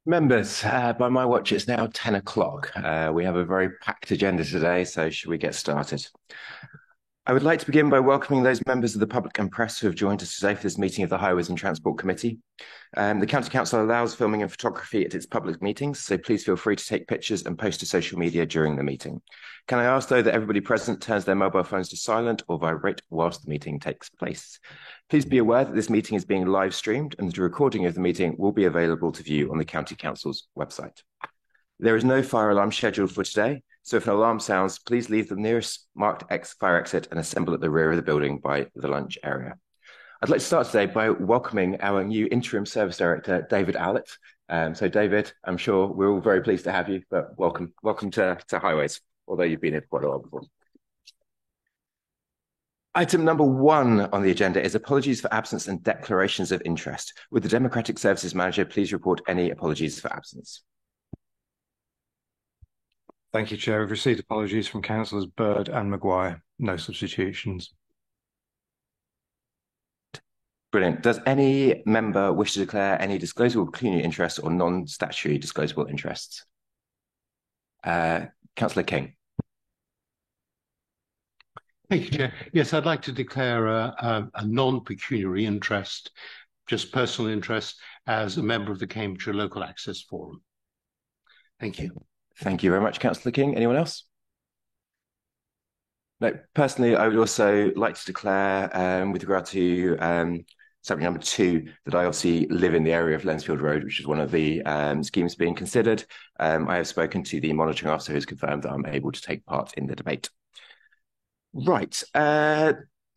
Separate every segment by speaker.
Speaker 1: Members, by my watch, it's now 10 o'clock. We have a very packed agenda today, so should we get started? I would like to begin by welcoming those members of the public and press who have joined us today for this meeting of the Highways and Transport Committee. The County Council allows filming and photography at its public meetings, so please feel free to take pictures and post to social media during the meeting. Can I ask, though, that everybody present turns their mobile phones to silent or vibrate whilst the meeting takes place? Please be aware that this meeting is being live streamed and that a recording of the meeting will be available to view on the County Council's website. There is no fire alarm scheduled for today, so if an alarm sounds, please leave the nearest marked fire exit and assemble at the rear of the building by the lunch area. I'd like to start today by welcoming our new interim service director, David Allett. So David, I'm sure we're all very pleased to have you, but welcome to Highways, although you've been here quite a while before. Item number 1 on the agenda is apologies for absence and declarations of interest. Would the Democratic Services Manager please report any apologies for absence?
Speaker 2: Thank you, Chair. We've received apologies from Councillors Bird and Maguire. No substitutions.
Speaker 1: Brilliant. Does any member wish to declare any disclosable pecuniary interests or non-statutory disclosable interests? Councillor King.
Speaker 3: Thank you, Chair. Yes, I'd like to declare a non-pecuniary interest, just personal interest, as a member of the Cambridgeshire Local Access Forum. Thank you.
Speaker 1: Thank you very much, Councillor King. Anyone else? No, personally, I would also like to declare, with regard to subject number 2, that I obviously live in the area of Lensfield Road, which is one of the schemes being considered. I have spoken to the monitoring officer who has confirmed that I'm able to take part in the debate. Right.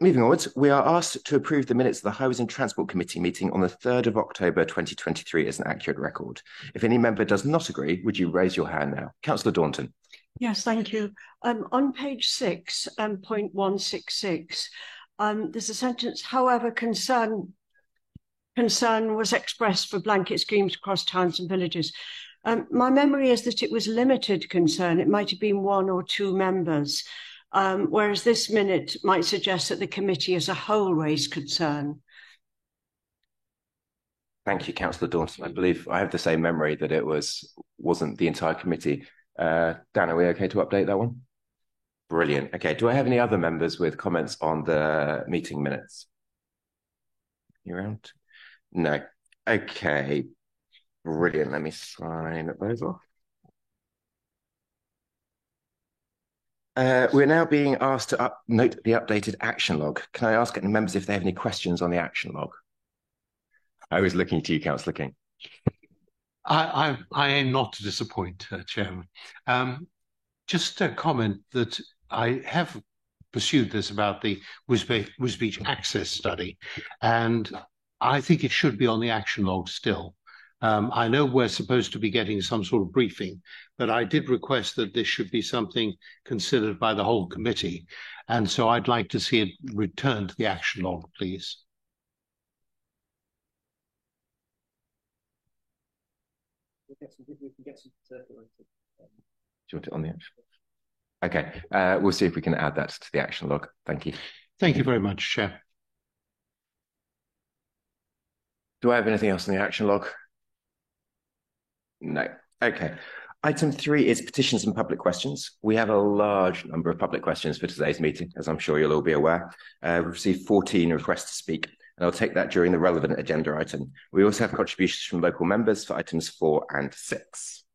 Speaker 1: Moving onwards, we are asked to approve the minutes of the Highways and Transport Committee meeting on the 3rd of October 2023 as an accurate record. If any member does not agree, would you raise your hand now? Councillor Daunton.
Speaker 4: Yes, thank you. On page 6, point 166, there's a sentence, however, concern was expressed for blanket schemes across towns and villages. My memory is that it was limited concern. It might have been 1 or 2 members. Whereas this minute might suggest that the committee as a whole raised concern.
Speaker 1: Thank you, Councillor Daunton. I believe I have the same memory that it wasn't the entire committee. Dan, are we okay to update that one? Brilliant. Okay, do I have any other members with comments on the meeting minutes? You around? No. Okay, brilliant. Let me sign those off. We're now being asked to note the updated action log. Can I ask any members if they have any questions on the action log? I was looking to you, Councillor King.
Speaker 3: I aim not to disappoint, Chairman. Just a comment that I have pursued this about the Wisbech Access Study, and I think it should be on the action log still. I know we're supposed to be getting some sort of briefing, but I did request that this should be something considered by the whole committee. And so I'd like to see it return to the action log, please.
Speaker 1: We can get some circulated. Do you want it on the action log? Okay, we'll see if we can add that to the action log. Thank you.
Speaker 3: Thank you very much, Chair.
Speaker 1: Do I have anything else on the action log? No. Okay. Item 3 is petitions and public questions. We have a large number of public questions for today's meeting, as I'm sure you'll all be aware. We've received 14 requests to speak, and I'll take that during the relevant agenda item. We also have contributions from local members for items 4 and 6.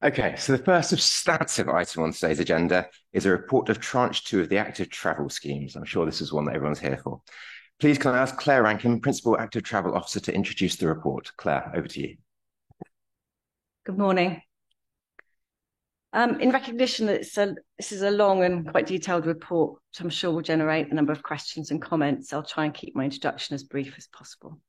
Speaker 1: Okay, so the first substantive item on today's agenda is a report of tranche 2 of the active travel schemes. I'm sure this is one that everyone's here for. Please can I ask Claire Rankin, Principal Active Travel Officer, to introduce the report. Claire, over to you.
Speaker 5: Good morning. In recognition that this is a long and quite detailed report, which I'm sure will generate a number of questions and comments, I'll try and keep my introduction as brief as possible.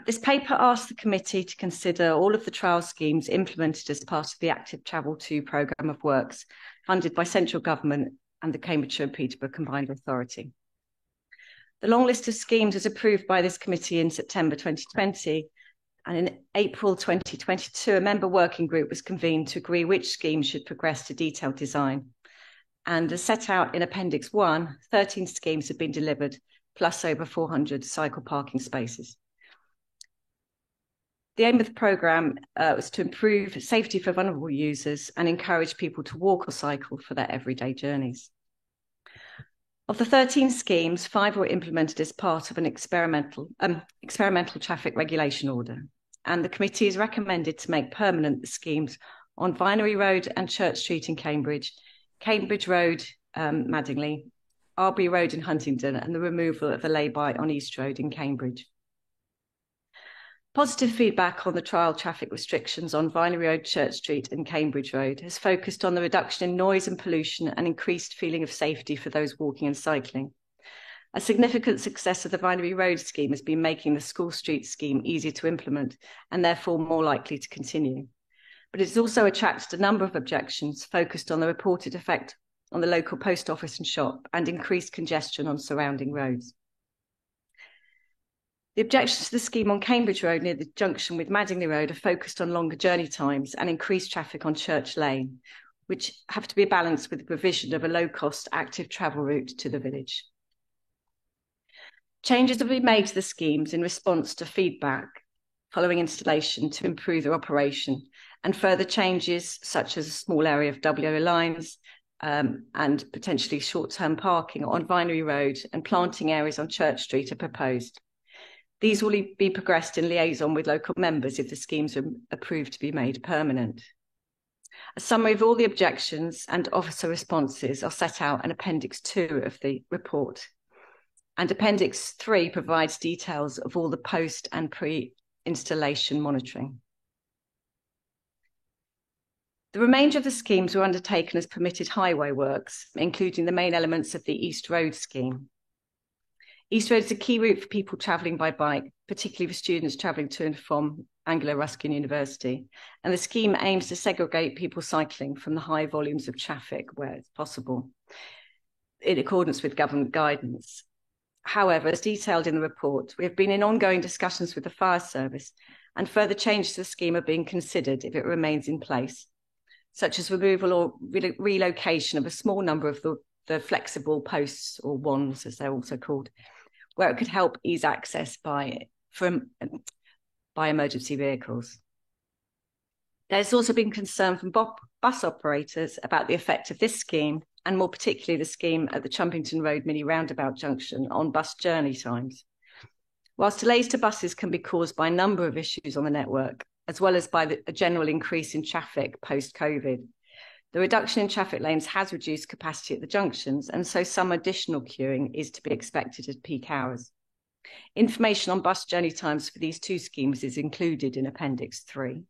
Speaker 5: This paper asks the committee to consider all of the trial schemes implemented as part of the Active Travel 2 programme of works funded by central government and the Cambridgeshire and Peterborough Combined Authority. The long list of schemes was approved by this committee in September 2020, and in April 2022, a member working group was convened to agree which schemes should progress to detailed design. And as set out in Appendix 1, 13 schemes have been delivered, plus over 400 cycle parking spaces. The aim of the programme was to improve safety for vulnerable users and encourage people to walk or cycle for their everyday journeys. Of the 13 schemes, 5 were implemented as part of an experimental traffic regulation order, and the committee is recommended to make permanent the schemes on Vinery Road and Church Street in Cambridge, Cambridge Road, Madingley, Arbury Road in Huntingdon, and the removal of the lay-by on East Road in Cambridge. Positive feedback on the trial traffic restrictions on Vinery Road, Church Street and Cambridge Road has focused on the reduction in noise and pollution and increased feeling of safety for those walking and cycling. A significant success of the Vinery Road scheme has been making the School Street scheme easier to implement and therefore more likely to continue. But it has also attracted a number of objections focused on the reported effect on the local post office and shop and increased congestion on surrounding roads. The objections to the scheme on Cambridge Road near the junction with Madingley Road are focused on longer journey times and increased traffic on Church Lane, which have to be balanced with the provision of a low-cost active travel route to the village. Changes have been made to the schemes in response to feedback following installation to improve their operation, and further changes such as a small area of WO lines and potentially short-term parking on Vinery Road and planting areas on Church Street are proposed. These will be progressed in liaison with local members if the schemes are approved to be made permanent. A summary of all the objections and officer responses are set out in Appendix 2 of the report. And Appendix 3 provides details of all the post and pre-installation monitoring. The remainder of the schemes were undertaken as permitted highway works, including the main elements of the East Road scheme. East Road is a key route for people travelling by bike, particularly for students travelling to and from Anglia Ruskin University. And the scheme aims to segregate people cycling from the high volumes of traffic where it's possible, in accordance with government guidance. However, as detailed in the report, we have been in ongoing discussions with the fire service, and further changes to the scheme are being considered if it remains in place, such as removal or relocation of a small number of the flexible posts, or wands as they're also called, where it could help ease access by emergency vehicles. There's also been concern from bus operators about the effect of this scheme, and more particularly the scheme at the Chumpington Road mini roundabout junction on bus journey times. Whilst delays to buses can be caused by a number of issues on the network, as well as by a general increase in traffic post-COVID, the reduction in traffic lanes has reduced capacity at the junctions, and so some additional queuing is to be expected at peak hours. Information on bus journey times for these two schemes is included in Appendix 3.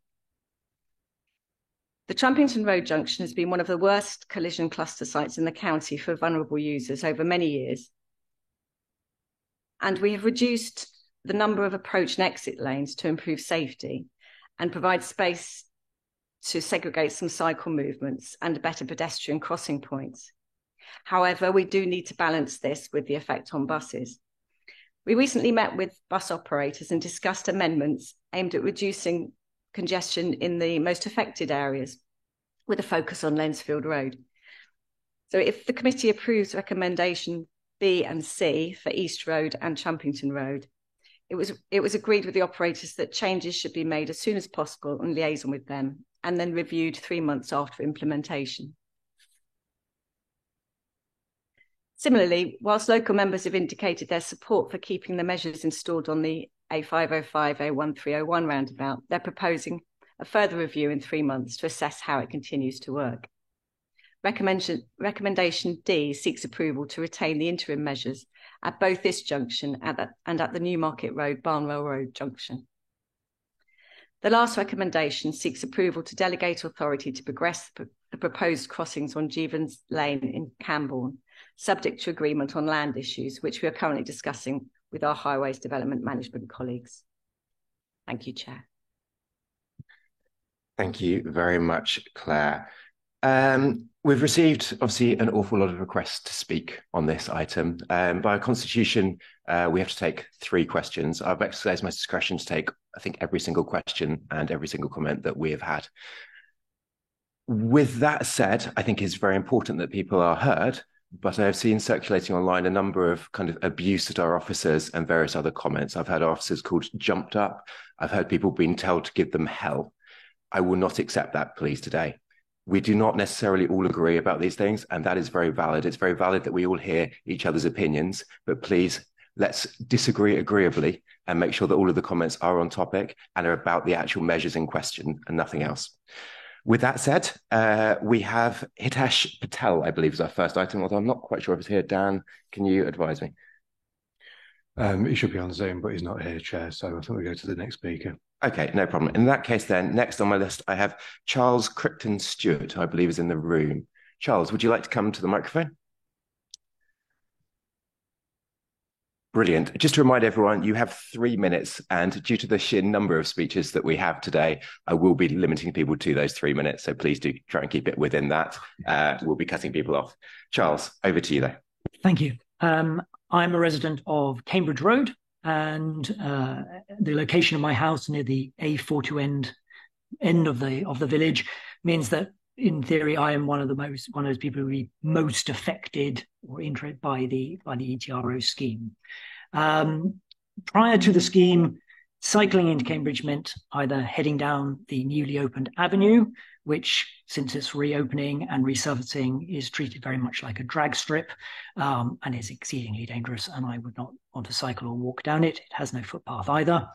Speaker 5: The Chumpington Road junction has been one of the worst collision cluster sites in the county for vulnerable users over many years. And we have reduced the number of approach and exit lanes to improve safety and provide space to segregate some cycle movements and better pedestrian crossing points. However, we do need to balance this with the effect on buses. We recently met with bus operators and discussed amendments aimed at reducing congestion in the most affected areas, with a focus on Lensfield Road. So if the committee approves recommendation B and C for East Road and Chumpington Road, it was agreed with the operators that changes should be made as soon as possible in liaison with them, and then reviewed 3 months after implementation. Similarly, whilst local members have indicated their support for keeping the measures installed on the A505, A1301 roundabout, they're proposing a further review in 3 months to assess how it continues to work. Recommendation D seeks approval to retain the interim measures at both this junction and at the Newmarket Road, Barnwell Road junction. The last recommendation seeks approval to delegate authority to progress the proposed crossings on Jeevons Lane in Cambourne, subject to agreement on land issues, which we are currently discussing with our Highways Development Management colleagues. Thank you, Chair.
Speaker 1: Thank you very much, Claire. We've received, obviously, an awful lot of requests to speak on this item. By our constitution, we have to take 3 questions. I've exercised my discretion to take, I think, every single question and every single comment that we have had. With that said, I think it's very important that people are heard, but I have seen circulating online a number of kind of abuse at our officers and various other comments. I've had officers called jumped up. I've heard people being told to give them hell. I will not accept that, please, today. We do not necessarily all agree about these things, and that is very valid. It's very valid that we all hear each other's opinions, but please, let's disagree agreeably and make sure that all of the comments are on topic and are about the actual measures in question and nothing else. With that said, we have Hitesh Patel, I believe, is our first item, although I'm not quite sure if it's here. Dan, can you advise me?
Speaker 2: He should be on Zoom, but he's not here, Chair, so I think we go to the next speaker.
Speaker 1: Okay, no problem. In that case then, next on my list, I have Charles Crichton Stewart, who I believe is in the room. Charles, would you like to come to the microphone? Brilliant. Just to remind everyone, you have 3 minutes, and due to the sheer number of speeches that we have today, I will be limiting people to those 3 minutes, so please do try and keep it within that. We'll be cutting people off. Charles, over to you there.
Speaker 6: Thank you. I'm a resident of Cambridge Road, and the location of my house near the A42 end of the village means that, in theory, I am one of those people who will be most affected or injured by the ETRO scheme. Prior to the scheme, cycling into Cambridge meant either heading down the newly opened avenue, which, since its reopening and resurfacing, is treated very much like a drag strip, and is exceedingly dangerous, and I would not want to cycle or walk down it. It has no footpath either.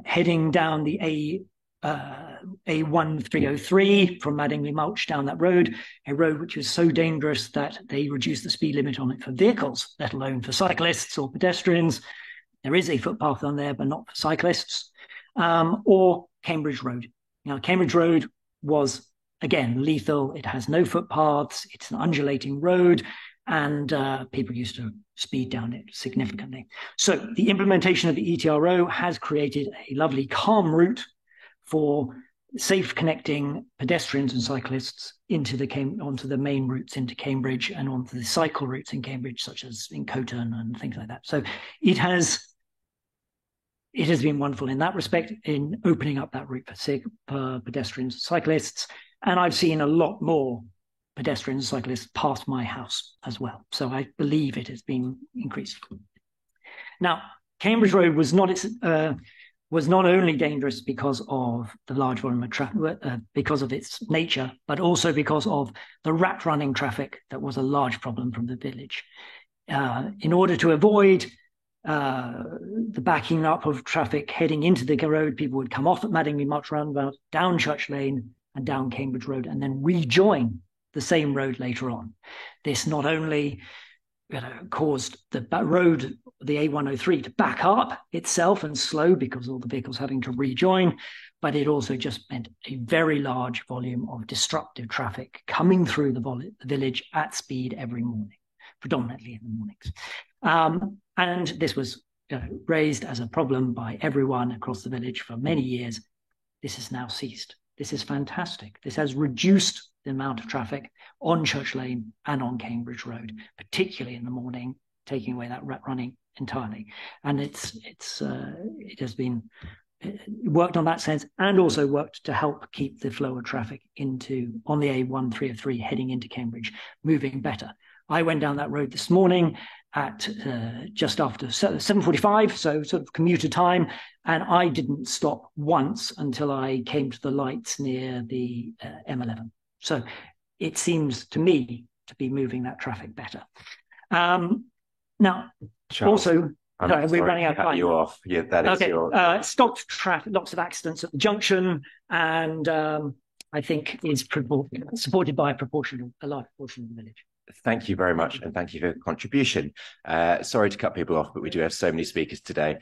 Speaker 6: Heading down the A1303 from Madingley Mulch down that road, a road which is so dangerous that they reduced the speed limit on it for vehicles, let alone for cyclists or pedestrians. There is a footpath on there, but not for cyclists. Or Cambridge Road. Now, Cambridge Road was, again, lethal. It has no footpaths. It's an undulating road, and people used to speed down it significantly. So the implementation of the ETRO has created a lovely calm route for safe connecting pedestrians and cyclists onto the main routes into Cambridge and onto the cycle routes in Cambridge, such as in Coton and things like that. So it has been wonderful in that respect, in opening up that route for pedestrians and cyclists. And I've seen a lot more pedestrians and cyclists pass my house as well. So I believe it has been increased. Now, Cambridge Road was not only dangerous because of the large volume of traffic, because of its nature, but also because of the rat running traffic that was a large problem from the village. In order to avoid the backing up of traffic heading into the road, people would come off at Madingley Mulch roundabout, down Church Lane and down Cambridge Road, and then rejoin the same road later on. This not only caused the road, the A103, to back up itself and slow because all the vehicles having to rejoin, but it also just meant a very large volume of destructive traffic coming through the village at speed every morning, predominantly in the mornings. And this was raised as a problem by everyone across the village for many years. This has now ceased. This is fantastic. This has reduced the amount of traffic on Church Lane and on Cambridge Road, particularly in the morning, taking away that rat running entirely. And it has been worked on that sense, and also worked to help keep the flow of traffic on the A1303 heading into Cambridge moving better. I went down that road this morning at just after 7:45, so sort of commuter time, and I didn't stop once until I came to the lights near the M11. So it seems to me to be moving that traffic better. Now,
Speaker 1: Charles,
Speaker 6: also, we're running out of time.
Speaker 1: You off. Yeah, that is your...
Speaker 6: Stopped traffic, lots of accidents at the junction, and I think is supported by a large proportion of the village.
Speaker 1: Thank you very much, and thank you for your contribution. Sorry to cut people off, but we do have so many speakers today.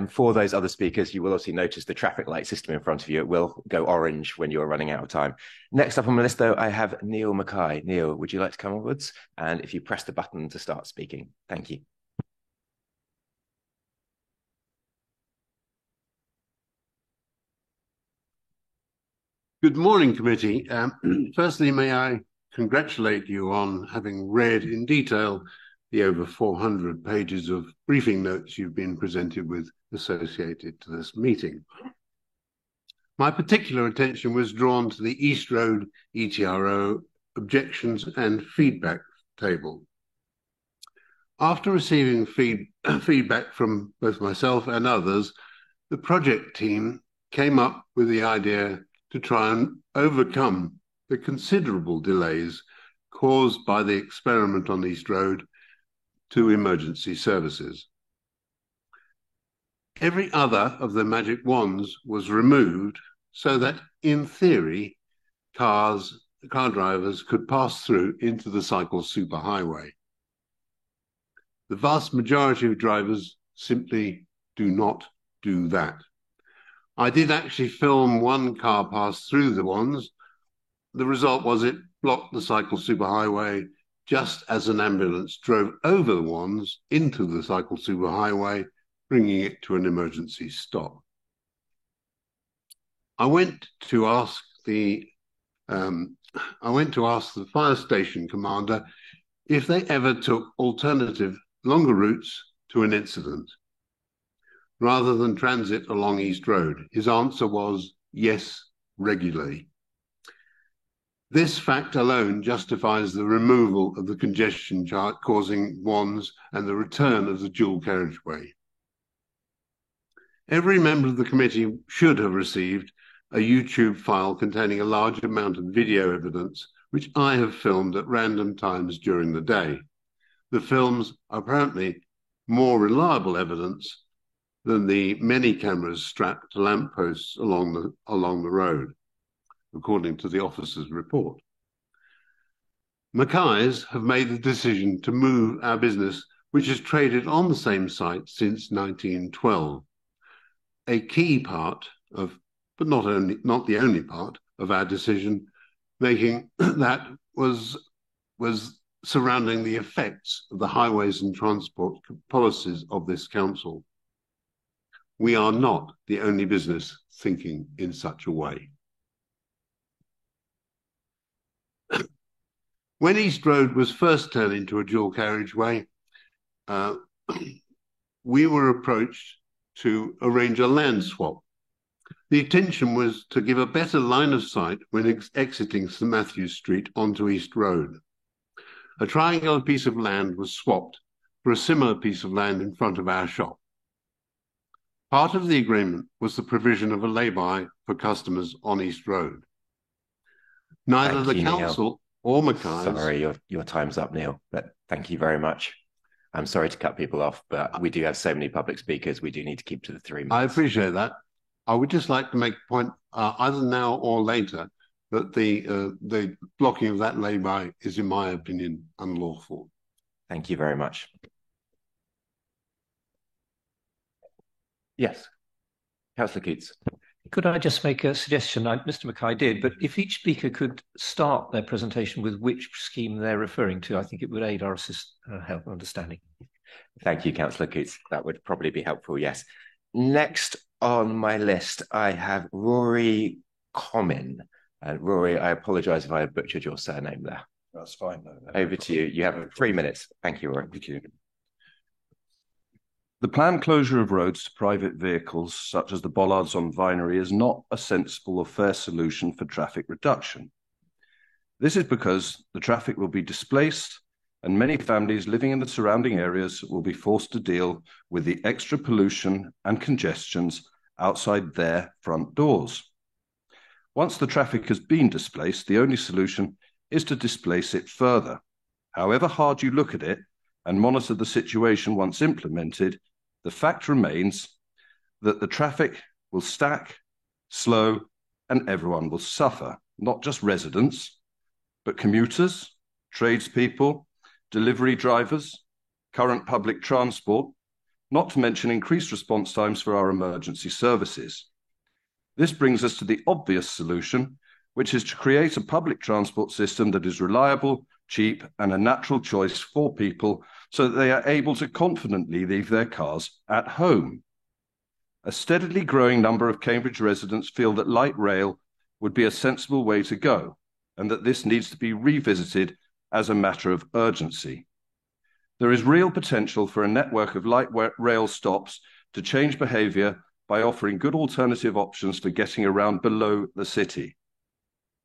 Speaker 1: For those other speakers, you will also notice the traffic light system in front of you. It will go orange when you're running out of time. Next up on my list, though, I have Neil Mackay. Neil, would you like to come onwards? And if you press the button to start speaking. Thank you.
Speaker 3: Good morning, committee. Firstly, may I congratulate you on having read in detail the over 400 pages of briefing notes you've been presented with associated to this meeting. My particular attention was drawn to the East Road ETRO objections and feedback table. After receiving feedback from both myself and others, the project team came up with the idea to try and overcome the considerable delays caused by the experiment on East Road to emergency services. Every other of the magic wands was removed so that, in theory, car drivers could pass through into the cycle superhighway. The vast majority of drivers simply do not do that. I did actually film one car pass through the wands. The result was it blocked the cycle superhighway just as an ambulance drove over the wands into the cycle superhighway, bringing it to an emergency stop. I went to ask the fire station commander if they ever took alternative longer routes to an incident rather than transit along East Road. His answer was yes, regularly. This fact alone justifies the removal of the congestion chart causing wands and the return of the dual carriageway. Every member of the committee should have received a YouTube file containing a large amount of video evidence, which I have filmed at random times during the day. The films are apparently more reliable evidence than the many cameras strapped to lampposts along the road, according to the officer's report. Mackay's have made the decision to move our business, which has traded on the same site since 1912. A key part of, but not the only part of our decision making that was surrounding the effects of the highways and transport policies of this council. We are not the only business thinking in such a way. When East Road was first turned into a dual carriageway, we were approached to arrange a land swap. The intention was to give a better line of sight when exiting St Matthews Street onto East Road. A triangular piece of land was swapped for a similar piece of land in front of our shop. Part of the agreement was the provision of a lay-by for customers on East Road. Neither the council or Mackay's...
Speaker 1: Sorry, your time's up, Neil, but thank you very much. I'm sorry to cut people off, but we do have so many public speakers. We do need to keep to the 3 minutes.
Speaker 3: I appreciate that. I would just like to make a point, either now or later, that the blocking of that lay-by is, in my opinion, unlawful.
Speaker 1: Thank you very much. Yes, Councillor Keats.
Speaker 7: Could I just make a suggestion? Mr. Mackay did, but if each speaker could start their presentation with which scheme they're referring to, I think it would aid our help understanding.
Speaker 1: Thank you, Councillor Keats. That would probably be helpful, yes. Next on my list, I have Rory Comyn. Rory, I apologise if I butchered your surname there.
Speaker 8: That's fine. No,
Speaker 1: Over to you. You have 3 minutes. Thank you, Rory.
Speaker 8: Thank you. The planned closure of roads to private vehicles, such as the bollards on Vinery, is not a sensible or fair solution for traffic reduction. This is because the traffic will be displaced and many families living in the surrounding areas will be forced to deal with the extra pollution and congestions outside their front doors. Once the traffic has been displaced, the only solution is to displace it further. However hard you look at it and monitor the situation once implemented, the fact remains that the traffic will stack, slow, and everyone will suffer, not just residents, but commuters, tradespeople, delivery drivers, current public transport, not to mention increased response times for our emergency services. This brings us to the obvious solution, which is to create a public transport system that is reliable, cheap, and a natural choice for people so that they are able to confidently leave their cars at home. A steadily growing number of Cambridge residents feel that light rail would be a sensible way to go, and that this needs to be revisited as a matter of urgency. There is real potential for a network of light rail stops to change behaviour by offering good alternative options for getting around below the city.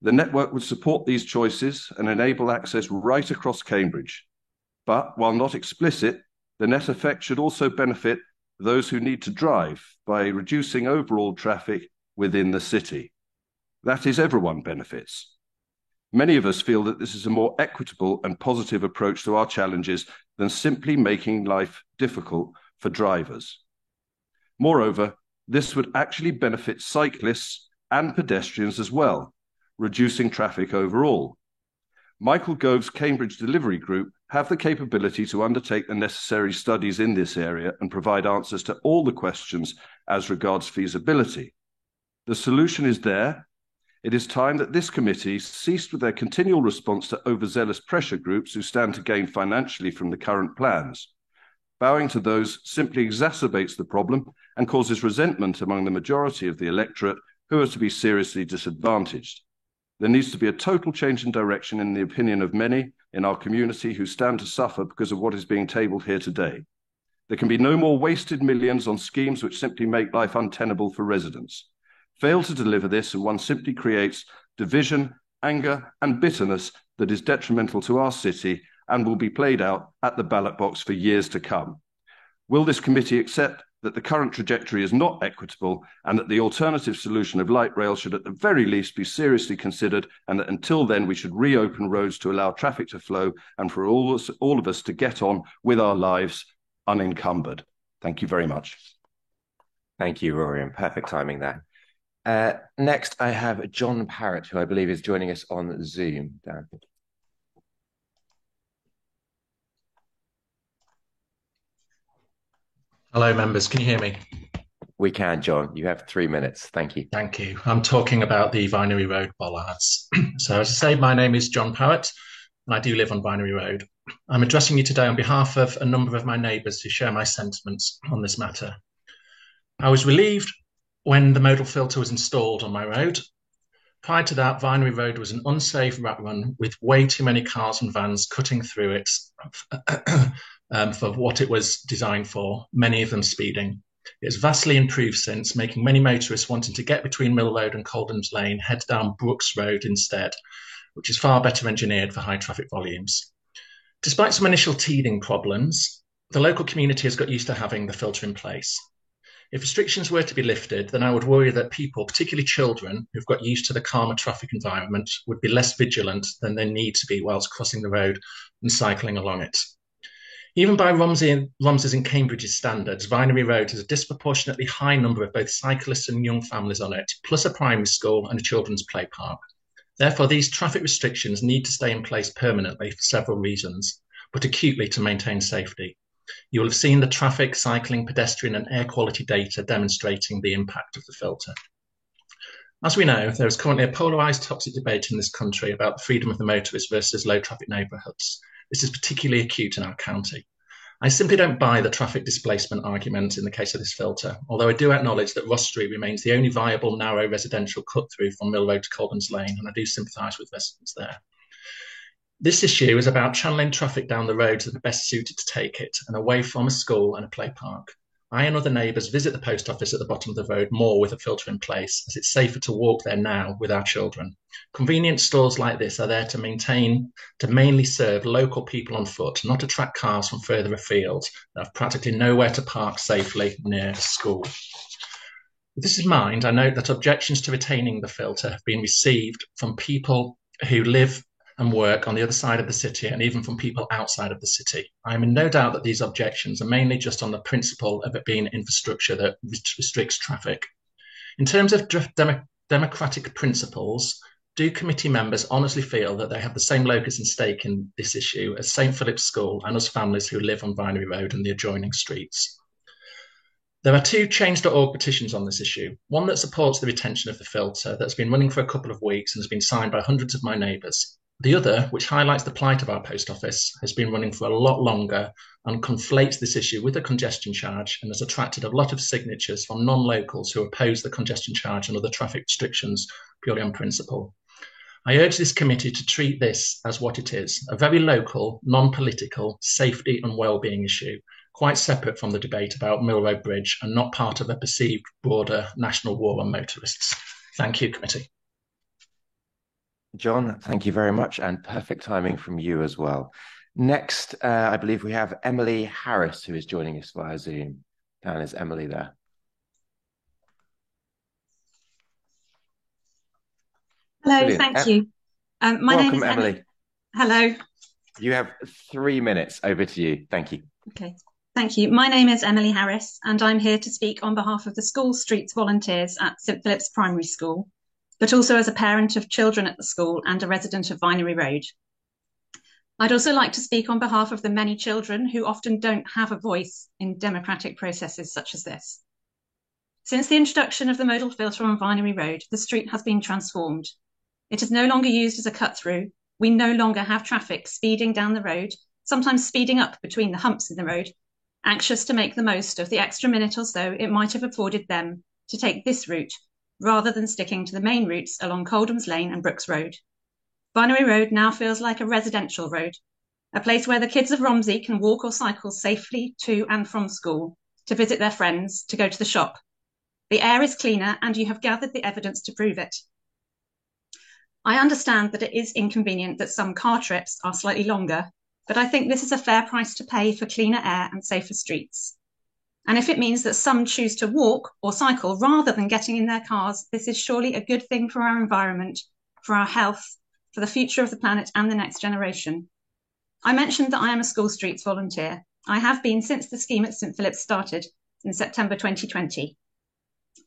Speaker 8: The network would support these choices and enable access right across Cambridge. But while not explicit, The net effect should also benefit those who need to drive by reducing overall traffic within the city. That is, everyone benefits. Many of us feel that this is a more equitable and positive approach to our challenges than simply making life difficult for drivers. Moreover, this would actually benefit cyclists and pedestrians as well, reducing traffic overall. Michael Gove's Cambridge Delivery Group have the capability to undertake the necessary studies in this area and provide answers to all the questions as regards feasibility. The solution is there. It is time that this committee ceased with their continual response to overzealous pressure groups who stand to gain financially from the current plans. Bowing to those simply exacerbates the problem and causes resentment among the majority of the electorate who are to be seriously disadvantaged. There needs to be a total change in direction in the opinion of many in our community who stand to suffer because of what is being tabled here today. There can be no more wasted millions on schemes which simply make life untenable for residents. Fail to deliver this and one simply creates division, anger and bitterness that is detrimental to our city and will be played out at the ballot box for years to come. Will this committee accept that the current trajectory is not equitable and that the alternative solution of light rail should at the very least be seriously considered, and that until then we should reopen roads to allow traffic to flow and for all of us to get on with our lives unencumbered? Thank you very much.
Speaker 1: Thank you, Rory, and perfect timing there. Next, I have John Parrott, who I believe is joining us on Zoom. Dan.
Speaker 9: Hello, members. Can you hear me?
Speaker 1: We can, John. You have 3 minutes. Thank you.
Speaker 9: Thank you. I'm talking about the Vinery Road bollards. So as I say, my name is John Parrott, and I do live on Vinery Road. I'm addressing you today on behalf of a number of my neighbours who share my sentiments on this matter. I was relieved when the modal filter was installed on my road. Prior to that, Vinery Road was an unsafe rat run with way too many cars and vans cutting through it for what it was designed for, many of them speeding. It's vastly improved since, making many motorists wanting to get between Mill Road and Coldham's Lane head down Brooks Road instead, which is far better engineered for high traffic volumes. Despite some initial teething problems, the local community has got used to having the filter in place. If restrictions were to be lifted, then I would worry that people, particularly children, who've got used to the calmer traffic environment, would be less vigilant than they need to be whilst crossing the road and cycling along it. Even by Romsey's and Cambridge's standards, Vinery Road has a disproportionately high number of both cyclists and young families on it, plus a primary school and a children's play park. Therefore, these traffic restrictions need to stay in place permanently for several reasons, but acutely to maintain safety. You will have seen the traffic, cycling, pedestrian and air quality data demonstrating the impact of the filter. As we know, there is currently a polarised toxic debate in this country about the freedom of the motorist versus low traffic neighbourhoods. This is particularly acute in our county. I simply don't buy the traffic displacement argument in the case of this filter, although I do acknowledge that Ross Street remains the only viable narrow residential cut-through from Mill Road to Coldham's Lane, and I do sympathise with residents there. This issue is about channeling traffic down the roads that are best suited to take it and away from a school and a play park. I and other neighbours visit the post office at the bottom of the road more with a filter in place, as it's safer to walk there now with our children. Convenience stores like this are there to mainly serve local people on foot, not attract cars from further afield that have practically nowhere to park safely near a school. With this in mind, I note that objections to retaining the filter have been received from people who live and work on the other side of the city, and even from people outside of the city. I am in no doubt that these objections are mainly just on the principle of it being infrastructure that restricts traffic. In terms of democratic principles, do committee members honestly feel that they have the same locus and stake in this issue as St Philip's School and us families who live on Vinery Road and the adjoining streets? There are two Change.org petitions on this issue, one that supports the retention of the filter that's been running for a couple of weeks and has been signed by hundreds of my neighbours. The other, which highlights the plight of our post office, has been running for a lot longer and conflates this issue with a congestion charge and has attracted a lot of signatures from non-locals who oppose the congestion charge and other traffic restrictions purely on principle. I urge this committee to treat this as what it is, a very local, non-political, safety and well-being issue, quite separate from the debate about Mill Road Bridge and not part of a perceived broader national war on motorists. Thank you, committee.
Speaker 1: John, thank you very much, and perfect timing from you as well. Next, I believe we have Emily Harris, who is joining us via Zoom. Down is Emily there.
Speaker 10: Hello,
Speaker 1: Brilliant.
Speaker 10: thank you. My name is
Speaker 1: Emily.
Speaker 10: Hello.
Speaker 1: You have 3 minutes. Over to you. Thank you.
Speaker 10: Okay, thank you. My name is Emily Harris, and I'm here to speak on behalf of the School Streets volunteers at St Philip's Primary School, but also as a parent of children at the school and a resident of Vinery Road. I'd also like to speak on behalf of the many children who often don't have a voice in democratic processes such as this. Since the introduction of the modal filter on Vinery Road, the street has been transformed. It is no longer used as a cut-through. We no longer have traffic speeding down the road, sometimes speeding up between the humps in the road, anxious to make the most of the extra minute or so it might have afforded them to take this route, rather than sticking to the main routes along Coldham's Lane and Brooks Road. Vinery Road now feels like a residential road, a place where the kids of Romsey can walk or cycle safely to and from school, to visit their friends, to go to the shop. The air is cleaner, and you have gathered the evidence to prove it. I understand that it is inconvenient that some car trips are slightly longer, but I think this is a fair price to pay for cleaner air and safer streets. And if it means that some choose to walk or cycle rather than getting in their cars, this is surely a good thing for our environment, for our health, for the future of the planet and the next generation. I mentioned that I am a School Streets volunteer. I have been since the scheme at St Philip's started in September 2020.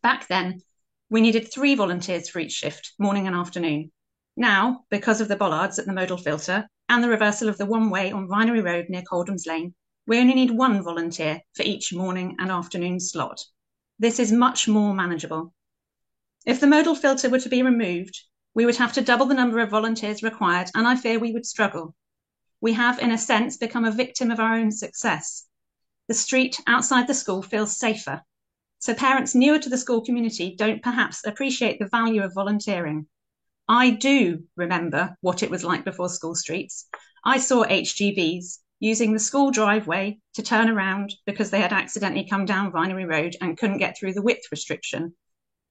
Speaker 10: Back then, we needed 3 volunteers for each shift, morning and afternoon. Now, because of the bollards at the modal filter and the reversal of the one-way on Vinery Road near Coldham's Lane, we only need 1 volunteer for each morning and afternoon slot. This is much more manageable. If the modal filter were to be removed, we would have to double the number of volunteers required, and I fear we would struggle. We have, in a sense, become a victim of our own success. The street outside the school feels safer. So parents newer to the school community don't perhaps appreciate the value of volunteering. I do remember what it was like before School Streets. I saw HGVs using the school driveway to turn around because they had accidentally come down Vinery Road and couldn't get through the width restriction.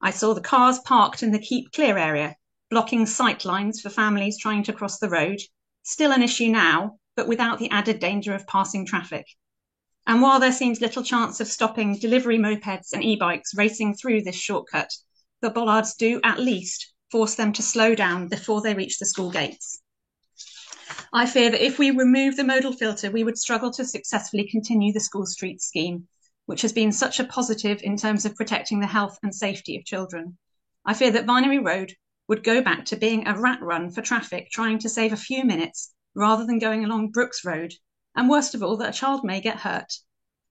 Speaker 10: I saw the cars parked in the Keep Clear area, blocking sight lines for families trying to cross the road. Still an issue now, but without the added danger of passing traffic. And while there seems little chance of stopping delivery mopeds and e-bikes racing through this shortcut, the bollards do at least force them to slow down before they reach the school gates. I fear that if we remove the modal filter, we would struggle to successfully continue the School Streets scheme, which has been such a positive in terms of protecting the health and safety of children. I fear that Vinery Road would go back to being a rat run for traffic, trying to save a few minutes rather than going along Brooks Road, and worst of all, that a child may get hurt.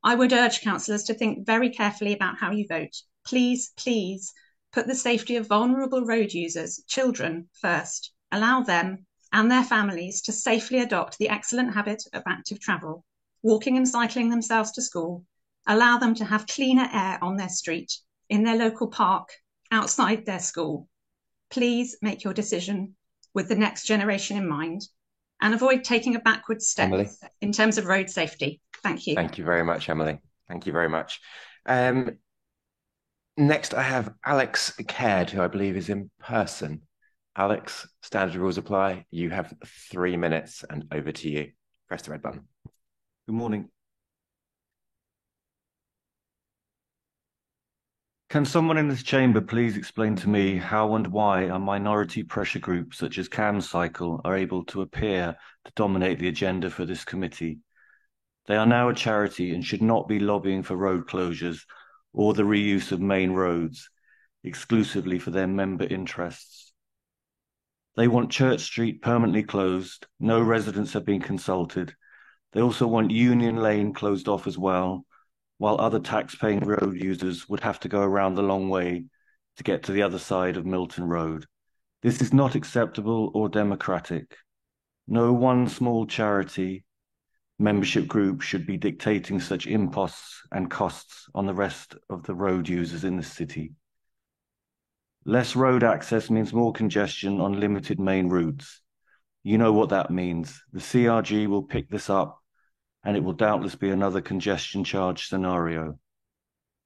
Speaker 10: I would urge councillors to think very carefully about how you vote. Please, please, put the safety of vulnerable road users, children, first. Allow them and their families to safely adopt the excellent habit of active travel, walking and cycling themselves to school. Allow them to have cleaner air on their street, in their local park, outside their school. Please make your decision with the next generation in mind and avoid taking a backward step in terms of road safety. Thank you.
Speaker 1: Thank you very much, Emily. Thank you very much. Next, I have Alex Caird, who I believe is in person. Alex, standard rules apply. You have 3 minutes, and over to you. Press the red button.
Speaker 11: Good morning. Can someone in this chamber please explain to me how and why a minority pressure group such as CamCycle are able to appear to dominate the agenda for this committee? They are now a charity and should not be lobbying for road closures or the reuse of main roads exclusively for their member interests. They want Church Street permanently closed. No residents have been consulted. They also want Union Lane closed off as well, while other tax-paying road users would have to go around the long way to get to the other side of Milton Road. This is not acceptable or democratic. No one small charity membership group should be dictating such imposts and costs on the rest of the road users in the city. Less road access means more congestion on limited main routes. You know what that means. The CRG will pick this up, and it will doubtless be another congestion charge scenario.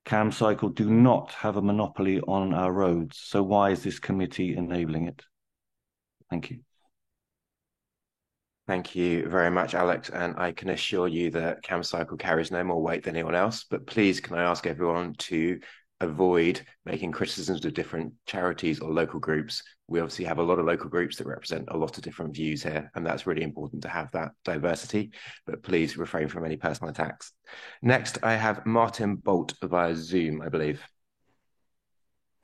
Speaker 11: CamCycle do not have a monopoly on our roads, so why is this committee enabling it? Thank you.
Speaker 1: Thank you very much, Alex. And I can assure you that CamCycle carries no more weight than anyone else. But please, can I ask everyone to avoid making criticisms of different charities or local groups? We obviously have a lot of local groups that represent a lot of different views here, and that's really important to have that diversity. But please refrain from any personal attacks. Next, I have Martin Bolt via Zoom, I believe.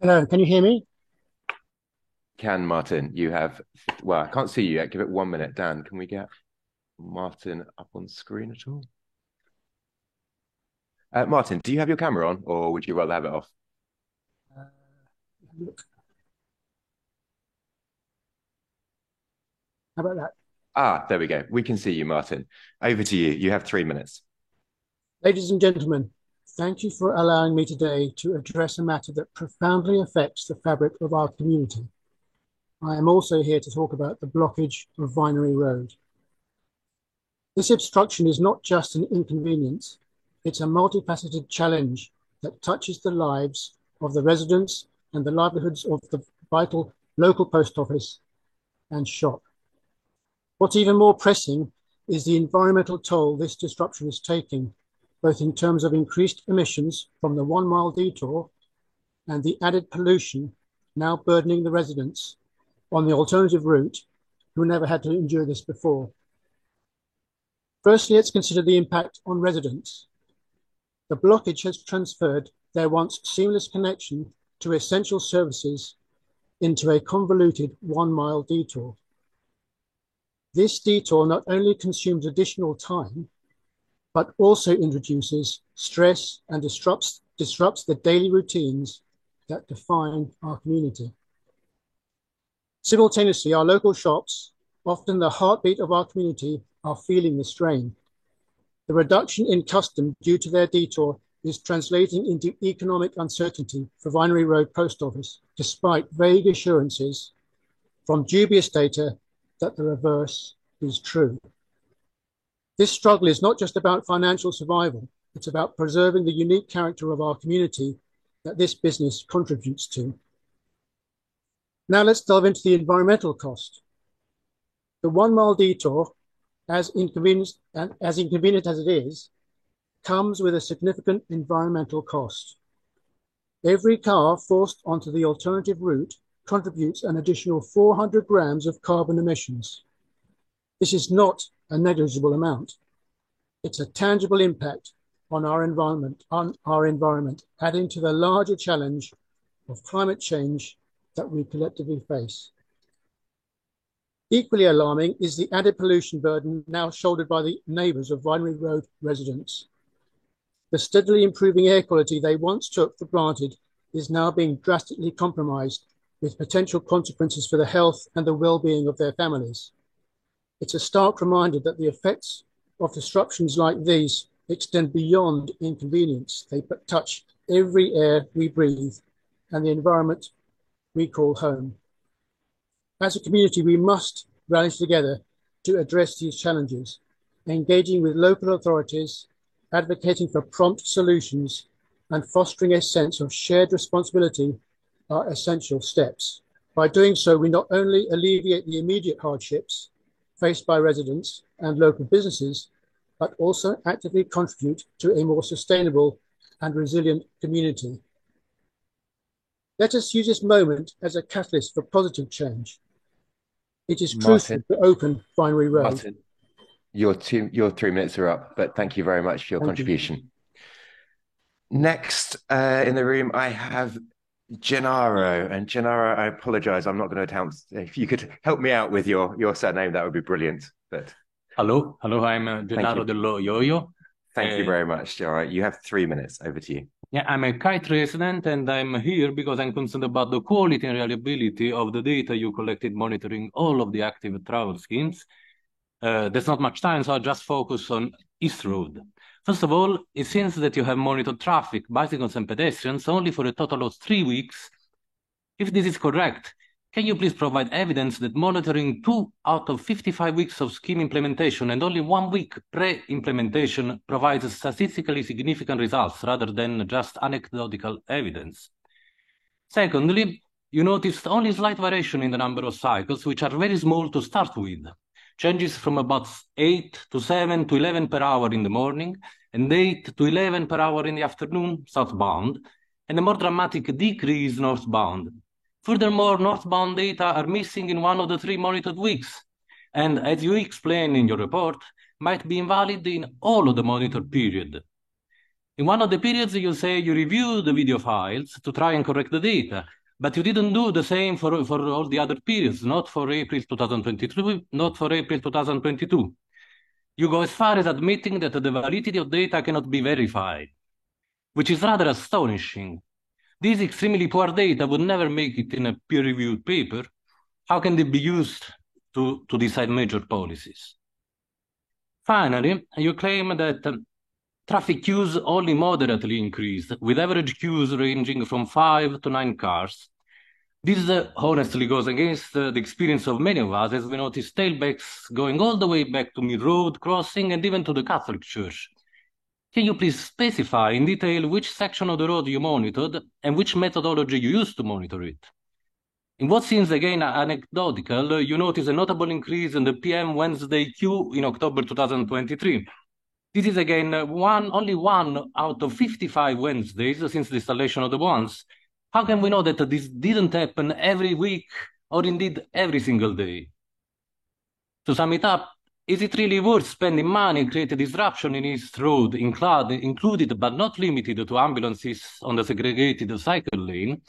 Speaker 12: Hello, can you hear me?
Speaker 1: Can, Martin. You have, well, I can't see you yet. Give it 1 minute. Dan, can we get Martin up on screen at all? Martin, do you have your camera on, or would you rather have it off?
Speaker 12: Look. How about that?
Speaker 1: Ah, there we go. We can see you, Martin. Over to you. You have 3 minutes.
Speaker 12: Ladies and gentlemen, thank you for allowing me today to address a matter that profoundly affects the fabric of our community. I am also here to talk about the blockage of Vinery Road. This obstruction is not just an inconvenience, it's a multifaceted challenge that touches the lives of the residents and the livelihoods of the vital local post office and shop. What's even more pressing is the environmental toll this disruption is taking, both in terms of increased emissions from the 1 mile detour and the added pollution now burdening the residents on the alternative route who never had to endure this before. Firstly, let's consider the impact on residents. The blockage has transferred their once seamless connection to essential services into a convoluted 1 mile detour. This detour not only consumes additional time, but also introduces stress and disrupts the daily routines that define our community. Simultaneously, our local shops, often the heartbeat of our community, are feeling the strain. The reduction in custom due to their detour is translating into economic uncertainty for Vinery Road Post Office, despite vague assurances from dubious data that the reverse is true. This struggle is not just about financial survival, it's about preserving the unique character of our community that this business contributes to. Now let's delve into the environmental cost. The 1 mile detour, as inconvenient as it is, comes with a significant environmental cost. Every car forced onto the alternative route contributes an additional 400 grams of carbon emissions. This is not a negligible amount. It's a tangible impact on our environment, adding to the larger challenge of climate change that we collectively face. Equally alarming is the added pollution burden now shouldered by the neighbours of Vinery Road residents. The steadily improving air quality they once took for granted is now being drastically compromised, with potential consequences for the health and the well-being of their families. It's a stark reminder that the effects of disruptions like these extend beyond inconvenience. They touch every air we breathe and the environment we call home. As a community, we must rally together to address these challenges, engaging with local authorities, advocating for prompt solutions, and fostering a sense of shared responsibility are essential steps. By doing so, we not only alleviate the immediate hardships faced by residents and local businesses, but also actively contribute to a more sustainable and resilient community. Let us use this moment as a catalyst for positive change. It is crucial to open Vinery Road.
Speaker 1: Martin, your 3 minutes are up, but thank you very much for your contribution. Next in the room, I have Gennaro. And Gennaro, I apologize, I'm not going to attempt. If you could help me out with your surname, that would be brilliant. But
Speaker 13: Hello, I'm Gennaro Dello Yoyo.
Speaker 1: Thank you very much, Gennaro. You have 3 minutes. Over to you.
Speaker 13: Yeah, I'm a kite resident and I'm here because I'm concerned about the quality and reliability of the data you collected monitoring all of the active travel schemes. There's not much time, so I'll just focus on East Road. First of all, it seems that you have monitored traffic, bicycles and pedestrians only for a total of 3 weeks. If this is correct, can you please provide evidence that monitoring 2 out of 55 weeks of scheme implementation and only 1 week pre-implementation provides statistically significant results rather than just anecdotal evidence? Secondly, you noticed only slight variation in the number of cycles, which are very small to start with. changes from about 8 to 7 to 11 per hour in the morning and 8 to 11 per hour in the afternoon southbound, and a more dramatic decrease northbound. Furthermore, northbound data are missing in one of the 3 monitored weeks, and as you explain in your report, might be invalid in all of the monitored period. In one of the periods, you say you review the video files to try and correct the data, but you didn't do the same for all the other periods, not for April 2023, not for April 2022. You go as far as admitting that the validity of data cannot be verified, which is rather astonishing. These extremely poor data would never make it in a peer-reviewed paper. How can they be used to decide major policies? Finally, you claim that traffic queues only moderately increased, with average queues ranging from 5 to 9 cars. This honestly goes against the experience of many of us, as we notice tailbacks going all the way back to Mill Road crossing and even to the Catholic Church. Can you please specify in detail which section of the road you monitored and which methodology you used to monitor it? In what seems again anecdotal, you notice a notable increase in the PM Wednesday queue in October 2023. This is again only one out of 55 Wednesdays since the installation of the ones. How can we know that this didn't happen every week or indeed every single day? To sum it up, is it really worth spending money and create a disruption in East Road, included but not limited to ambulances on the segregated cycle lane,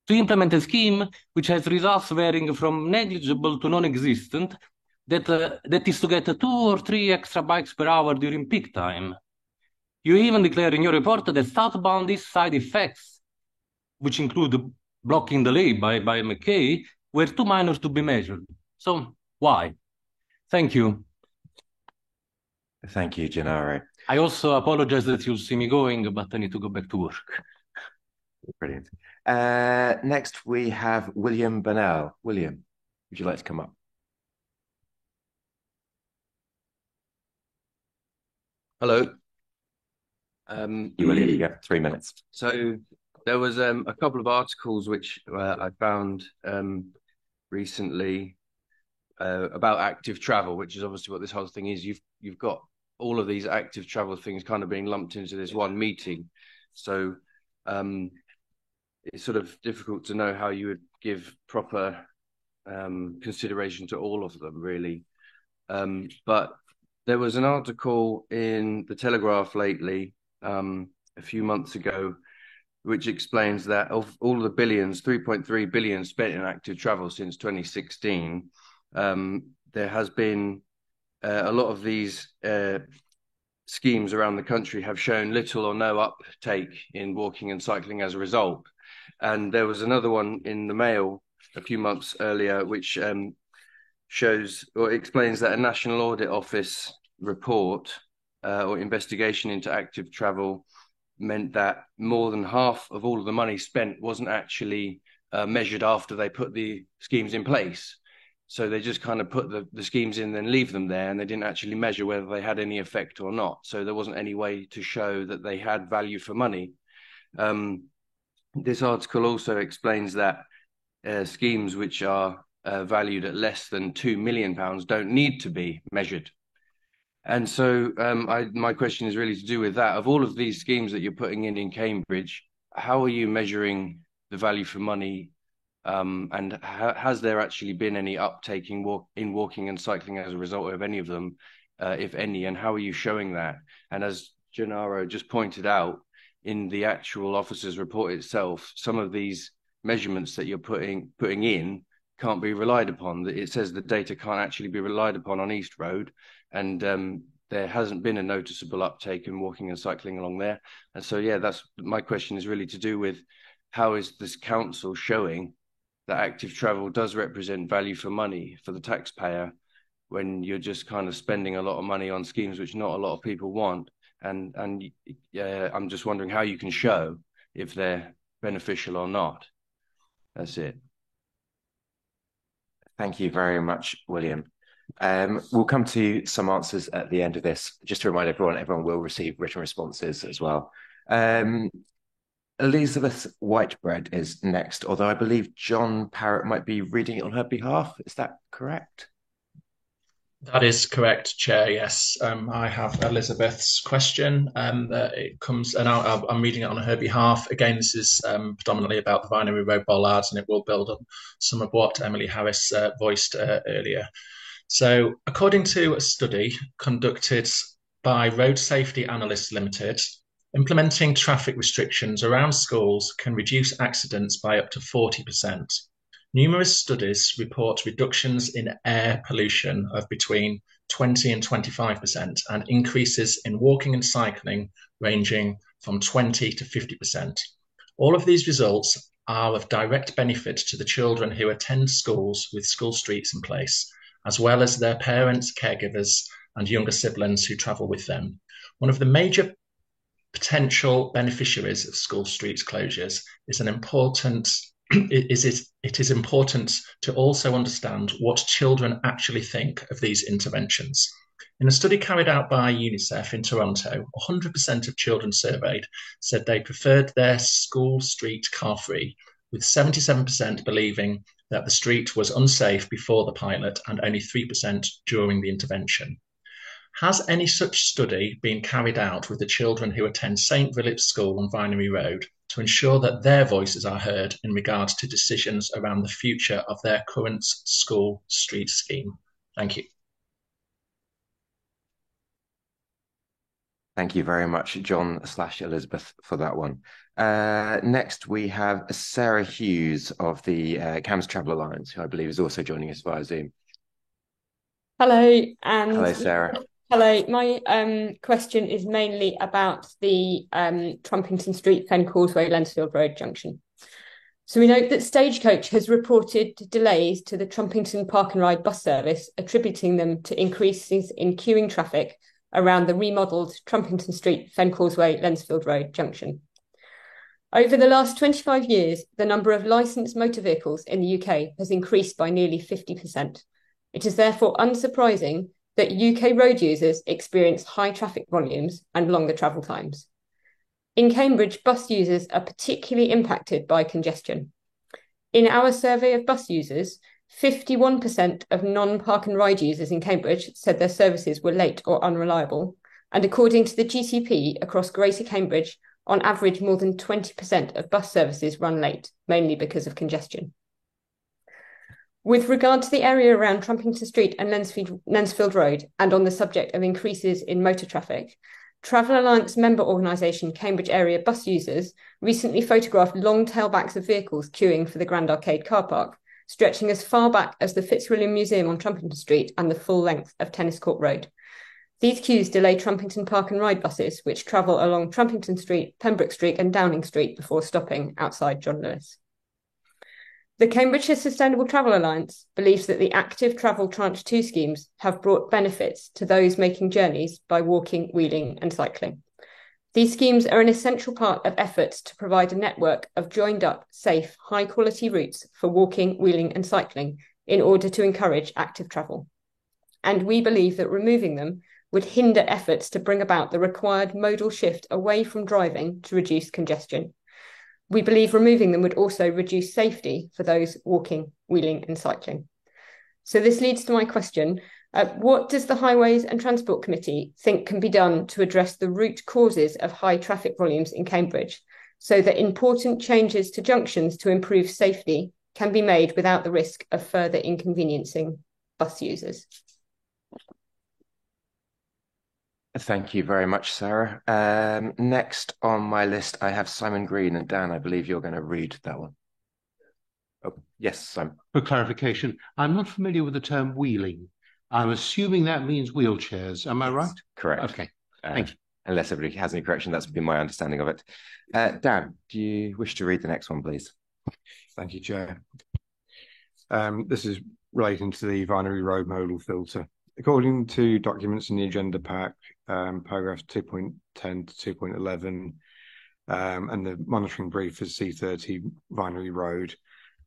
Speaker 13: to implement a scheme which has results varying from negligible to non-existent, that is to get 2 or 3 extra bikes per hour during peak time? You even declare in your report that southbound east side effects, which include blocking delay by McKay, were too minor to be measured. So why? Thank you.
Speaker 1: Thank you, Gennaro.
Speaker 13: I also apologize that you'll see me going, but I need to go back to work.
Speaker 1: Brilliant. Next, we have William Burnell. William, would you like to come up?
Speaker 14: Hello.
Speaker 1: William, you have 3 minutes.
Speaker 14: So there was a couple of articles which I found recently about active travel, which is obviously what this whole thing is. You've got all of these active travel things kind of being lumped into this one meeting. So it's sort of difficult to know how you would give proper consideration to all of them, really. But there was an article in the Telegraph lately, a few months ago, which explains that of all the billions, 3.3 billion spent in active travel since 2016, there has been a lot of these schemes around the country have shown little or no uptake in walking and cycling as a result. And there was another one in the Mail a few months earlier, which shows or explains that a National Audit Office report or investigation into active travel meant that more than half of all of the money spent wasn't actually measured after they put the schemes in place. So they just kind of put the schemes in and leave them there, and they didn't actually measure whether they had any effect or not. So there wasn't any way to show that they had value for money. This article also explains that schemes which are valued at less than £2 million don't need to be measured. And so my question is really to do with that. Of all of these schemes that you're putting in Cambridge, how are you measuring the value for money? And has there actually been any uptake in walking and cycling as a result of any of them, if any? And how are you showing that? And as Gennaro just pointed out, in the actual officer's report itself, some of these measurements that you're putting in can't be relied upon. It says the data can't actually be relied upon on East Road, and there hasn't been a noticeable uptake in walking and cycling along there. And so, yeah, that's my question is really to do with how is this council showing that active travel does represent value for money for the taxpayer when you're just kind of spending a lot of money on schemes which not a lot of people want. And I'm just wondering how you can show if they're beneficial or not. That's it.
Speaker 1: Thank you very much, William. We'll come to some answers at the end of this. Just to remind everyone will receive written responses as well. Elizabeth Whitebread is next, although I believe John Parrott might be reading it on her behalf. Is that correct?
Speaker 9: That is correct, Chair. Yes, I have Elizabeth's question. It comes, and I'm reading it on her behalf. Again, this is predominantly about the Vinery Road bollards, and it will build on some of what Emily Harris voiced earlier. So, according to a study conducted by Road Safety Analysts Limited, implementing traffic restrictions around schools can reduce accidents by up to 40%. Numerous studies report reductions in air pollution of between 20 and 25% and increases in walking and cycling ranging from 20 to 50%. All of these results are of direct benefit to the children who attend schools with school streets in place, as well as their parents, caregivers, and younger siblings who travel with them. One of the major potential beneficiaries of school streets closures is it is important to also understand what children actually think of these interventions. In a study carried out by UNICEF in Toronto, 100% of children surveyed said they preferred their school street car-free, with 77% believing that the street was unsafe before the pilot and only 3% during the intervention. Has any such study been carried out with the children who attend St. Philip's School on Vinery Road to ensure that their voices are heard in regards to decisions around the future of their current school street scheme? Thank you.
Speaker 1: Thank you very much, John/Elizabeth, for that one. Next, we have Sarah Hughes of the CAMS Travel Alliance, who I believe is also joining us via Zoom.
Speaker 15: Hello, and
Speaker 1: hello, Sarah.
Speaker 15: Hello. My question is mainly about the Trumpington Street, Fen Causeway, Lensfield Road junction. So we note that Stagecoach has reported delays to the Trumpington Park and Ride bus service, attributing them to increases in queuing traffic around the remodelled Trumpington Street, Fen Causeway, Lensfield Road junction. Over the last 25 years, the number of licensed motor vehicles in the UK has increased by nearly 50%. It is therefore unsurprising that UK road users experience high traffic volumes and longer travel times. In Cambridge, bus users are particularly impacted by congestion. In our survey of bus users, 51% of non-park and ride users in Cambridge said their services were late or unreliable, and according to the GCP across Greater Cambridge, on average more than 20% of bus services run late, mainly because of congestion. With regard to the area around Trumpington Street and Lensfield Road, and on the subject of increases in motor traffic, Travel Alliance member organisation Cambridge Area Bus Users recently photographed long tailbacks of vehicles queuing for the Grand Arcade car park, stretching as far back as the Fitzwilliam Museum on Trumpington Street and the full length of Tennis Court Road. These queues delay Trumpington Park and Ride buses, which travel along Trumpington Street, Pembroke Street and Downing Street before stopping outside John Lewis. The Cambridgeshire Sustainable Travel Alliance believes that the Active Travel Tranche 2 schemes have brought benefits to those making journeys by walking, wheeling and cycling. These schemes are an essential part of efforts to provide a network of joined up, safe, high quality routes for walking, wheeling and cycling in order to encourage active travel. And we believe that removing them would hinder efforts to bring about the required modal shift away from driving to reduce congestion. We believe removing them would also reduce safety for those walking, wheeling and cycling. So this leads to my question. What does the Highways and Transport Committee think can be done to address the root causes of high traffic volumes in Cambridge so that important changes to junctions to improve safety can be made without the risk of further inconveniencing bus users?
Speaker 1: Thank you very much, Sarah. Next on my list, I have Simon Green, and Dan, I believe you're going to read that one. Oh, yes, Simon.
Speaker 3: For clarification, I'm not familiar with the term wheeling. I'm assuming that means wheelchairs. Am I right?
Speaker 1: Correct.
Speaker 3: Okay, thank you.
Speaker 1: Unless everybody has any correction, that's been my understanding of it. Dan, do you wish to read the next one, please?
Speaker 2: Thank you, Chair. This is relating to the Vinery Road modal filter. According to documents in the agenda pack, paragraphs 2.10 to 2.11, and the monitoring brief for C30 Vinery Road,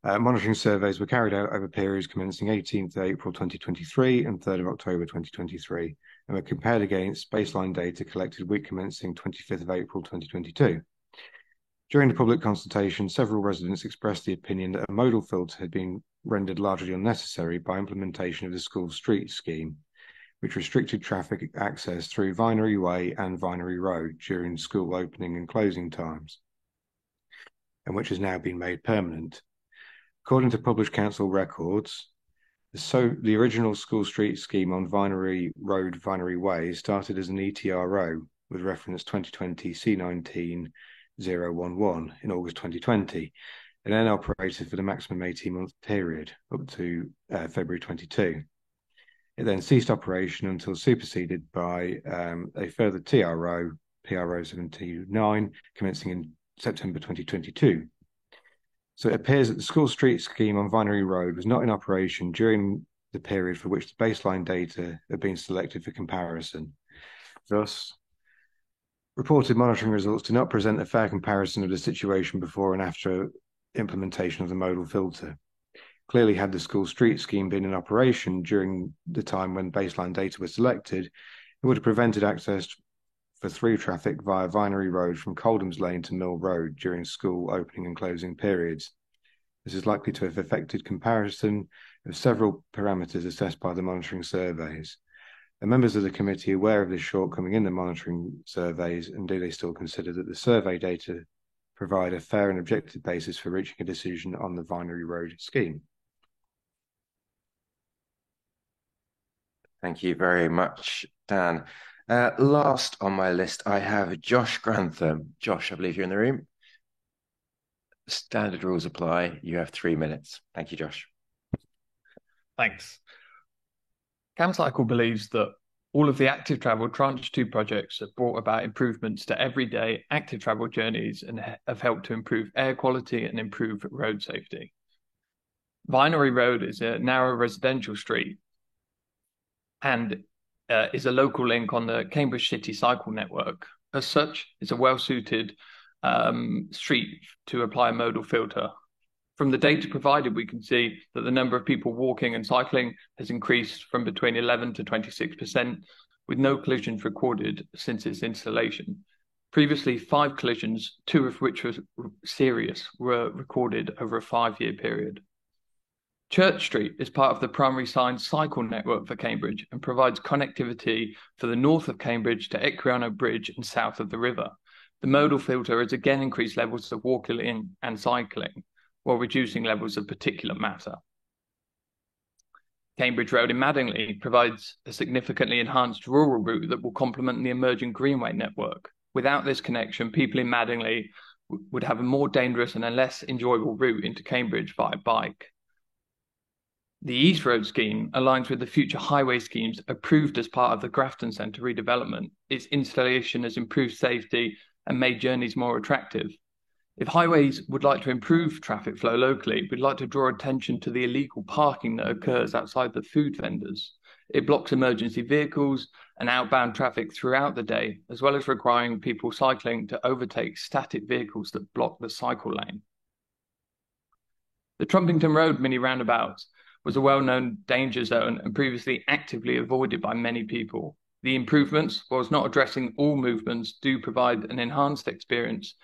Speaker 2: monitoring surveys were carried out over periods commencing 18th April 2023 and 3rd of October 2023, and were compared against baseline data collected week commencing 25th of April 2022. During the public consultation, several residents expressed the opinion that a modal filter had been rendered largely unnecessary by implementation of the school street scheme. which restricted traffic access through Vinery Way and Vinery Road during school opening and closing times, and which has now been made permanent. According to published council records, the original school street scheme on Vinery Road, Vinery Way started as an ETRO with reference 2020 C19 011 in August 2020, and then operated for the maximum 18-month period up to February 22. It then ceased operation until superseded by a further TRO, PRO 79, commencing in September 2022. So it appears that the school street scheme on Vinery Road was not in operation during the period for which the baseline data had been selected for comparison. Thus, reported monitoring results do not present a fair comparison of the situation before and after implementation of the modal filter. Clearly, had the school street scheme been in operation during the time when baseline data was selected, it would have prevented access for through traffic via Vinery Road from Coldham's Lane to Mill Road during school opening and closing periods. This is likely to have affected comparison of several parameters assessed by the monitoring surveys. Are members of the committee aware of this shortcoming in the monitoring surveys, and do they still consider that the survey data provide a fair and objective basis for reaching a decision on the Vinery Road scheme?
Speaker 1: Thank you very much, Dan. Last on my list, I have Josh Grantham. Josh, I believe you're in the room. Standard rules apply. You have 3 minutes. Thank you, Josh.
Speaker 16: Thanks. CamCycle believes that all of the active travel Tranche 2 projects have brought about improvements to everyday active travel journeys and have helped to improve air quality and improve road safety. Vinery Road is a narrow residential street and is a local link on the Cambridge City Cycle Network. As such, it's a well-suited street to apply a modal filter. From the data provided, we can see that the number of people walking and cycling has increased from between 11 to 26%, with no collisions recorded since its installation. Previously, 5 collisions, 2 of which were serious, were recorded over a 5-year period. Church Street is part of the Primary Signs Cycle Network for Cambridge and provides connectivity for the north of Cambridge to Equiano Bridge and south of the river. The modal filter has again increased levels of walking and cycling, while reducing levels of particulate matter. Cambridge Road in Madingley provides a significantly enhanced rural route that will complement the emerging Greenway network. Without this connection, people in Madingley would have a more dangerous and a less enjoyable route into Cambridge via bike. The East Road scheme aligns with the future highway schemes approved as part of the Grafton Centre redevelopment. Its installation has improved safety and made journeys more attractive. If highways would like to improve traffic flow locally, we'd like to draw attention to the illegal parking that occurs outside the food vendors. It blocks emergency vehicles and outbound traffic throughout the day, as well as requiring people cycling to overtake static vehicles that block the cycle lane. The Trumpington Road mini roundabout was a well-known danger zone and previously actively avoided by many people. The improvements, whilst not addressing all movements, do provide an enhanced experience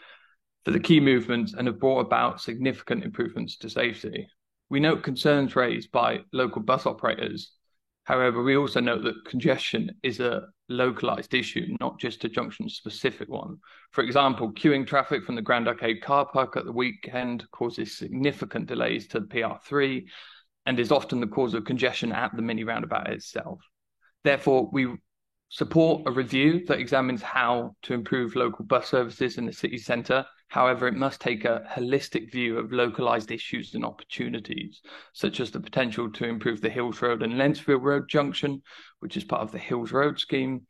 Speaker 16: for the key movements and have brought about significant improvements to safety. We note concerns raised by local bus operators. However, we also note that congestion is a localised issue, not just a junction-specific one. For example, queuing traffic from the Grand Arcade car park at the weekend causes significant delays to the PR3 and is often the cause of congestion at the mini roundabout itself. Therefore, we support a review that examines how to improve local bus services in the city centre. However, it must take a holistic view of localised issues and opportunities, such as the potential to improve the Hills Road and Lensfield Road junction, which is part of the Hills Road scheme,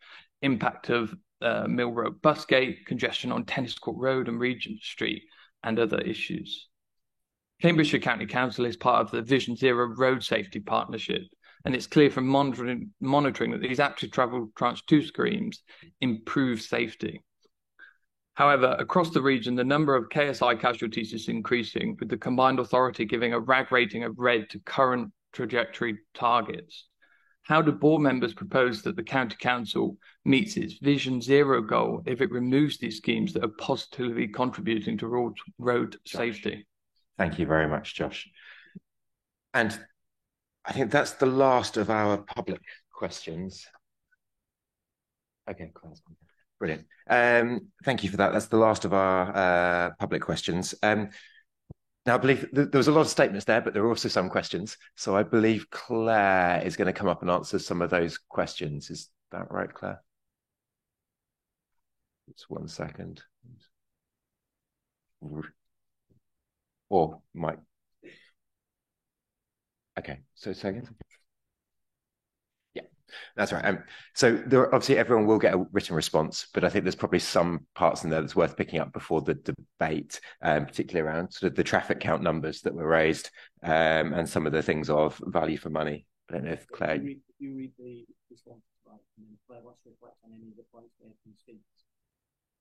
Speaker 16: impact of Mill Road Busgate, congestion on Tennis Court Road and Regent Street, and other issues. Cambridgeshire County Council is part of the Vision Zero Road Safety Partnership, and it's clear from monitoring that these active travel Tranche 2 schemes improve safety. However, across the region, the number of KSI casualties is increasing, with the combined authority giving a RAG rating of red to current trajectory targets. How do board members propose that the County Council meets its Vision Zero goal if it removes these schemes that are positively contributing to road safety?
Speaker 1: Thank you very much, Josh. And I think that's the last of our public questions. Okay, brilliant. Thank you for that. That's the last of our public questions. Now, I believe there was a lot of statements there, but there are also some questions. So I believe Claire is going to come up and answer some of those questions. Is that right, Claire? Just 1 second. Or Mike. Okay, so second. Yeah, that's right. So there, obviously everyone will get a written response, but I think there's probably some parts in there that's worth picking up before the debate, particularly around sort of the traffic count numbers that were raised, and some of the things of value for money. I don't know if Claire.
Speaker 6: You read the response, right, and then Claire wants to reflect on any of the points made from the speakers.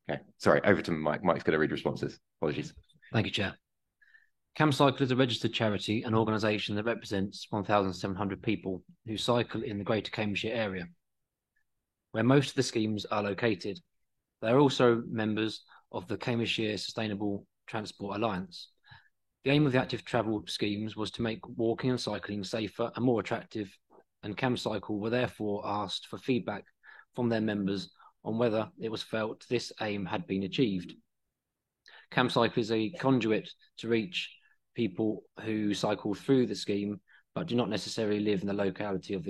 Speaker 1: Okay, sorry, over to Mike. Mike's going to read responses. Apologies.
Speaker 17: Thank you, Chair. CamCycle is a registered charity and organisation that represents 1,700 people who cycle in the Greater Cambridgeshire area, where most of the schemes are located. They are also members of the Cambridgeshire Sustainable Transport Alliance. The aim of the active travel schemes was to make walking and cycling safer and more attractive, and CamCycle were therefore asked for feedback from their members on whether it was felt this aim had been achieved. CamCycle is a conduit to reach people who cycle through the scheme but do not necessarily live in the locality of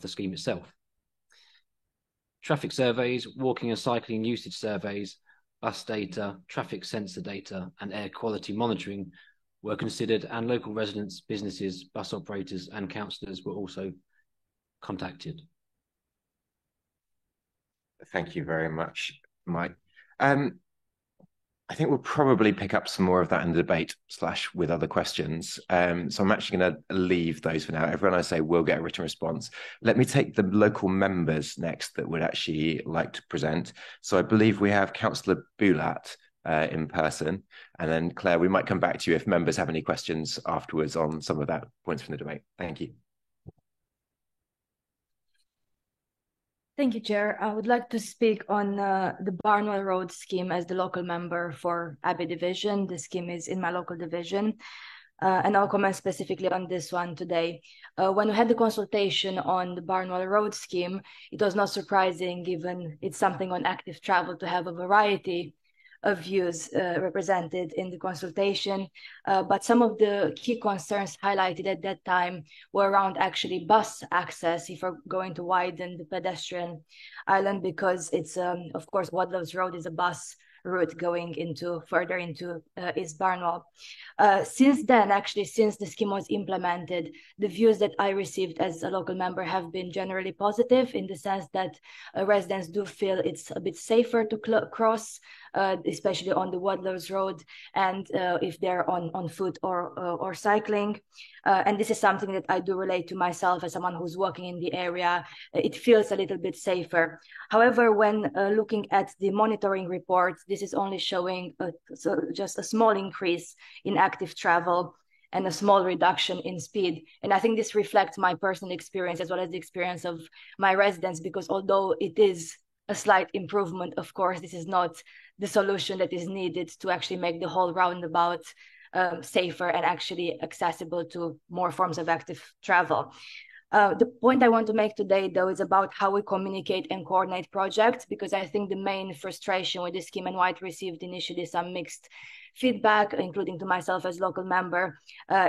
Speaker 17: the scheme itself. Traffic surveys, walking and cycling usage surveys, bus data, traffic sensor data, and air quality monitoring were considered, and local residents, businesses, bus operators, and councillors were also contacted.
Speaker 1: Thank you very much, Mike. I think we'll probably pick up some more of that in the debate / with other questions. So I'm actually going to leave those for now. Everyone I say will get a written response. Let me take the local members next that would actually like to present. So I believe we have Councillor Boulat in person. And then Claire, we might come back to you if members have any questions afterwards on some of that points from the debate. Thank you.
Speaker 18: Thank you, Chair. I would like to speak on the Barnwell Road scheme as the local member for Abbey Division. The scheme is in my local division, and I'll comment specifically on this one today. When we had the consultation on the Barnwell Road scheme, it was not surprising, given it's something on active travel, to have a variety of views represented in the consultation, but some of the key concerns highlighted at that time were around actually bus access if we're going to widen the pedestrian island, because it's of course Wadlows Road is a bus route going further into East Barnwell. Since then, actually, since the scheme was implemented, the views that I received as a local member have been generally positive, in the sense that residents do feel it's a bit safer to cross, especially on the Wadlows Road, and if they're on foot or cycling. And this is something that I do relate to myself as someone who's working in the area. It feels a little bit safer. However, when looking at the monitoring reports, this is only showing just a small increase in active travel and a small reduction in speed. And I think this reflects my personal experience as well as the experience of my residents, because although it is a slight improvement, of course, this is not the solution that is needed to actually make the whole roundabout safer and actually accessible to more forms of active travel. The point I want to make today, though, is about how we communicate and coordinate projects, because I think the main frustration with this scheme, and why it received initially some mixed feedback, including to myself as local member,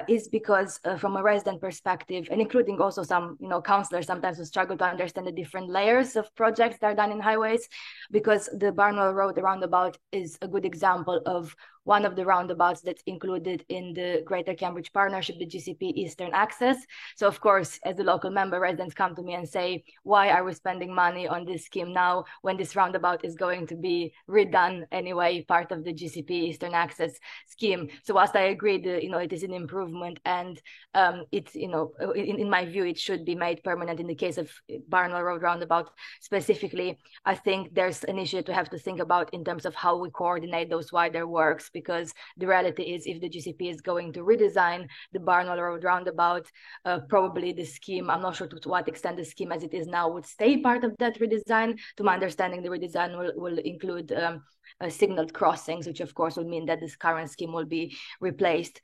Speaker 18: is because from a resident perspective, and including also some councillors sometimes who struggle to understand the different layers of projects that are done in highways, because the Barnwell Road roundabout is a good example of one of the roundabouts that's included in the Greater Cambridge Partnership, the GCP Eastern Access. So of course, as the local member, residents come to me and say, why are we spending money on this scheme now when this roundabout is going to be redone anyway, part of the GCP Eastern Access scheme? So whilst I agree that it is an improvement, and it's in my view it should be made permanent in the case of Barnwell Road roundabout specifically, I think there's an issue to have to think about in terms of how we coordinate those wider works, because the reality is, if the GCP is going to redesign the Barnwell Road roundabout, probably the scheme, I'm not sure to what extent the scheme as it is now would stay part of that redesign. To my understanding, the redesign will include signaled crossings, which of course will mean that this current scheme will be replaced.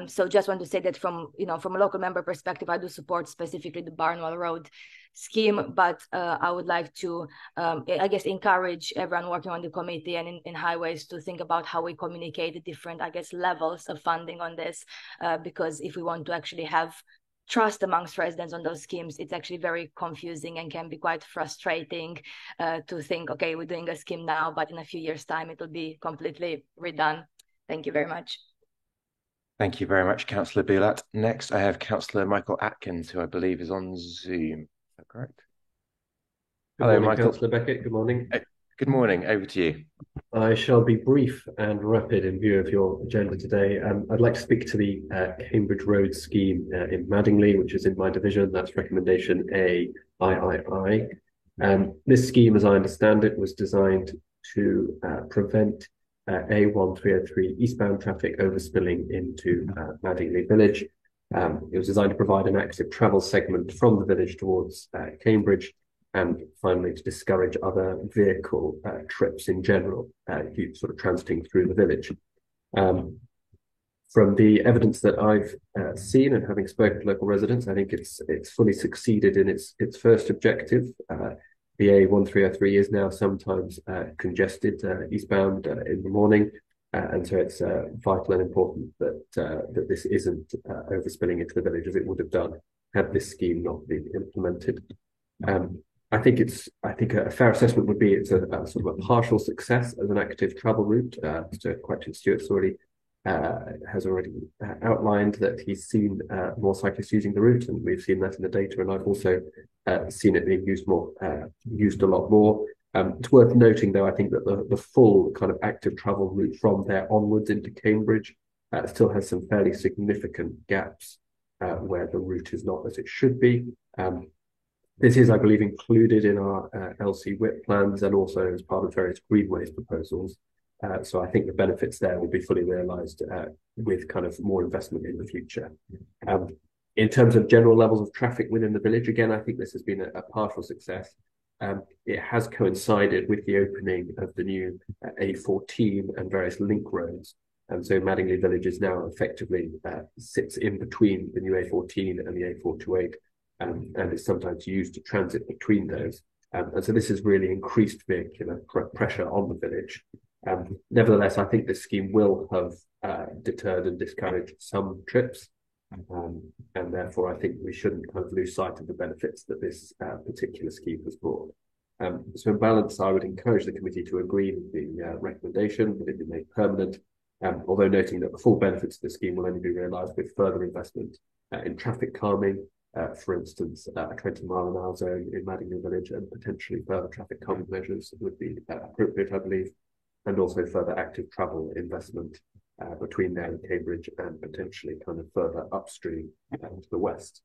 Speaker 18: So just want to say that from a local member perspective, I do support specifically the Barnwell Road scheme, but I would like to, I guess, encourage everyone working on the committee and in highways to think about how we communicate the different, I guess, levels of funding on this, because if we want to actually have trust amongst residents on those schemes, it's actually very confusing and can be quite frustrating to think, okay, we're doing a scheme now, but in a few years' time, it will be completely redone. Thank you very much.
Speaker 1: Thank you very much, Councillor Bulat. Next, I have Councillor Michael Atkins, who I believe is on Zoom. Is that correct?
Speaker 19: Hello, morning, Michael. Councillor Beckett. Good morning.
Speaker 1: Good morning. Over to you.
Speaker 19: I shall be brief and rapid in view of your agenda today. I'd like to speak to the Cambridge Road scheme in Madingley, which is in my division. That's recommendation A-III. This scheme, as I understand it, was designed to prevent A1303 eastbound traffic overspilling into Madingley Village. It was designed to provide an active travel segment from the village towards Cambridge, and finally to discourage other vehicle trips in general, sort of transiting through the village. From the evidence that I've seen and having spoken to local residents, I think it's fully succeeded in its first objective. The A1303 is now sometimes congested eastbound in the morning, and so it's vital and important that this isn't overspilling into the village as it would have done had this scheme not been implemented. I think a fair assessment would be it's a sort of a partial success as an active travel route. So Question Stewart's has already outlined that he's seen more cyclists using the route, and we've seen that in the data. And I've also seen it being used a lot more. It's worth noting, though, I think that the full kind of active travel route from there onwards into Cambridge still has some fairly significant gaps where the route is not as it should be. This is, I believe, included in our LC WIP plans and also as part of various greenways proposals. So I think the benefits there will be fully realised with kind of more investment in the future. In terms of general levels of traffic within the village, again, I think this has been a partial success. It has coincided with the opening of the new A14 and various link roads. And so Madingley Village is now effectively sits in between the new A14 and the A428. And is sometimes used to transit between those. And so this has really increased vehicular pressure on the village. Nevertheless, I think this scheme will have deterred and discouraged some trips. And therefore, I think we shouldn't kind of lose sight of the benefits that this particular scheme has brought. So in balance, I would encourage the committee to agree with the recommendation that it be made permanent, although noting that the full benefits of the scheme will only be realised with further investment in traffic calming, for instance, a 20-mile-an-hour zone in Madingley Village, and potentially further traffic calming measures would be appropriate, I believe, and also further active travel investment between there and Cambridge, and potentially kind of further upstream to the west.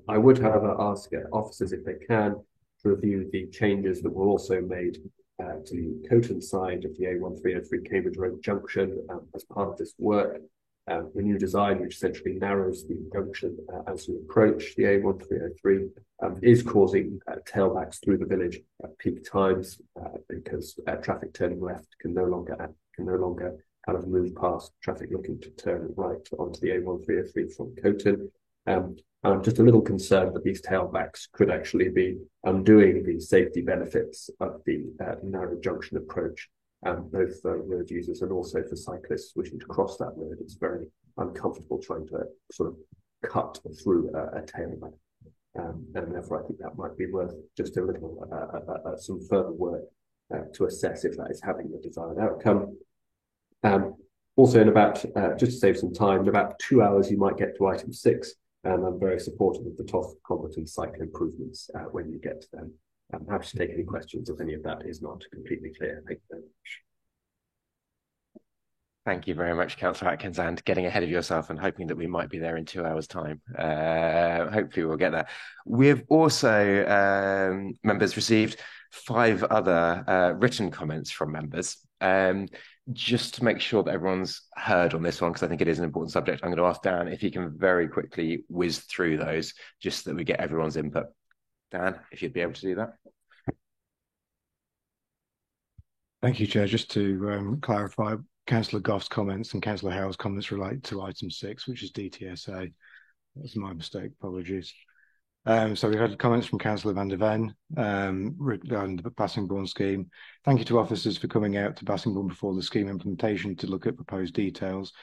Speaker 19: I would, however, ask officers if they can to review the changes that were also made to the Coton side of the A1303 Cambridge Road junction as part of this work. The new design, which essentially narrows the junction as you approach the A1303, is causing tailbacks through the village at peak times because traffic turning left can no longer kind of move past traffic looking to turn right onto the A1303 from Coton. I'm just a little concerned that these tailbacks could actually be undoing the safety benefits of the narrow junction approach. Both for road users and also for cyclists wishing to cross that road. It's very uncomfortable trying to sort of cut through a tailback. And therefore, I think that might be worth just a little, some further work to assess if that is having the desired outcome. Also, in about, just to save some time, in about 2 hours, you might get to item 6. And I'm very supportive of the TOF competent cycle improvements when you get to them. I'm happy to take any questions if any of that is not completely clear. Thank you very much.
Speaker 1: Thank you very much, Councillor Atkins, and getting ahead of yourself and hoping that we might be there in 2 hours' time. Hopefully we'll get there. We've also, members, received 5 other written comments from members. Just to make sure that everyone's heard on this one, because I think it is an important subject, I'm going to ask Dan if he can very quickly whiz through those, just so that we get everyone's input. Dan, if you'd be able to do that.
Speaker 2: Thank you, Chair. Just to clarify, Councillor Goff's comments and Councillor Howell's comments relate to item 6, which is DTSA. That's my mistake. Apologies. So we've had comments from Councillor Van der Ven regarding the Bassingbourn scheme. Thank you to officers for coming out to Bassingbourn before the scheme implementation to look at proposed details.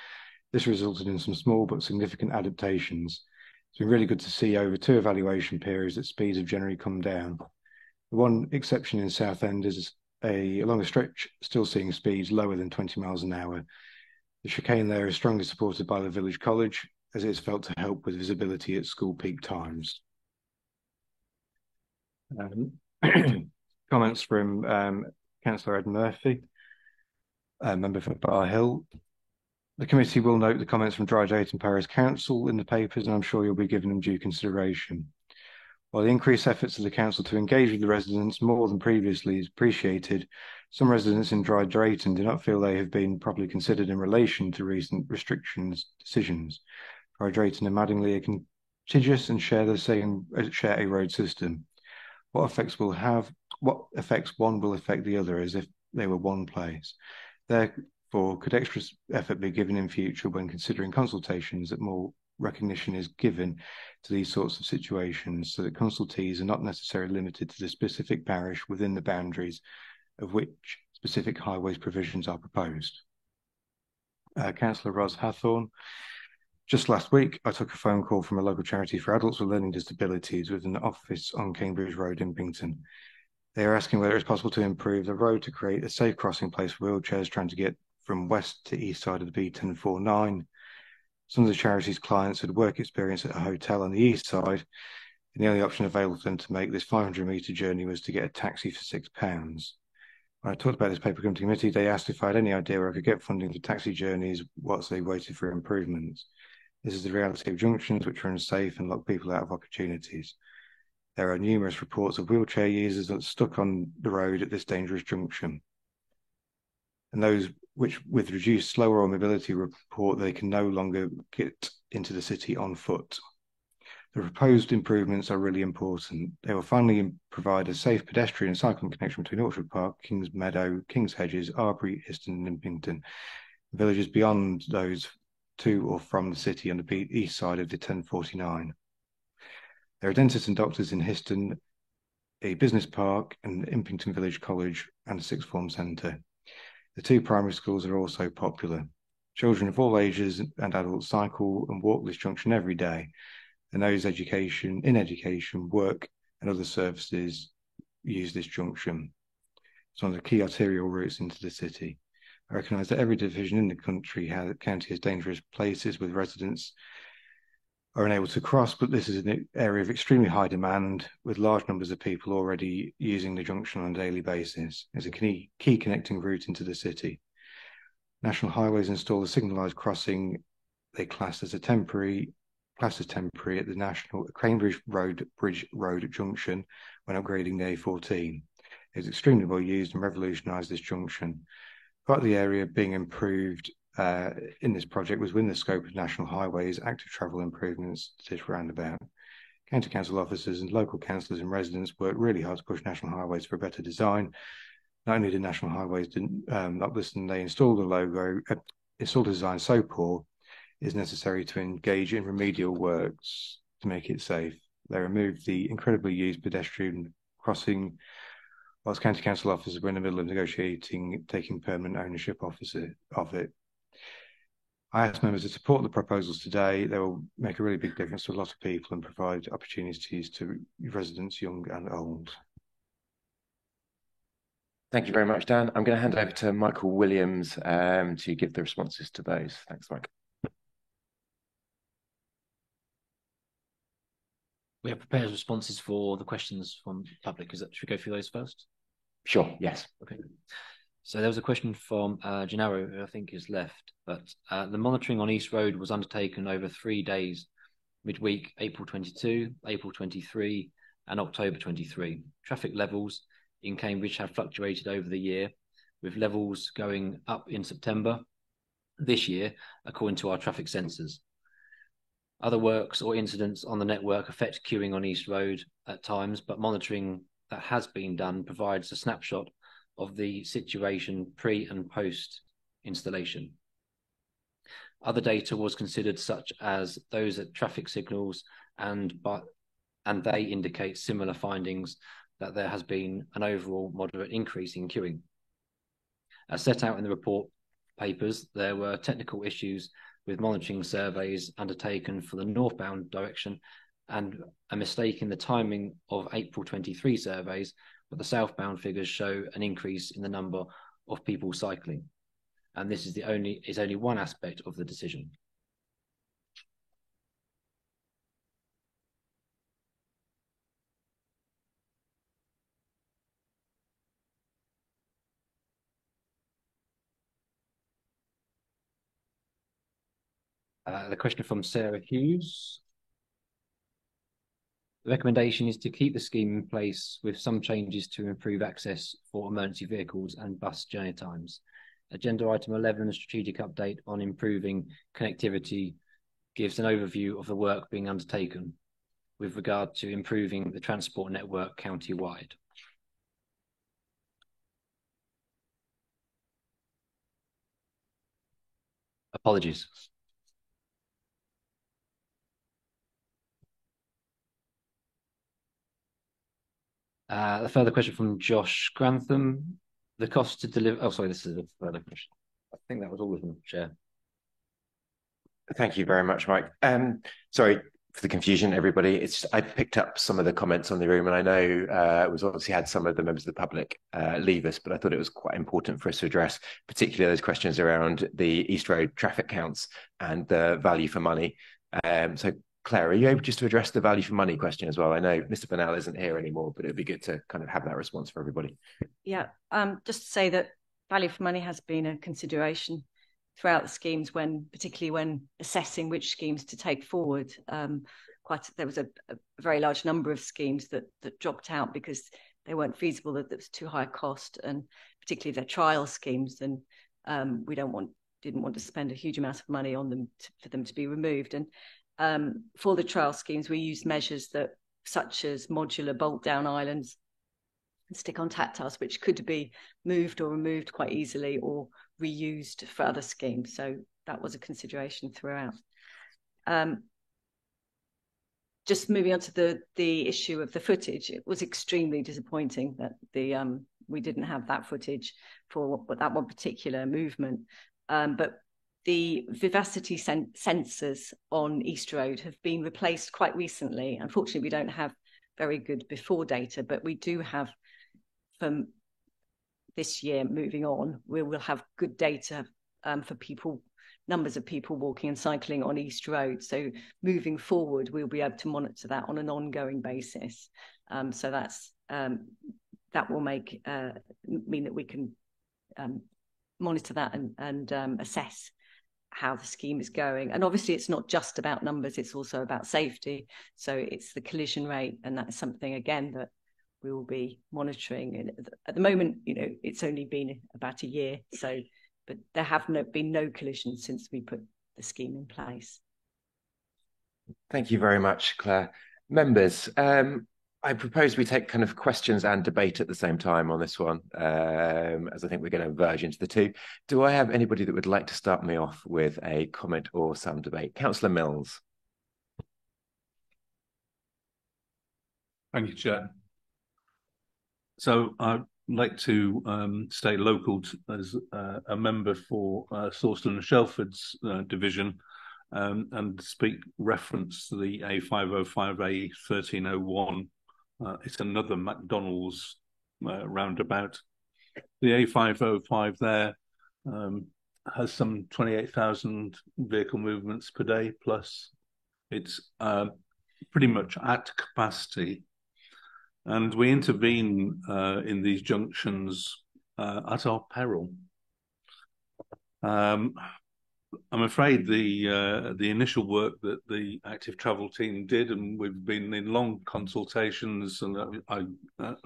Speaker 2: This resulted in some small but significant adaptations. It's been really good to see over 2 evaluation periods that speeds have generally come down. The one exception in Southend is along a stretch still seeing speeds lower than 20 miles an hour. The chicane there is strongly supported by the village college, as it is felt to help with visibility at school peak times. Comments from Councillor Ed Murphy, member for Bar Hill. The committee will note the comments from Drygate and Paris Council in the papers, and I'm sure you'll be giving them due consideration. While the increased efforts of the council to engage with the residents more than previously is appreciated, some residents in Drayton do not feel they have been properly considered in relation to recent restrictions decisions. Drayton and Madingley are contiguous and share a road system. What effects one will affect the other as if they were one place. Therefore, could extra effort be given in future when considering consultations that more recognition is given to these sorts of situations, so that consultees are not necessarily limited to the specific parish within the boundaries of which specific highways provisions are proposed. Councillor Ros Hathorn. Just last week, I took a phone call from a local charity for adults with learning disabilities with an office on Cambridge Road, Impington. They are asking whether it's possible to improve the road to create a safe crossing place for wheelchairs trying to get from west to east side of the B1049. Some of the charity's clients had work experience at a hotel on the east side, and the only option available to them to make this 500-metre journey was to get a taxi for £6. When I talked about this paper committee, they asked if I had any idea where I could get funding for taxi journeys whilst they waited for improvements. This is the reality of junctions which are unsafe and lock people out of opportunities. There are numerous reports of wheelchair users that are stuck on the road at this dangerous junction. And those which with reduced slower or mobility report they can no longer get into the city on foot. The proposed improvements are really important. They will finally provide a safe pedestrian and cycling connection between Orchard Park, Kings Meadow, Kings Hedges, Arbury, Histon and Impington, villages beyond those to or from the city on the east side of the 1049. There are dentists and doctors in Histon, a business park, an Impington Village College and a sixth form centre. The 2 primary schools are also popular. Children of all ages and adults cycle and walk this junction every day, and those in education, work and other services use this junction. It's one of the key arterial routes into the city. I recognise that every division in the county has dangerous places with residents are unable to cross, but this is an area of extremely high demand with large numbers of people already using the junction on a daily basis. It's a key connecting route into the city. National Highways install a signalised crossing they class as temporary at the National Cambridge Bridge Road junction when upgrading the A14. It's extremely well used and revolutionised this junction. Part of the area being improved in this project was within the scope of National Highways active travel improvements to this roundabout. County Council officers and local councillors and residents worked really hard to push National Highways for a better design. Not only did National Highways not listen, they installed a design so poor it is necessary to engage in remedial works to make it safe. They removed the incredibly used pedestrian crossing whilst County Council officers were in the middle of negotiating taking permanent ownership of it. I asked members to support the proposals today. They will make a really big difference to a lot of people and provide opportunities to residents, young and old.
Speaker 1: Thank you very much, Dan. I'm going to hand over to Michael Williams to give the responses to those. Thanks, Mike.
Speaker 17: We have prepared responses for the questions from the public. Should we go through those first?
Speaker 1: Sure, yes.
Speaker 17: Okay. So there was a question from Gennaro, who I think is left, but the monitoring on East Road was undertaken over 3 days, midweek, April 22, April 23, and October 23. Traffic levels in Cambridge have fluctuated over the year, with levels going up in September this year, according to our traffic sensors. Other works or incidents on the network affect queuing on East Road at times, but monitoring that has been done provides a snapshot of the situation pre and post installation. Other data was considered, such as those at traffic signals, and they indicate similar findings, that there has been an overall moderate increase in queuing. As set out in the report papers, there were technical issues with monitoring surveys undertaken for the northbound direction and a mistake in the timing of April 23 surveys, but the southbound figures show an increase in the number of people cycling. And this is only one aspect of the decision. The question from Sarah Hughes. The recommendation is to keep the scheme in place with some changes to improve access for emergency vehicles and bus journey times. Agenda item 11, a strategic update on improving connectivity, gives an overview of the work being undertaken with regard to improving the transport network county-wide. Apologies. A further question from Josh Grantham. The cost to deliver... Oh, sorry, this is a further question. I think that was all of them, Chair.
Speaker 1: Thank you very much, Mike. Sorry for the confusion, everybody. I picked up some of the comments on the room, and I know it was obviously had some of the members of the public leave us, but I thought it was quite important for us to address, particularly those questions around the East Road traffic counts and the value for money. So Claire, are you able just to address the value for money question as well? I know Mr. Burnell isn't here anymore, but it'd be good to kind of have that response for everybody.
Speaker 5: Yeah, just to say that value for money has been a consideration throughout the schemes, particularly when assessing which schemes to take forward. There was a very large number of schemes that dropped out because they weren't feasible, that there was too high a cost, and particularly their trial schemes. And we didn't want to spend a huge amount of money on them for them to be removed. And for the trial schemes, we used measures such as modular bolt-down islands and stick-on tactiles, which could be moved or removed quite easily or reused for other schemes. So that was a consideration throughout. Just moving on to the issue of the footage, it was extremely disappointing that we didn't have that footage for that one particular movement. But the vivacity sensors on East Road have been replaced quite recently. Unfortunately, we don't have very good before data, but we do have from this year moving on, we will have good data for numbers of people walking and cycling on East Road. So moving forward, we'll be able to monitor that on an ongoing basis. So that will mean that we can monitor that and assess how the scheme is going. And obviously it's not just about numbers, it's also about safety. So it's the collision rate, and that's something again that we will be monitoring. And at the moment, it's only been about a year, but there have been no collisions since we put the scheme in place.
Speaker 1: Thank you very much, Claire. Members, I propose we take kind of questions and debate at the same time on this one, as I think we're going to verge into the two. Do I have anybody that would like to start me off with a comment or some debate? Councillor Mills.
Speaker 20: Thank you, Chair. So I'd like to stay local as a member for Sawston and Shelford's division, and speak reference to the A505A 1301. It's another McDonald's roundabout. The A505 there has some 28,000 vehicle movements per day, plus it's pretty much at capacity. And we intervene in these junctions at our peril. I'm afraid the initial work that the active travel team did, and we've been in long consultations, and I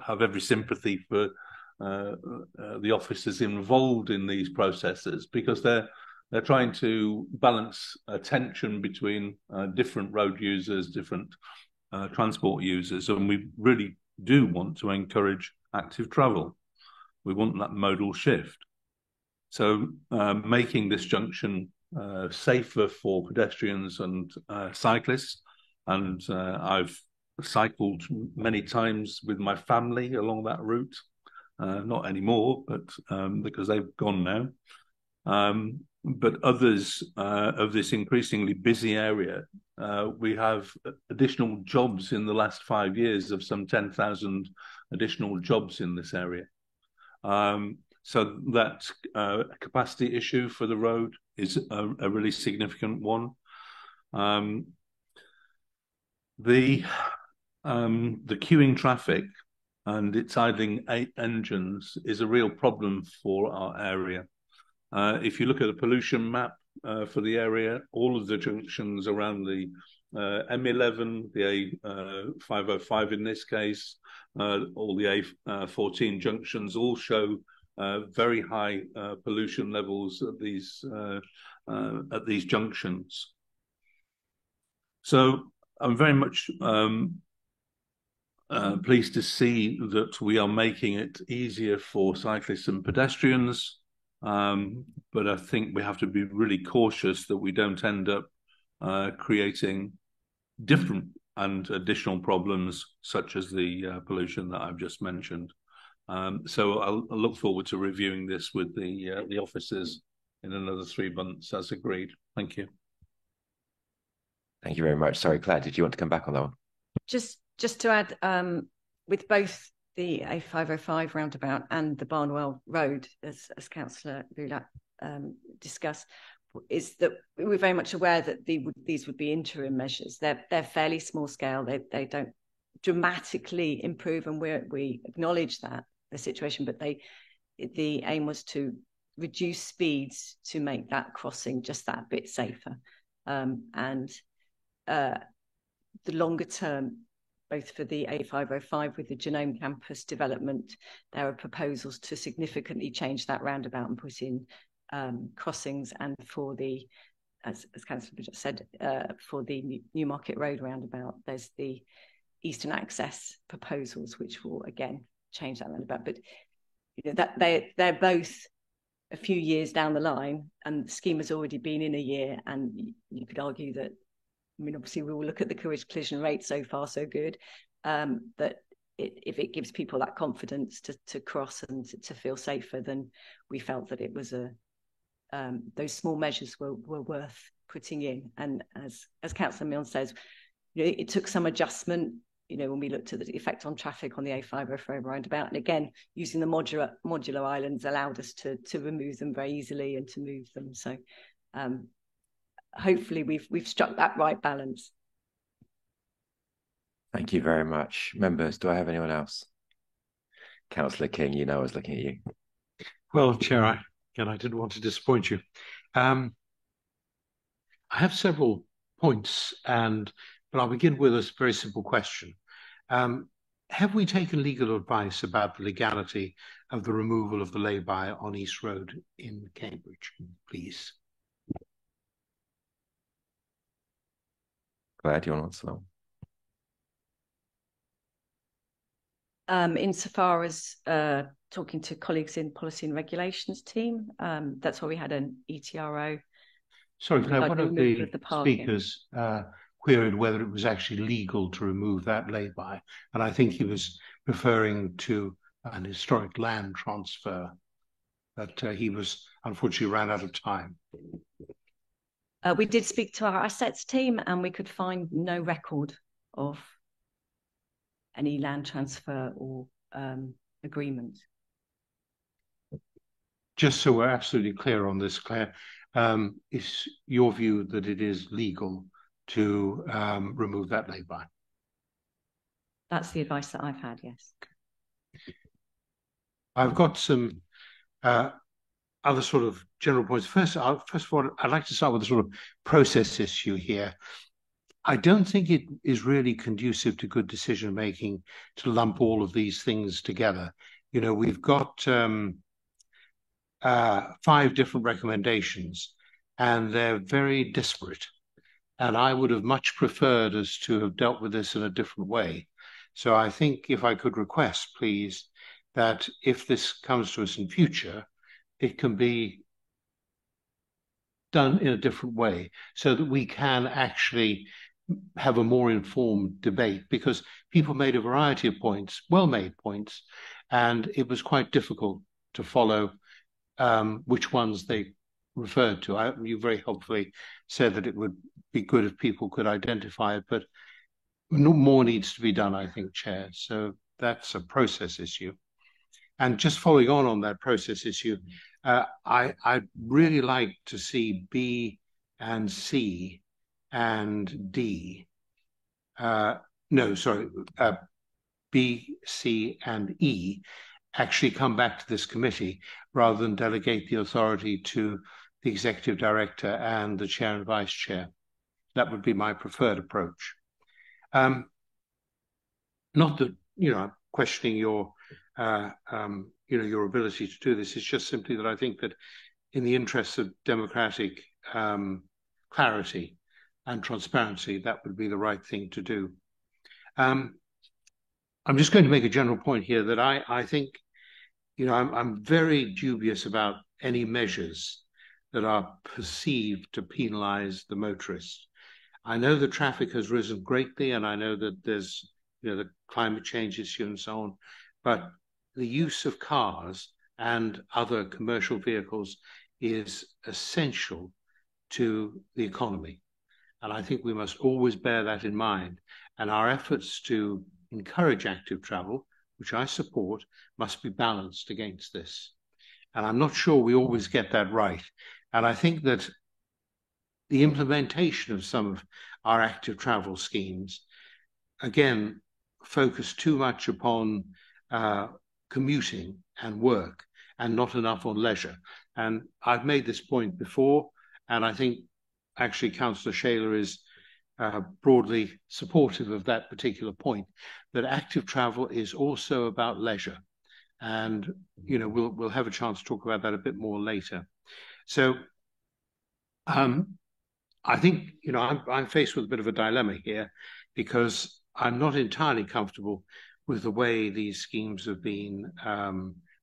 Speaker 20: have every sympathy for the officers involved in these processes, because they're trying to balance attention between different road users, different transport users, and we really do want to encourage active travel. We want that modal shift. So making this junction safer for pedestrians and cyclists. And I've cycled many times with my family along that route. Not anymore, but because they've gone now. But others of this increasingly busy area, we have additional jobs in the last 5 years of some 10,000 additional jobs in this area. So that capacity issue for the road is a really significant one. The queuing traffic and its idling engines is a real problem for our area. If you look at the pollution map for the area, all of the junctions around the M11, the A505 in this case, all the A14 junctions all show very high pollution levels at these junctions. So I'm very much pleased to see that we are making it easier for cyclists and pedestrians. But I think we have to be really cautious that we don't end up creating different and additional problems, such as the pollution that I've just mentioned. So I'll look forward to reviewing this with the officers in another 3 months, as agreed. Thank you.
Speaker 1: Thank you very much. Sorry, Claire, did you want to come back on that one?
Speaker 5: Just to add, with both the A505 roundabout and the Barnwell Road, as Councillor Lula discussed, is that we're very much aware that these would be interim measures. They're fairly small scale. They don't dramatically improve, and we acknowledge that the situation. But the aim was to reduce speeds to make that crossing just that bit safer, and the longer term, both for the A505 with the Genome Campus development, there are proposals to significantly change that roundabout and put in crossings, and for the, as Councillor just said, for the Newmarket Road roundabout, there's the Eastern Access proposals, which will again change that roundabout. But you know, that they're both a few years down the line, and the scheme has already been in a year, and you could argue that, I mean, obviously we will look at the collision rate, so far so good, that if it gives people that confidence to cross and to feel safer, then we felt that it was those small measures were worth putting in. And as Councillor Milne says, you know, it took some adjustment, you know, when we looked at the effect on traffic on the A505 roundabout, and again, using the modular islands allowed us to remove them very easily and to move them. So hopefully we've struck that right balance.
Speaker 1: Thank you very much. Members, do I have anyone else? Councillor King, you know I was looking at you.
Speaker 3: Well, Chair, I didn't want to disappoint you. I have several points, but I'll begin with a very simple question. Have we taken legal advice about the legality of the removal of the lay-by on East Road in Cambridge, please?
Speaker 1: Claire, do you want to answer that one?
Speaker 5: Insofar as talking to colleagues in policy and regulations team, that's why we had an ETRO.
Speaker 3: Sorry, Claire, one of the speakers queried whether it was actually legal to remove that lay-by, and I think he was referring to an historic land transfer, but he was unfortunately ran out of time.
Speaker 5: We did speak to our assets team, and we could find no record of any land transfer or agreement.
Speaker 3: Just so we're absolutely clear on this, Claire, is your view that it is legal to remove that lay-by?
Speaker 5: That's the advice that I've had, yes.
Speaker 3: I've got some other sort of general points. First of all, I'd like to start with a sort of process issue here. I don't think it is really conducive to good decision making to lump all of these things together. You know, we've got 5 different recommendations, and they're very disparate. And I would have much preferred us to have dealt with this in a different way. So I think if I could request, please, that if this comes to us in future, it can be done in a different way so that we can actually have a more informed debate, because people made a variety of points, well-made points, and it was quite difficult to follow which ones they referred to. You very helpfully said that it would be good if people could identify it, but more needs to be done, I think, Chair. So that's a process issue. And just following on that process issue, I'd really like to see B and C and D. B, C, and E actually come back to this committee rather than delegate the authority to the executive director and the chair and vice chair. That would be my preferred approach. Not that, I'm questioning your ability to do this. It's just simply that I think that in the interests of democratic clarity and transparency, that would be the right thing to do. I'm just going to make a general point here that I think, I'm very dubious about any measures that are perceived to penalize the motorist. I know the traffic has risen greatly, and I know that there's, the climate change issue and so on, but the use of cars and other commercial vehicles is essential to the economy. And I think we must always bear that in mind. And our efforts to encourage active travel, which I support, must be balanced against this. And I'm not sure we always get that right. And I think that the implementation of some of our active travel schemes, again, focus too much upon commuting and work and not enough on leisure. And I've made this point before, and I think actually Councillor Shaler is broadly supportive of that particular point, that active travel is also about leisure. And, we'll have a chance to talk about that a bit more later. So I think, I'm faced with a bit of a dilemma here, because I'm not entirely comfortable with the way these schemes have been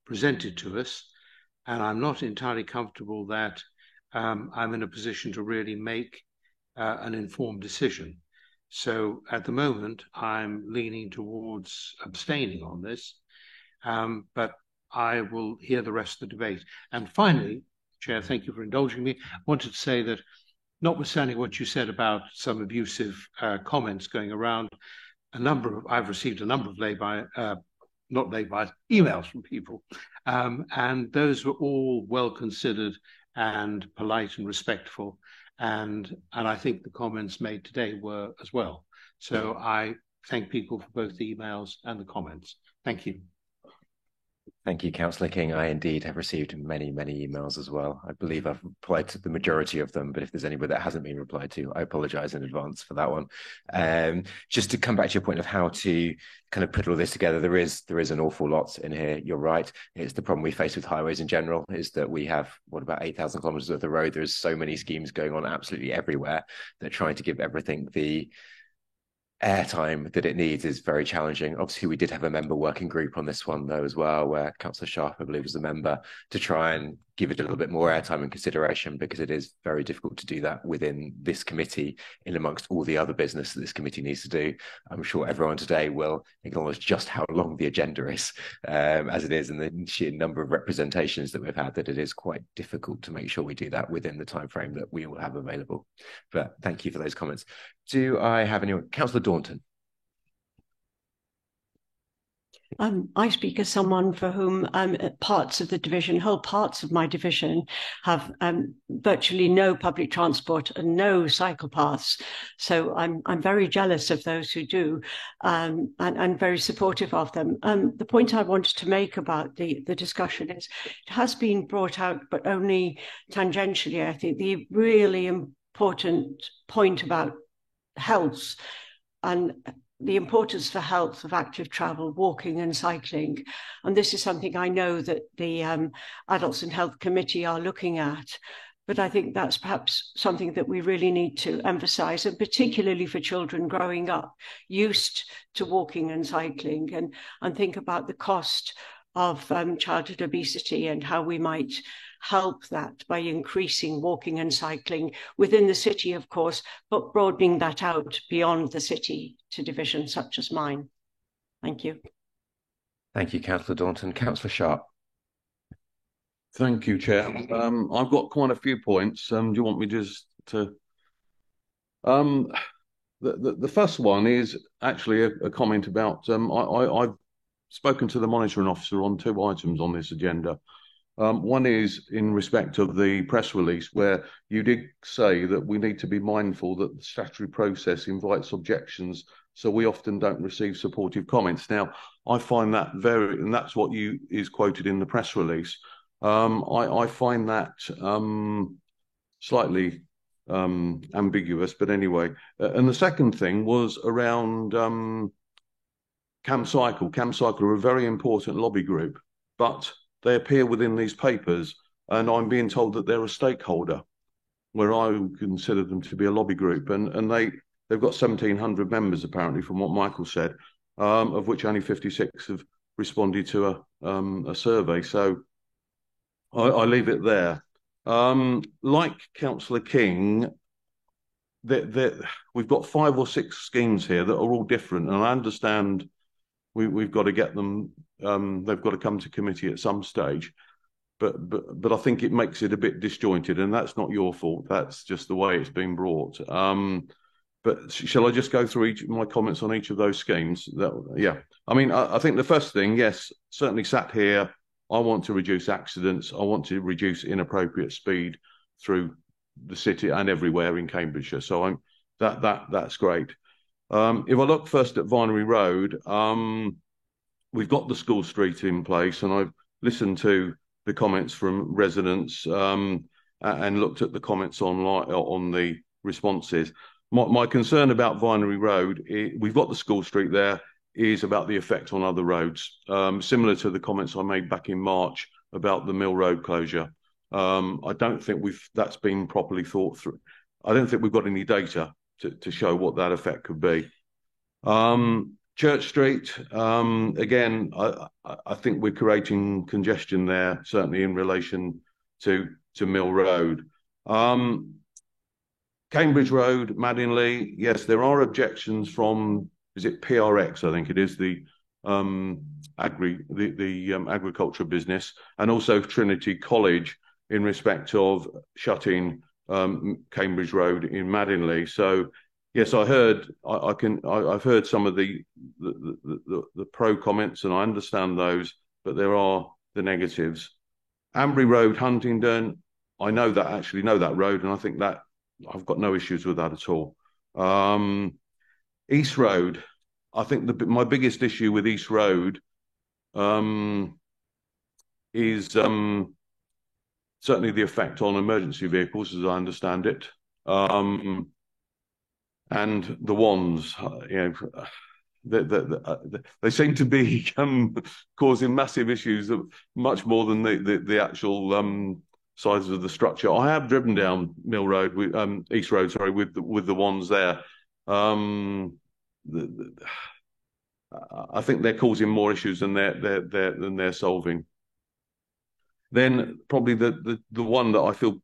Speaker 3: presented to us. And I'm not entirely comfortable that I'm in a position to really make an informed decision. So at the moment, I'm leaning towards abstaining on this, but I will hear the rest of the debate. And finally, Chair, thank you for indulging me. I wanted to say that, notwithstanding what you said about some abusive comments going around, I've received a number of emails from people, and those were all well considered and polite and respectful, and I think the comments made today were as well. So I thank people for both the emails and the comments. Thank you.
Speaker 1: Thank you, Councillor King. I indeed have received many, many emails as well. I believe I've replied to the majority of them, but if there's anybody that hasn't been replied to, I apologise in advance for that one. Just to come back to your point of how to kind of put all this together, there is an awful lot in here. You're right. It's the problem we face with highways in general, is that we have, about 8,000 kilometres of the road. There's so many schemes going on absolutely everywhere that trying to give everything the airtime that it needs is very challenging. Obviously, we did have a member working group on this one, though, as well, where Councillor Sharp, I believe, was a member, to try and give it a little bit more airtime and consideration, because it is very difficult to do that within this committee in amongst all the other business that this committee needs to do. I'm sure everyone today will acknowledge just how long the agenda is, as it is, and the sheer number of representations that we've had, that it is quite difficult to make sure we do that within the time frame that we will have available. But thank you for those comments. Do I have anyone? Councillor Daunton.
Speaker 4: I speak as someone for whom whole parts of my division have virtually no public transport and no cycle paths. So I'm very jealous of those who do, and very supportive of them. The point I wanted to make about the discussion is, it has been brought out, but only tangentially. I think the really important point about health and the importance for health of active travel, walking and cycling. And this is something I know that the Adults and Health Committee are looking at. But I think that's perhaps something that we really need to emphasise, and particularly for children growing up used to walking and cycling, and think about the cost of childhood obesity and how we might help that by increasing walking and cycling within the city, of course, but broadening that out beyond the city to divisions such as mine. Thank you.
Speaker 1: Thank you, Councillor Daunton. Councillor Sharp.
Speaker 21: Thank you, Chair. I've got quite a few points. Do you want me just to... The first one is actually a comment about... I've spoken to the monitoring officer on 2 items on this agenda. One is in respect of the press release, where you did say that we need to be mindful that the statutory process invites objections, so we often don't receive supportive comments. Now, I find that and that's what is quoted in the press release. I find that slightly ambiguous, but anyway. And the second thing was around CamCycle. CamCycle are a very important lobby group, but they appear within these papers, and I'm being told that they're a stakeholder, where I would consider them to be a lobby group. And they've got 1,700 members, apparently, from what Michael said, of which only 56 have responded to a survey. So I leave it there. Like Councillor King, we've got 5 or 6 schemes here that are all different, and I understand we've got to get them. They've got to come to committee at some stage, but I think it makes it a bit disjointed, and that's not your fault. That's just the way it's been brought. But shall I just go through my comments on each of those schemes? Yeah, I mean, I think the first thing, yes, certainly sat here, I want to reduce accidents. I want to reduce inappropriate speed through the city and everywhere in Cambridgeshire. So that's great. If I look first at Vinery Road, we've got the school street in place, and I've listened to the comments from residents and looked at the comments online on the responses. My concern about Vinery Road, we've got the school street there, is about the effect on other roads, similar to the comments I made back in March about the Mill Road closure. I don't think that's been properly thought through. I don't think we've got any data to show what that effect could be. Church Street, again, I think we're creating congestion there, certainly in relation to Mill Road. Cambridge Road, Madinley, yes, there are objections from, is it PRX? I think it is the agriculture business, and also Trinity College in respect of shutting Cambridge Road in Madinley. So yes, I've heard some of the pro comments, and I understand those, but there are the negatives. Ambury Road, Huntingdon, I know that road, and I think that I've got no issues with that at all. East Road, I think my biggest issue with East Road is certainly the effect on emergency vehicles, as I understand it, and the ones, they seem to be causing massive issues, much more than the actual size of the structure. I have driven down Mill Road, East Road, sorry, with the ones there. I think they're causing more issues than they're solving. Then probably the one that I feel,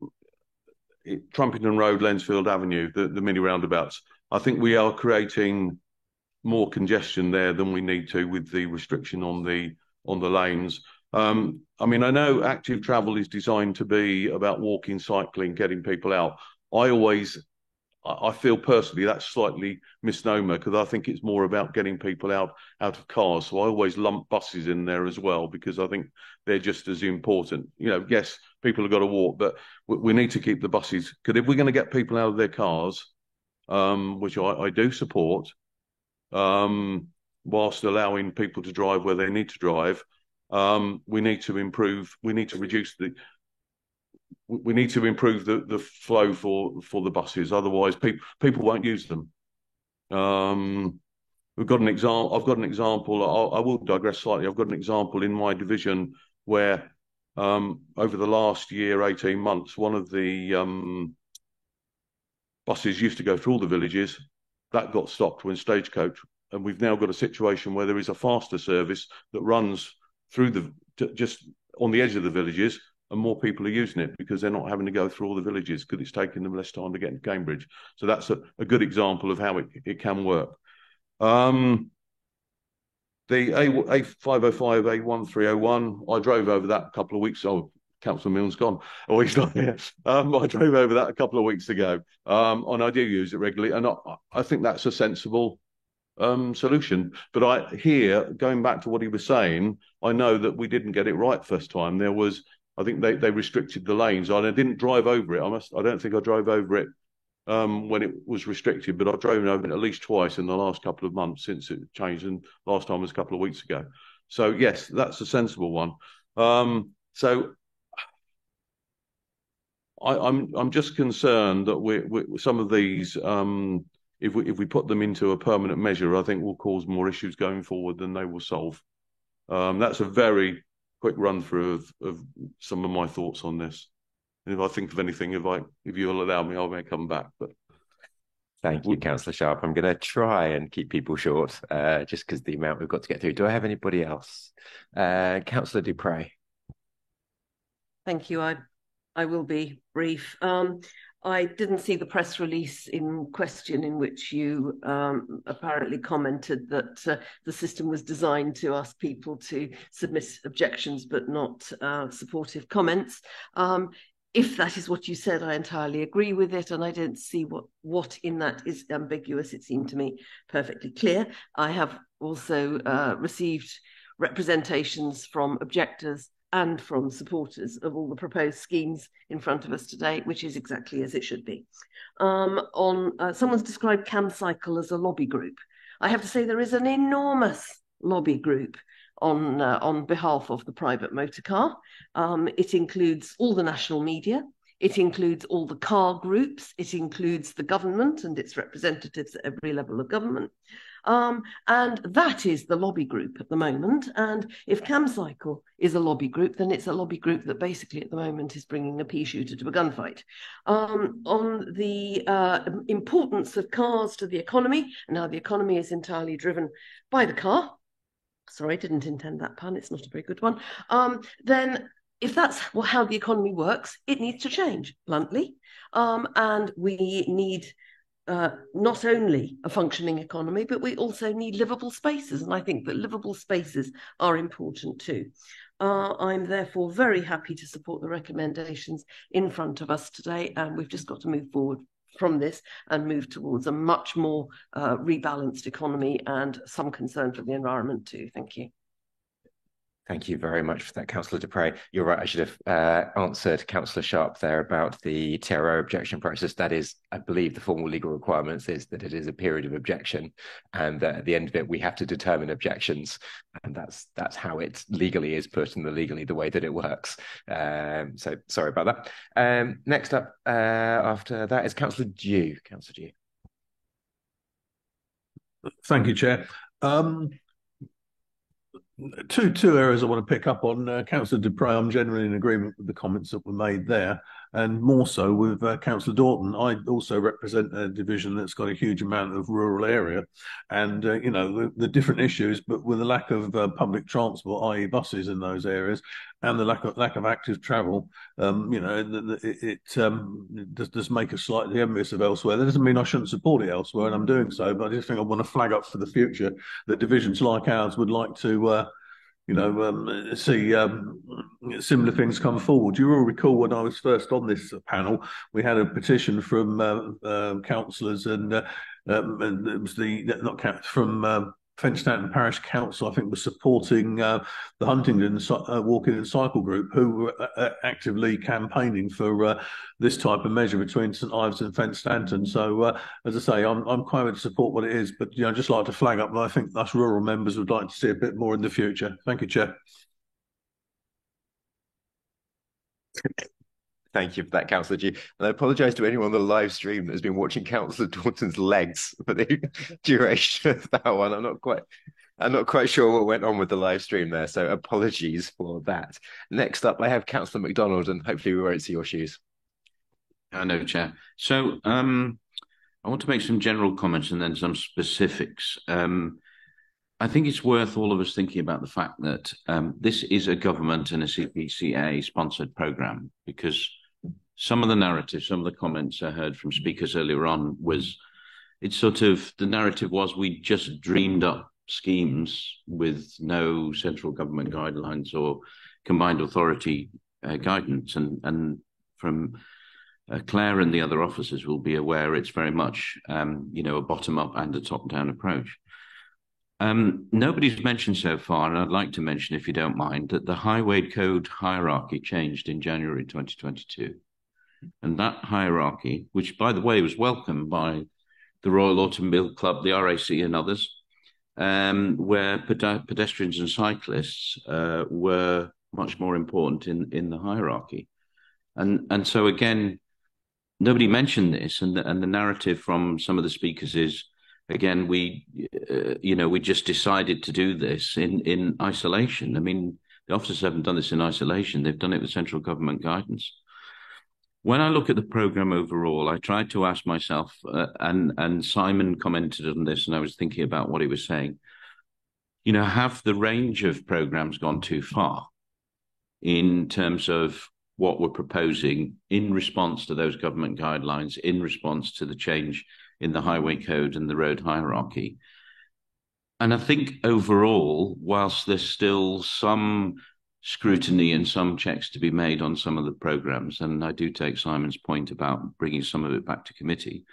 Speaker 21: Trumpington Road, Lensfield Avenue, the mini roundabouts. I think we are creating more congestion there than we need to with the restriction on the lanes. I mean, I know active travel is designed to be about walking, cycling, getting people out. I feel personally that's slightly misnomer, because I think it's more about getting people out of cars. So I always lump buses in there as well, because I think they're just as important. Yes, people have got to walk, but we need to keep the buses. Because if we're going to get people out of their cars, which I do support, whilst allowing people to drive where they need to drive, we need to improve. We need to reduce the flow for the buses. Otherwise, people won't use them. We've got an example. I've got an example. I will digress slightly. I've got an example in my division where, over the last year, 18 months, one of the buses used to go through all the villages. That got stopped when Stagecoach, and we've now got a situation where there is a faster service that runs through just on the edge of the villages, and more people are using it because they're not having to go through all the villages because it's taking them less time to get to Cambridge. So that's a good example of how it can work. The A505, A1301, I drove over that a couple of weeks. Oh, Councillor Milne's gone. Oh, he's not here. I drove over that a couple of weeks ago, and I do use it regularly, and I think that's a sensible solution. But going back to what he was saying, I know that we didn't get it right first time. I think they restricted the lanes. I didn't drive over it. I don't think I drove over it when it was restricted, but I've driven over it at least twice in the last couple of months since it changed, and last time was a couple of weeks ago. So yes, that's a sensible one. So I'm just concerned that we some of these, if we put them into a permanent measure, I think will cause more issues going forward than they will solve. That's a very quick run through of some of my thoughts on this. And if I think of anything, if you'll allow me, I may come back. But
Speaker 1: thank you, Councillor Sharp. I'm going to try and keep people short, just because the amount we've got to get through. Do I have anybody else? Councillor du Preez.
Speaker 7: Thank you. I will be brief. I didn't see the press release in question in which you apparently commented that the system was designed to ask people to submit objections but not supportive comments. If that is what you said, I entirely agree with it, and I don't see what in that is ambiguous. It seemed to me perfectly clear. I have also received representations from objectors and from supporters of all the proposed schemes in front of us today, which is exactly as it should be. Someone's described CamCycle as a lobby group. I have to say there is an enormous lobby group on behalf of the private motor car. It includes all the national media. It includes all the car groups. It includes the government and its representatives at every level of government. And that is the lobby group at the moment. And if CamCycle is a lobby group, then it's a lobby group that basically at the moment is bringing a pea shooter to a gunfight. On the importance of cars to the economy, and how the economy is entirely driven by the car. Sorry, I didn't intend that pun. It's not a very good one. Then if that's how the economy works, it needs to change, bluntly. And we need not only a functioning economy, but we also need livable spaces. And I think that livable spaces are important too. I'm therefore very happy to support the recommendations in front of us today. And we've just got to move forward from this and move towards a much more rebalanced economy and some concern for the environment too. Thank you.
Speaker 1: Thank you very much for that, Councillor du Preez. You're right, I should have answered Councillor Sharp there about the TRO objection process. That is, I believe the formal legal requirements is that it is a period of objection, and at the end of it, we have to determine objections, and that's how it legally is put in the way that it works. So sorry about that. Next up after that is Councillor Dew. Councillor Dew.
Speaker 20: Thank you, Chair. Two areas I want to pick up on. Councillor du Preez, I'm generally in agreement with the comments that were made there, and more so with Councillor Dawton. I also represent a division that's got a huge amount of rural area, and you know the different issues, but with the lack of public transport, i.e. buses in those areas, and the lack of active travel, you know, it does make us slightly envious of elsewhere. That doesn't mean I shouldn't support it elsewhere, and I'm doing so, but I just think I want to flag up for the future that divisions like ours would like to you know, see similar things come forward. You all recall when I was first on this panel, we had a petition from councillors, and it was from Fenstanton Parish Council, I think, was supporting the Huntingdon Walking and Cycle Group, who were actively campaigning for this type of measure between St Ives and Fenstanton. So, as I say, I'm quite happy to support what it is, but you know, I'd just like to flag up that I think us rural members would like to see a bit more in the future. Thank you, Chair.
Speaker 1: Thank you for that, Councillor G. And I apologise to anyone on the live stream that has been watching Councillor Dawton's legs for the duration of that one. I'm not quite sure what went on with the live stream there, so apologies for that. Next up, I have Councillor MacDonald, and hopefully we won't see your shoes.
Speaker 22: No, Chair. So I want to make some general comments and then some specifics. I think it's worth all of us thinking about the fact that this is a government and a CPCA sponsored programme, because some of the narrative, some of the comments I heard from speakers earlier on was, it's sort of, the narrative was we just dreamed up schemes with no central government guidelines or combined authority guidance. And from Claire and the other officers will be aware it's very much, a bottom-up and a top-down approach. Nobody's mentioned so far, and I'd like to mention, if you don't mind, that the Highway Code hierarchy changed in January 2022. And that hierarchy, which, by the way, was welcomed by the Royal Automobile Club, the RAC and others, where pedestrians and cyclists were much more important in the hierarchy. And so, again, nobody mentioned this, and the narrative from some of the speakers is, again, we just decided to do this in isolation. I mean, the officers haven't done this in isolation. They've done it with central government guidance. When I look at the programme overall, I tried to ask myself, and Simon commented on this, and I was thinking about what he was saying, have the range of programmes gone too far in terms of what we're proposing in response to those government guidelines, in response to the change in the Highway Code and the road hierarchy? And I think overall, whilst there's still some scrutiny and some checks to be made on some of the programmes, and I do take Simon's point about bringing some of it back to committee,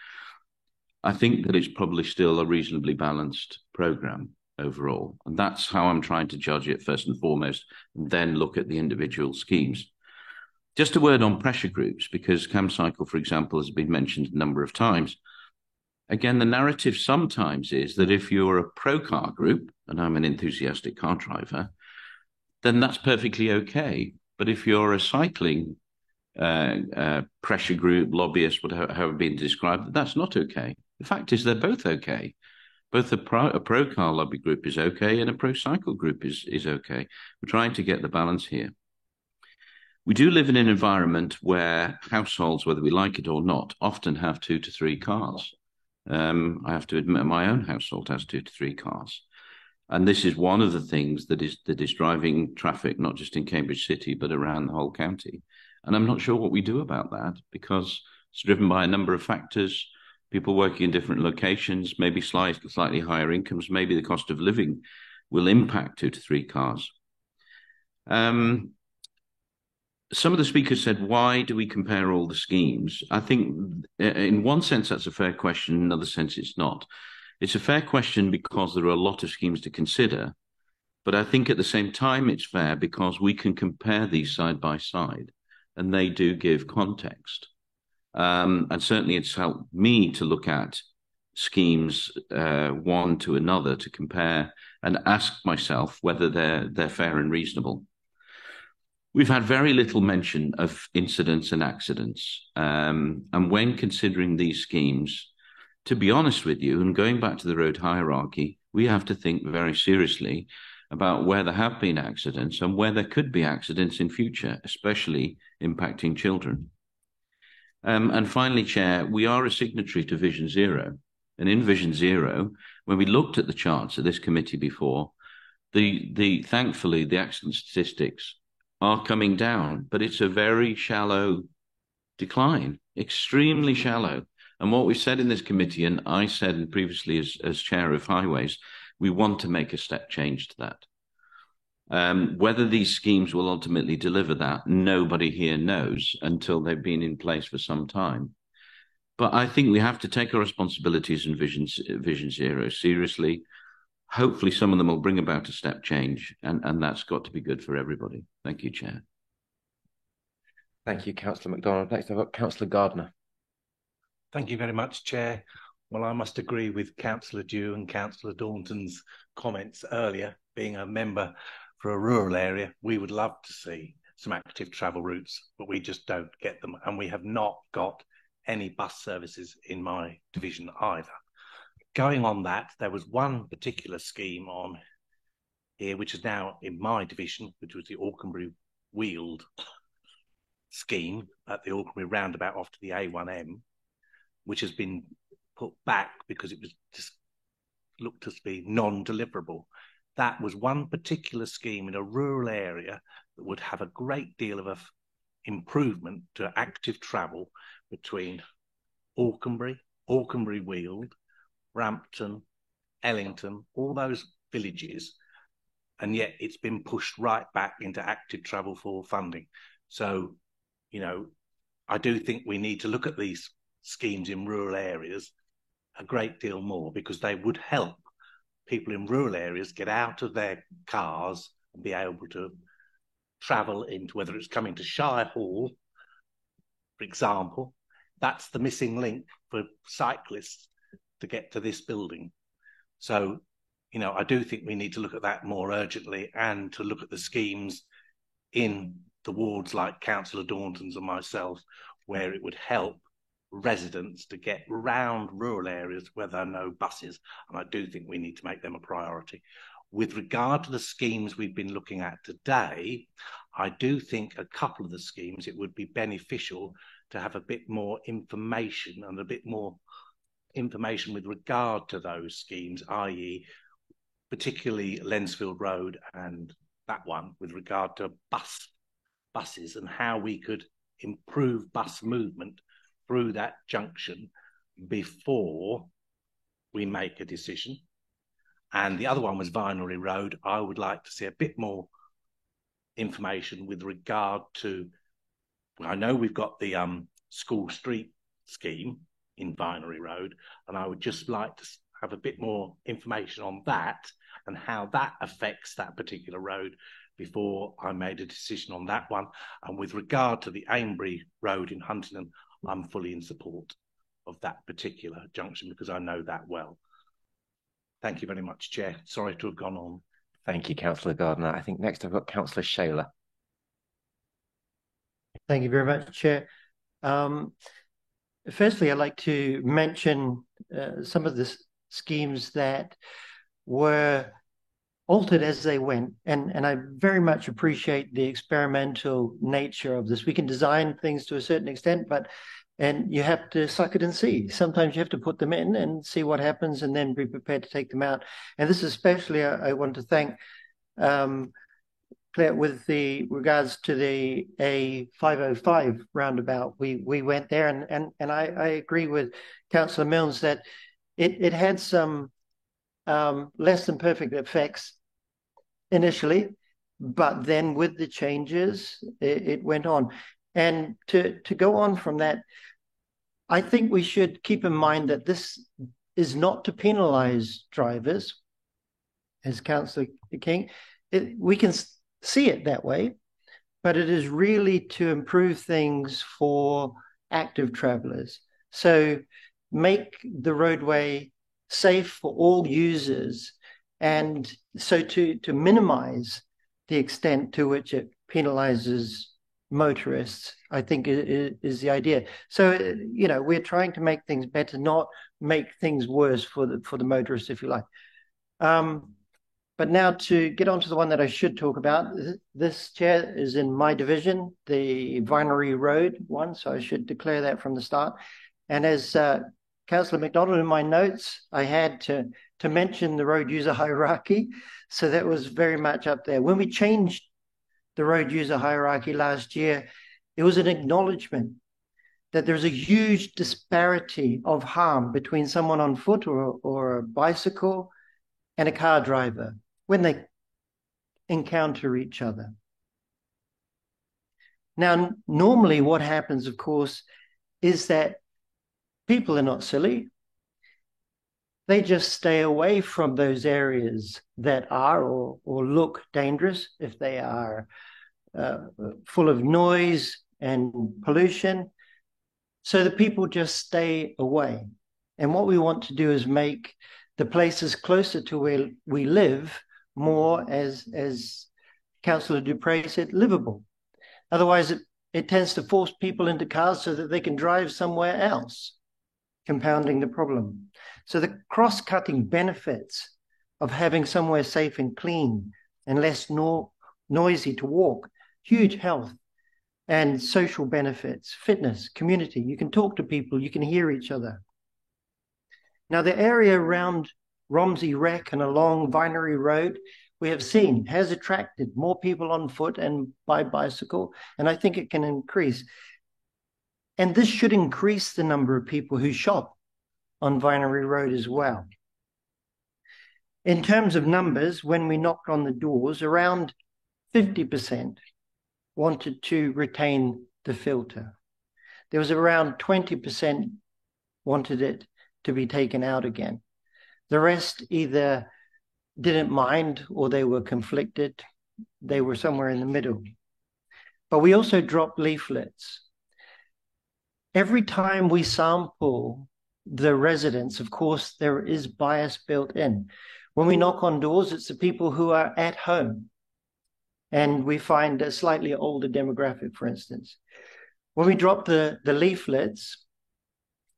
Speaker 22: I think that it's probably still a reasonably balanced programme overall. And that's how I'm trying to judge it first and foremost, and then look at the individual schemes. Just a word on pressure groups, because CamCycle, for example, has been mentioned a number of times. Again, the narrative sometimes is that if you're a pro car group, and I'm an enthusiastic car driver, then that's perfectly okay. But if you're a cycling pressure group, lobbyist, whatever been described, that's not okay. The fact is they're both okay. Both a pro car lobby group is okay and a pro cycle group is okay. We're trying to get the balance here. We do live in an environment where households, whether we like it or not, often have 2 to 3 cars. I have to admit my own household has 2 to 3 cars. And this is one of the things that is driving traffic, not just in Cambridge City, but around the whole county. And I'm not sure what we do about that, because it's driven by a number of factors, people working in different locations, maybe slightly higher incomes, maybe the cost of living will impact 2 to 3 cars. Some of the speakers said, why do we compare all the schemes? I think in one sense, that's a fair question. In another sense, it's not. It's a fair question because there are a lot of schemes to consider. But I think at the same time, it's fair because we can compare these side by side, and they do give context. And certainly it's helped me to look at schemes one to another, to compare and ask myself whether they're fair and reasonable. We've had very little mention of incidents and accidents. And when considering these schemes, to be honest with you, and going back to the road hierarchy, we have to think very seriously about where there have been accidents and where there could be accidents in future, especially impacting children. And finally, Chair, we are a signatory to Vision Zero. And in Vision Zero, when we looked at the charts of this committee before, thankfully, the accident statistics are coming down, but it's a very shallow decline, extremely shallow. And what we said in this committee, and I said previously as chair of Highways, we want to make a step change to that. Whether these schemes will ultimately deliver that, nobody here knows until they've been in place for some time. But I think we have to take our responsibilities in Vision Zero seriously. Hopefully some of them will bring about a step change, and that's got to be good for everybody. Thank you, Chair.
Speaker 1: Thank you, Councillor MacDonald. Next, I've got Councillor Gardner.
Speaker 8: Thank you very much, Chair. Well, I must agree with Councillor Dew and Councillor Daunton's comments earlier. Being a member for a rural area, we would love to see some active travel routes, but we just don't get them. And we have not got any bus services in my division either. Going on that, there was one particular scheme on here, which is now in my division, which was the Aukenbury wheeled scheme at the Aukenbury roundabout off to the A1M, which has been put back because it was just looked to be non-deliverable. That was one particular scheme in a rural area that would have a great deal of improvement to active travel between Auchenbury, Auchenbury Weald, Brampton, Ellington, all those villages, and yet it's been pushed right back into active travel for funding. So, you know, I do think we need to look at these schemes in rural areas a great deal more, because they would help people in rural areas get out of their cars and be able to travel into, whether it's coming to Shire Hall, for example. That's the missing link for cyclists to get to this building. So, you know, I do think we need to look at that more urgently, and to look at the schemes in the wards like Councillor Daunton's and myself, where it would help residents to get round rural areas where there are no buses. And I do think we need to make them a priority. With regard to the schemes we've been looking at today, I do think a couple of the schemes, it would be beneficial to have a bit more information, and a bit more information with regard to those schemes, i.e. particularly Lensfield Road and that one, with regard to buses and how we could improve bus movement through that junction before we make a decision. And the other one was Vinery Road. I would like to see a bit more information with regard to, I know we've got the School Street scheme in Vinery Road, and I would just like to have a bit more information on that and how that affects that particular road before I made a decision on that one. And with regard to the Amesbury Road in Huntingdon, I'm fully in support of that particular junction, because I know that well. Thank you very much, Chair. Sorry to have gone on.
Speaker 1: Thank you, Councillor Gardner. I think next I've got Councillor Shaler.
Speaker 10: Thank you very much, Chair. Firstly, I'd like to mention some of the schemes that were altered as they went, and I very much appreciate the experimental nature of this. We can design things to a certain extent, and you have to suck it and see. Sometimes you have to put them in and see what happens, and then be prepared to take them out. And this especially, I want to thank Claire with the regards to the A505 roundabout. We went there, and I agree with Councillor Milnes that it had some less than perfect effects initially, but then with the changes, it went on. And to go on from that, I think we should keep in mind that this is not to penalise drivers, as Councillor King. We can see it that way, but it is really to improve things for active travellers. So make the roadway safe for all users, and so to minimise the extent to which it penalises motorists, I think is the idea. So, you know, we're trying to make things better, not make things worse for the motorists, if you like. But now to get on to the one that I should talk about, this, Chair, is in my division, the Vinery Road one, so I should declare that from the start. And as Councillor MacDonald, in my notes, I had to mention the road user hierarchy, so that was very much up there. When we changed the road user hierarchy last year, it was an acknowledgement that there's a huge disparity of harm between someone on foot or a bicycle and a car driver when they encounter each other. Now, normally what happens, of course, is that people are not silly. They just stay away from those areas that are or look dangerous, if they are full of noise and pollution. So the people just stay away. And what we want to do is make the places closer to where we live more, as Councillor Dupre said, livable. Otherwise, it tends to force people into cars so that they can drive somewhere else, compounding the problem. So the cross-cutting benefits of having somewhere safe and clean and less noisy to walk, huge health and social benefits, fitness, community. You can talk to people, you can hear each other. Now, the area around Romsey Rec and along Vinery Road, we have seen has attracted more people on foot and by bicycle, and I think it can increase. And this should increase the number of people who shop on Vinery Road as well. In terms of numbers, when we knocked on the doors, around 50% wanted to retain the filter. There was around 20% wanted it to be taken out again. The rest either didn't mind or they were conflicted. They were somewhere in the middle. But we also dropped leaflets. Every time we sample the residents, of course, there is bias built in. When we knock on doors, it's the people who are at home. And we find a slightly older demographic, for instance. When we drop the leaflets,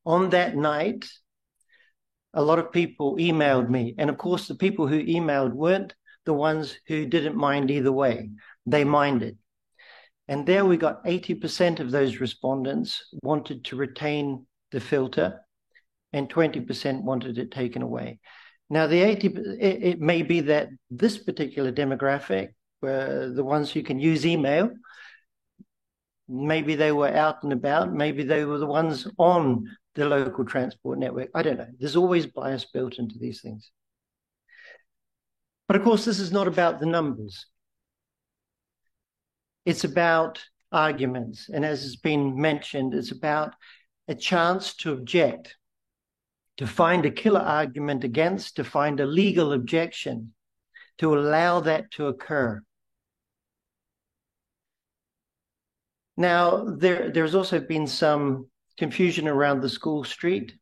Speaker 10: on that night, a lot of people emailed me. And of course, the people who emailed weren't the ones who didn't mind either way. They minded. And there we got 80% of those respondents wanted to retain the filter and 20% wanted it taken away. Now, it may be that this particular demographic were the ones who can use email. Maybe they were out and about. Maybe they were the ones on the local transport network. I don't know. There's always bias built into these things. But of course, this is not about the numbers. It's about arguments. And as has been mentioned, it's about a chance to object, to find a killer argument against, to find a legal objection, to allow that to occur. Now, there's also been some confusion around the school street.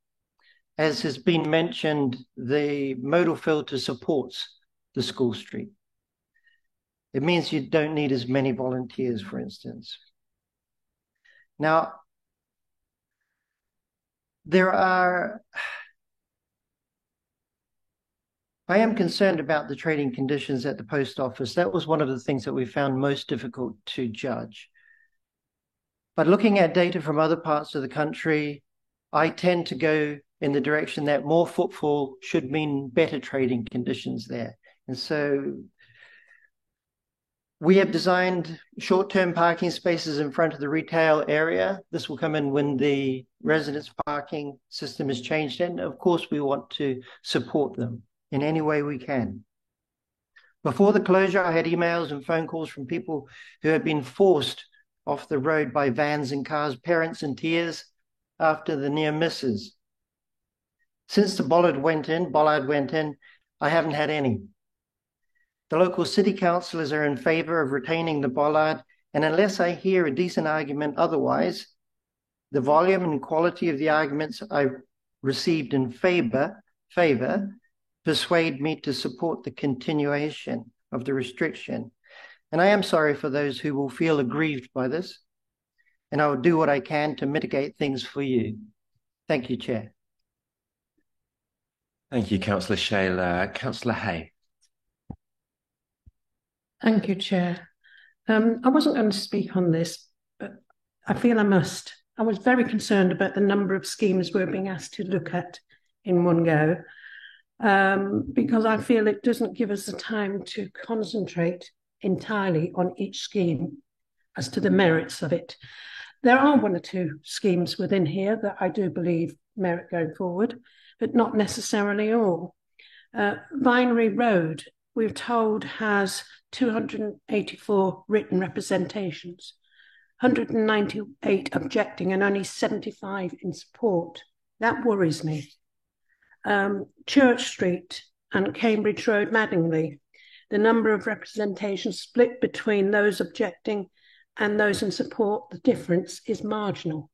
Speaker 10: As has been mentioned, the modal filter supports the school street. It means you don't need as many volunteers, for instance. Now, I am concerned about the trading conditions at the post office. That was one of the things that we found most difficult to judge. But looking at data from other parts of the country, I tend to go in the direction that more footfall should mean better trading conditions there. And so we have designed short-term parking spaces in front of the retail area. This will come in when the residence parking system is changed. And of course, we want to support them in any way we can. Before the closure, I had emails and phone calls from people who had been forced off the road by vans and cars, parents in tears after the near misses. Since the bollard went in, I haven't had any. The local city councillors are in favour of retaining the bollard, and unless I hear a decent argument otherwise, the volume and quality of the arguments I've received in favour persuade me to support the continuation of the restriction. And I am sorry for those who will feel aggrieved by this, and I will do what I can to mitigate things for you. Thank you, Chair.
Speaker 1: Thank you, Councillor Shale. Councillor Hay.
Speaker 11: Thank you, Chair. I wasn't going to speak on this, but I feel I must. I was very concerned about the number of schemes we're being asked to look at in one go, because I feel it doesn't give us the time to concentrate entirely on each scheme as to the merits of it. There are one or two schemes within here that I do believe merit going forward, but not necessarily all. Vinery Road, we've told, has 284 written representations, 198 objecting and only 75 in support. That worries me. Church Street and Cambridge Road, Madingley, the number of representations split between those objecting and those in support, the difference is marginal,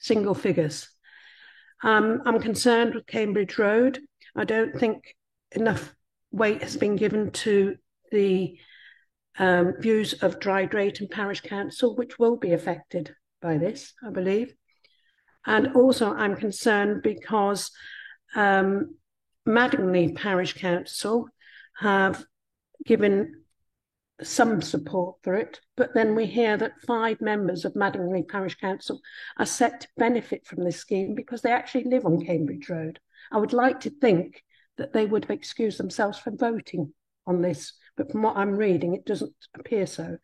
Speaker 11: single figures. I'm concerned with Cambridge Road. I don't think enough weight has been given to the views of Drydrate and Parish Council, which will be affected by this, I believe. And also I'm concerned because Madingley Parish Council have given some support for it, but then we hear that 5 members of Madingley Parish Council are set to benefit from this scheme because they actually live on Cambridge Road. I would like to think that they would have excused themselves from voting on this. But from what I'm reading, it doesn't appear so.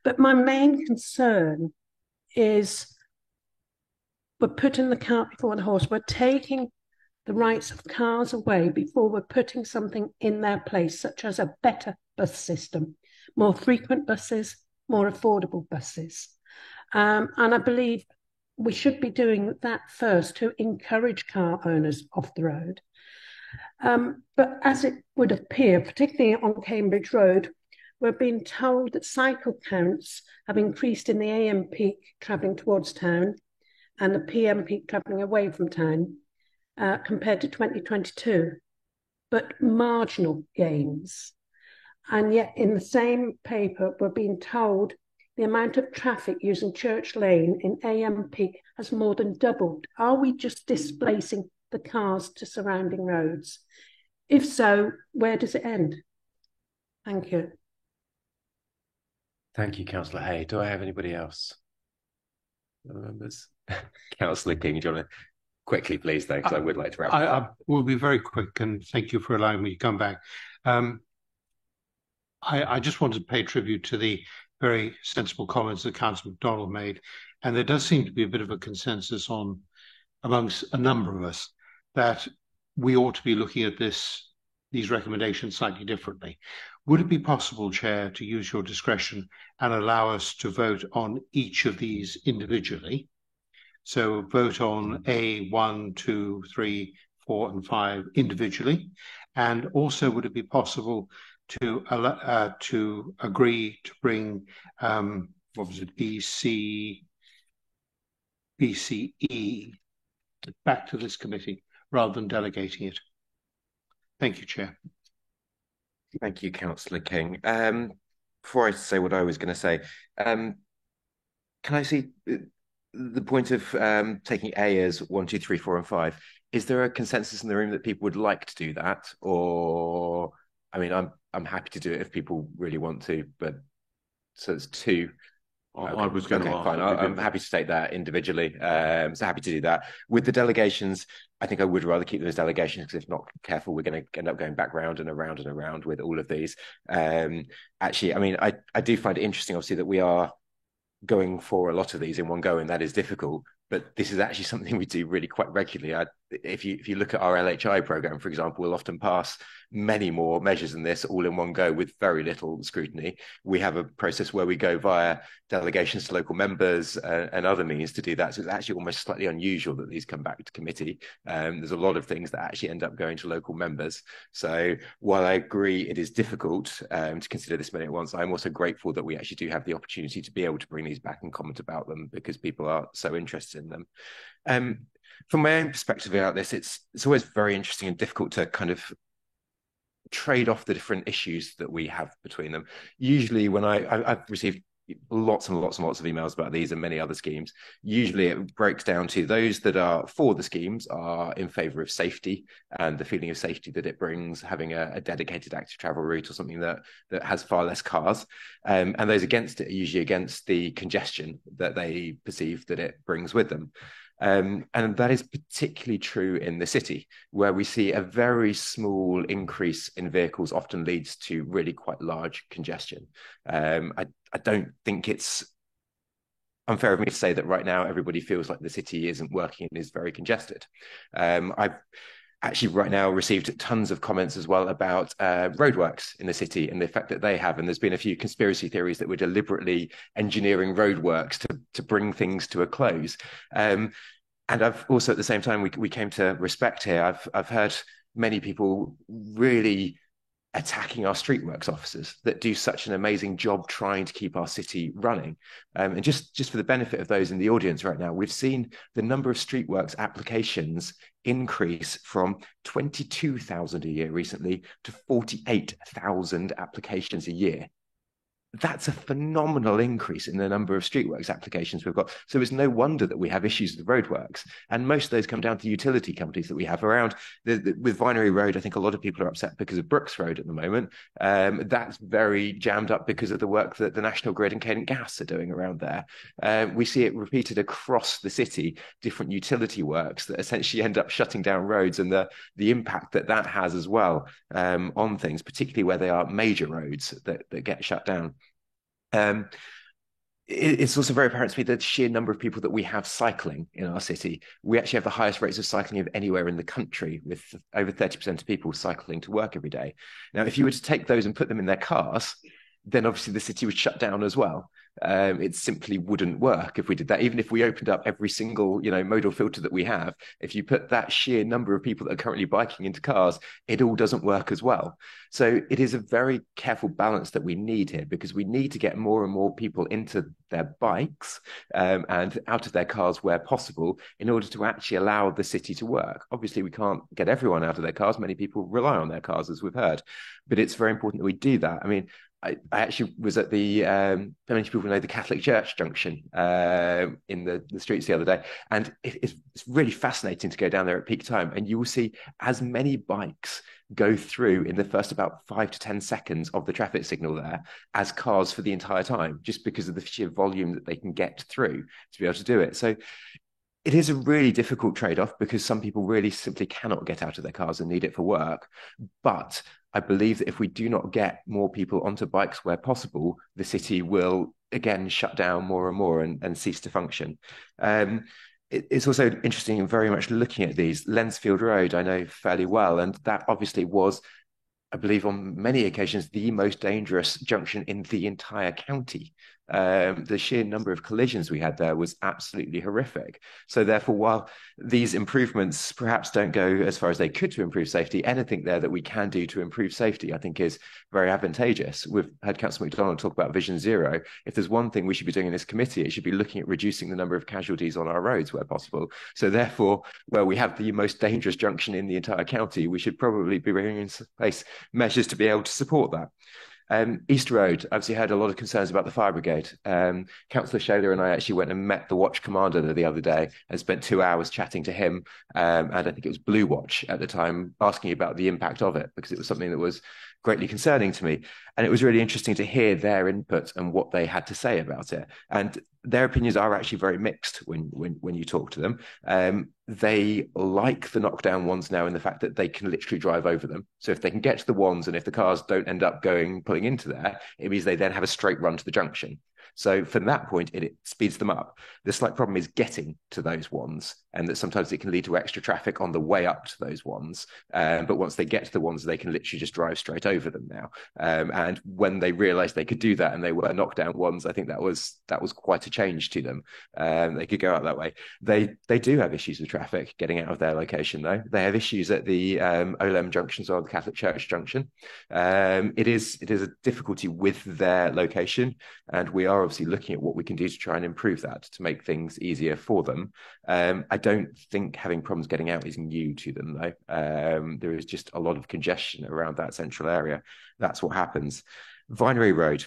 Speaker 11: But my main concern is we're putting the cart before the horse. We're taking the rights of cars away before we're putting something in their place, such as a better bus system, more frequent buses, more affordable buses. And I believe we should be doing that first to encourage car owners off the road. But as it would appear, particularly on Cambridge Road, we're being told that cycle counts have increased in the AM peak travelling towards town and the PM peak travelling away from town compared to 2022, but marginal gains. And yet in the same paper, we're being told the amount of traffic using Church Lane in AM peak has more than doubled. Are we just displacing the cars to surrounding roads? If so, where does it end? Thank you.
Speaker 1: Thank you, Councillor Hay. Do I have anybody else? Other members? Councillor King, do you want to quickly, please, though, because I would like to wrap up.
Speaker 3: I will be very quick, and thank you for allowing me to come back. I just wanted to pay tribute to the very sensible comments that Councillor MacDonald made, and there does seem to be a bit of a consensus amongst a number of us that we ought to be looking at these recommendations slightly differently. Would it be possible, Chair, to use your discretion and allow us to vote on each of these individually? So vote on A, 1, 2, 3, 4, and 5 individually. And also, would it be possible to agree to bring, what was it, BCE back to this committee rather than delegating it? Thank you, Chair.
Speaker 1: Thank you, Councillor King. Before I say what I was going to say, can I see the point of taking A as 1, 2, 3, 4, and 5? Is there a consensus in the room that people would like to do that? Or, I mean, I'm happy to do it if people really want to, but so it's 2.
Speaker 21: I was going to ask.
Speaker 1: Fine. I'm happy to take that individually. So happy to do that. With the delegations, I think I would rather keep those delegations, because if not careful, we're going to end up going back round and around and around with all of these. Actually, I mean, I do find it interesting, obviously, that we are going for a lot of these in one go, and that is difficult. But this is actually something we do really quite regularly. If you look at our LHI program, for example, we'll often pass many more measures than this all in one go with very little scrutiny. We have a process where we go via delegations to local members and other means to do that. So it's actually almost slightly unusual that these come back to committee. There's a lot of things that actually end up going to local members. So while I agree it is difficult to consider this many at once, I'm also grateful that we actually do have the opportunity to be able to bring these back and comment about them, because people are so interested in them. From my own perspective about this, it's always very interesting and difficult to kind of trade off the different issues that we have between them. Usually when I've received lots and lots and lots of emails about these and many other schemes, usually it breaks down to those that are for the schemes are in favour of safety and the feeling of safety that it brings, having a dedicated active travel route or something that has far less cars, and those against it are usually against the congestion that they perceive that it brings with them. And that is particularly true in the city, where we see a very small increase in vehicles often leads to really quite large congestion. I don't think it's unfair of me to say that right now everybody feels like the city isn't working and is very congested. I've actually right now received tons of comments as well about roadworks in the city and the effect that they have. And there's been a few conspiracy theories that we're deliberately engineering roadworks to bring things to a close. And I've also, at the same time, we came to respect here. I've heard many people really attacking our streetworks officers that do such an amazing job trying to keep our city running. And just for the benefit of those in the audience right now, we've seen the number of streetworks applications increase from 22,000 a year recently to 48,000 applications a year. that's a phenomenal increase in the number of streetworks applications we've got. So it's no wonder that we have issues with roadworks. And most of those come down to utility companies that we have around. With Vinery Road, I think a lot of people are upset because of Brooks Road at the moment. That's very jammed up because of the work that the National Grid and Cadent Gas are doing around there. We see it repeated across the city, different utility works that essentially end up shutting down roads, and the impact that has as well on things, particularly where they are major roads that get shut down. It's also very apparent to me the sheer number of people that we have cycling in our city. We actually have the highest rates of cycling of anywhere in the country, with over 30% of people cycling to work every day. Now, if you were to take those and put them in their cars, then obviously the city would shut down as well. It simply wouldn't work if we did that. Even if we opened up every single, modal filter that we have, if you put that sheer number of people that are currently biking into cars, it all doesn't work as well. So it is a very careful balance that we need here, because we need to get more and more people into their bikes and out of their cars where possible, in order to actually allow the city to work. Obviously, we can't get everyone out of their cars. Many people rely on their cars, as we've heard, but it's very important that we do that. I mean, I actually was at the, many people know the Catholic Church junction in the streets the other day. And it's really fascinating to go down there at peak time. And you will see as many bikes go through in the first about 5 to 10 seconds of the traffic signal there as cars for the entire time, just because of the sheer volume that they can get through to be able to do it. So it is a really difficult trade-off, because some people really simply cannot get out of their cars and need it for work. But I believe that if we do not get more people onto bikes where possible, the city will again shut down more and more and cease to function. It's also interesting and very much looking at these. Lensfield Road, I know fairly well, and that obviously was, I believe, on many occasions, the most dangerous junction in the entire county. The sheer number of collisions we had there was absolutely horrific. So therefore, while these improvements perhaps don't go as far as they could to improve safety, anything there that we can do to improve safety, I think, is very advantageous. We've had Councillor MacDonald talk about Vision Zero. If there's one thing we should be doing in this committee, it should be looking at reducing the number of casualties on our roads where possible. So therefore, where we have the most dangerous junction in the entire county, we should probably be bringing in place measures to be able to support that. Easter Road, obviously had a lot of concerns about the fire brigade. Councillor Shaler and I actually went and met the watch commander the other day and spent 2 hours chatting to him. And I think it was Blue Watch at the time, asking about the impact of it, because it was something that was greatly concerning to me. And it was really interesting to hear their input and what they had to say about it. And their opinions are actually very mixed when you talk to them. They like the knockdown ones now in the fact that they can literally drive over them. So if they can get to the ones, and if the cars don't end up pulling into there, it means they then have a straight run to the junction. So from that point, it speeds them up. The slight problem is getting to those ones, and that sometimes it can lead to extra traffic on the way up to those ones. But once they get to the ones, they can literally just drive straight over them now. And when they realized they could do that and they were knockdown ones, I think that was quite a change to them. They could go out that way. They do have issues with traffic getting out of their location, though. They have issues at the Olem junctions or the Catholic Church junction. It is a difficulty with their location, and we are obviously looking at what we can do to try and improve that, to make things easier for them. I don't think having problems getting out is new to them, though. There is just a lot of congestion around that central area. That's what happens. Vinery Road,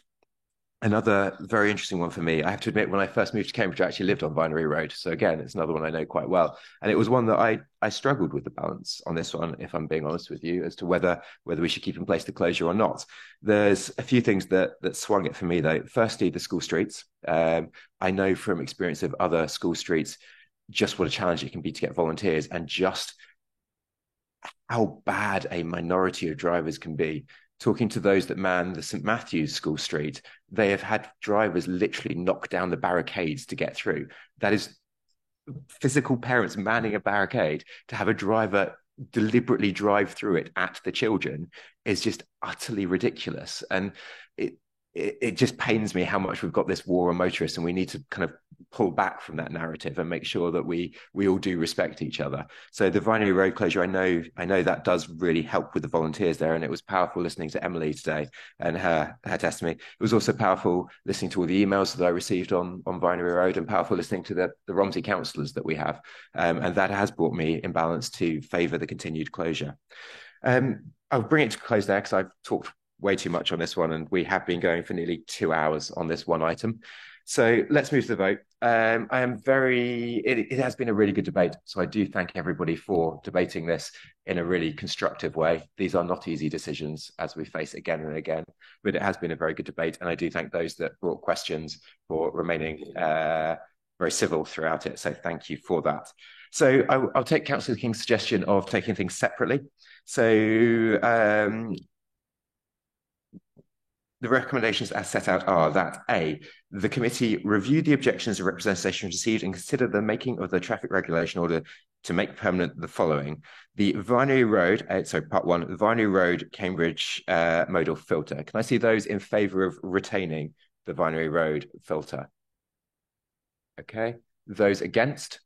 Speaker 1: another very interesting one for me. I have to admit, when I first moved to Cambridge, I actually lived on Vinery Road. So again, it's another one I know quite well. And it was one that I struggled with the balance on this one, if I'm being honest with you, as to whether we should keep in place the closure or not. There's a few things that swung it for me, though. Firstly, the school streets. I know from experience of other school streets just what a challenge it can be to get volunteers, and just how bad a minority of drivers can be. Talking to those that man the St. Matthew's School Street, they have had drivers literally knock down the barricades to get through. That is physical parents manning a barricade. To have a driver deliberately drive through it at the children is just utterly ridiculous. And it just pains me how much we've got this war on motorists, and we need to kind of pull back from that narrative and make sure that we all do respect each other. So the Vinery Road closure, I know that does really help with the volunteers there, and it was powerful listening to Emily today and her testimony. It was also powerful listening to all the emails that I received on Vinery Road, and powerful listening to the Romsey councillors that we have, and that has brought me in balance to favour the continued closure. I'll bring it to close there, because I've talked way too much on this one, and we have been going for nearly 2 hours on this one item. So let's move to the vote. It has been a really good debate. So I do thank everybody for debating this in a really constructive way. These are not easy decisions as we face again and again, but it has been a very good debate. And I do thank those that brought questions for remaining very civil throughout it. So thank you for that. So I'll take Councillor King's suggestion of taking things separately. So the recommendations as set out are that A, the committee review the objections and representation received and consider the making of the traffic regulation order to make permanent the following. The Vinery Road, part one, the Vinery Road, Cambridge modal filter. Can I see those in favour of retaining the Vinery Road filter? Okay. Those against?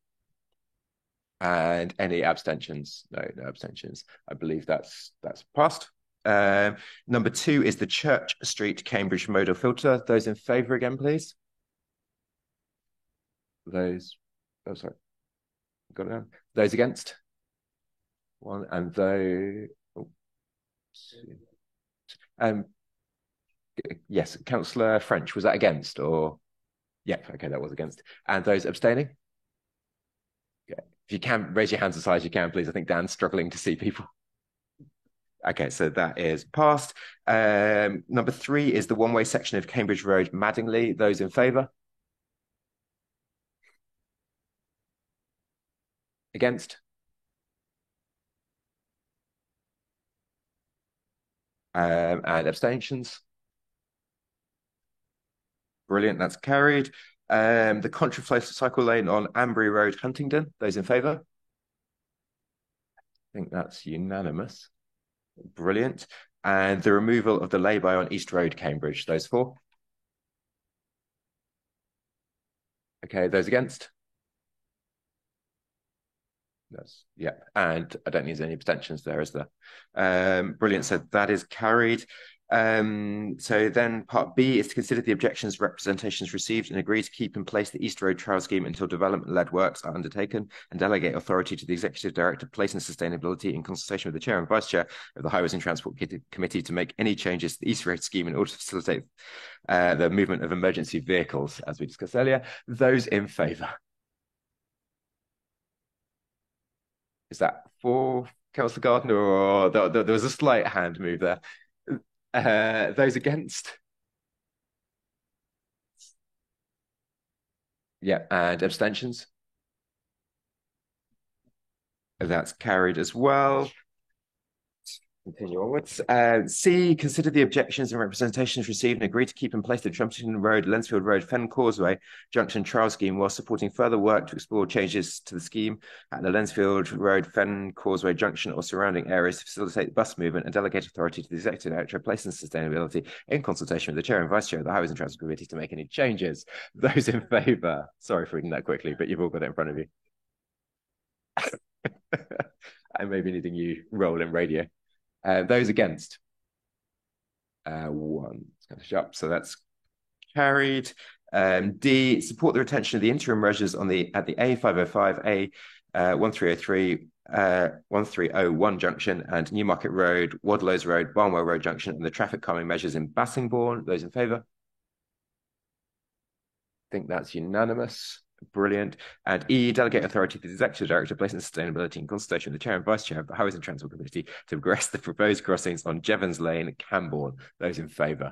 Speaker 1: And any abstentions? No abstentions. I believe that's passed. Number 2 is the Church Street Cambridge modal filter. Those in favour again, please. Those, oh sorry, got it down. Those against? One, and those. Yes, Councillor French, was that against or? Yeah, okay, that was against. And those abstaining? Yeah. If you can raise your hands as high as you can, please. I think Dan's struggling to see people. Okay, so that is passed. Number 3 is the one-way section of Cambridge Road, Madingley. Those in favour? Against? And abstentions? Brilliant, that's carried. The contraflow cycle lane on Ambury Road, Huntingdon. Those in favour? I think that's unanimous. Brilliant. And the removal of the lay-by on East Road, Cambridge. Those 4? Okay, those against? Yes, yeah. And I don't need any abstentions there, is there? Brilliant. So that is carried. So then part B is to consider the objections, representations received and agree to keep in place the East Road Trail Scheme until development-led works are undertaken and delegate authority to the Executive Director, Place and Sustainability in consultation with the Chair and Vice Chair of the Highways and Transport Committee to make any changes to the East Road Scheme in order to facilitate the movement of emergency vehicles, as we discussed earlier. Those in favour? Is that for Councillor Gardner, or there was a slight hand move there? Those against? Yeah, and abstentions? That's carried as well. Continue onwards. C, consider the objections and representations received and agree to keep in place the Trumpington Road, Lensfield Road, Fen Causeway Junction Trial Scheme while supporting further work to explore changes to the scheme at the Lensfield Road, Fen Causeway Junction or surrounding areas to facilitate bus movement and delegate authority to the Executive Director, Place and Sustainability in consultation with the Chair and Vice Chair of the Highways and Transport Committee to make any changes. Those in favour? Sorry for reading that quickly, but you've all got it in front of you. I may be needing you rolling radio. Those against? 1. It's going to shut up. So that's carried. D, support the retention of the interim measures at the A505, A1303, 1301 junction and Newmarket Road, Wadlows Road, Barnwell Road junction, and the traffic calming measures in Bassingbourn. Those in favour? I think that's unanimous. Brilliant. And E, delegate authority to the Executive Director, Place and Sustainability in consultation with the Chair and Vice Chair of the Highways and Transport Committee to progress the proposed crossings on Jevons Lane, Cambourne. Those in favour?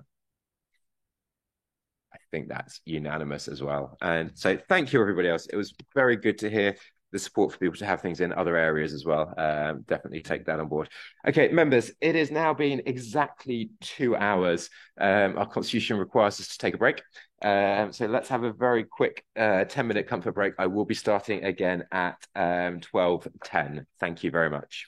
Speaker 1: I think that's unanimous as well. And so thank you, everybody else. It was very good to hear the support for people to have things in other areas as well. Definitely take that on board. Okay, members, it has now been exactly 2 hours. Our constitution requires us to take a break. So let's have a very quick 10-minute comfort break. I will be starting again at 12:10. Thank you very much.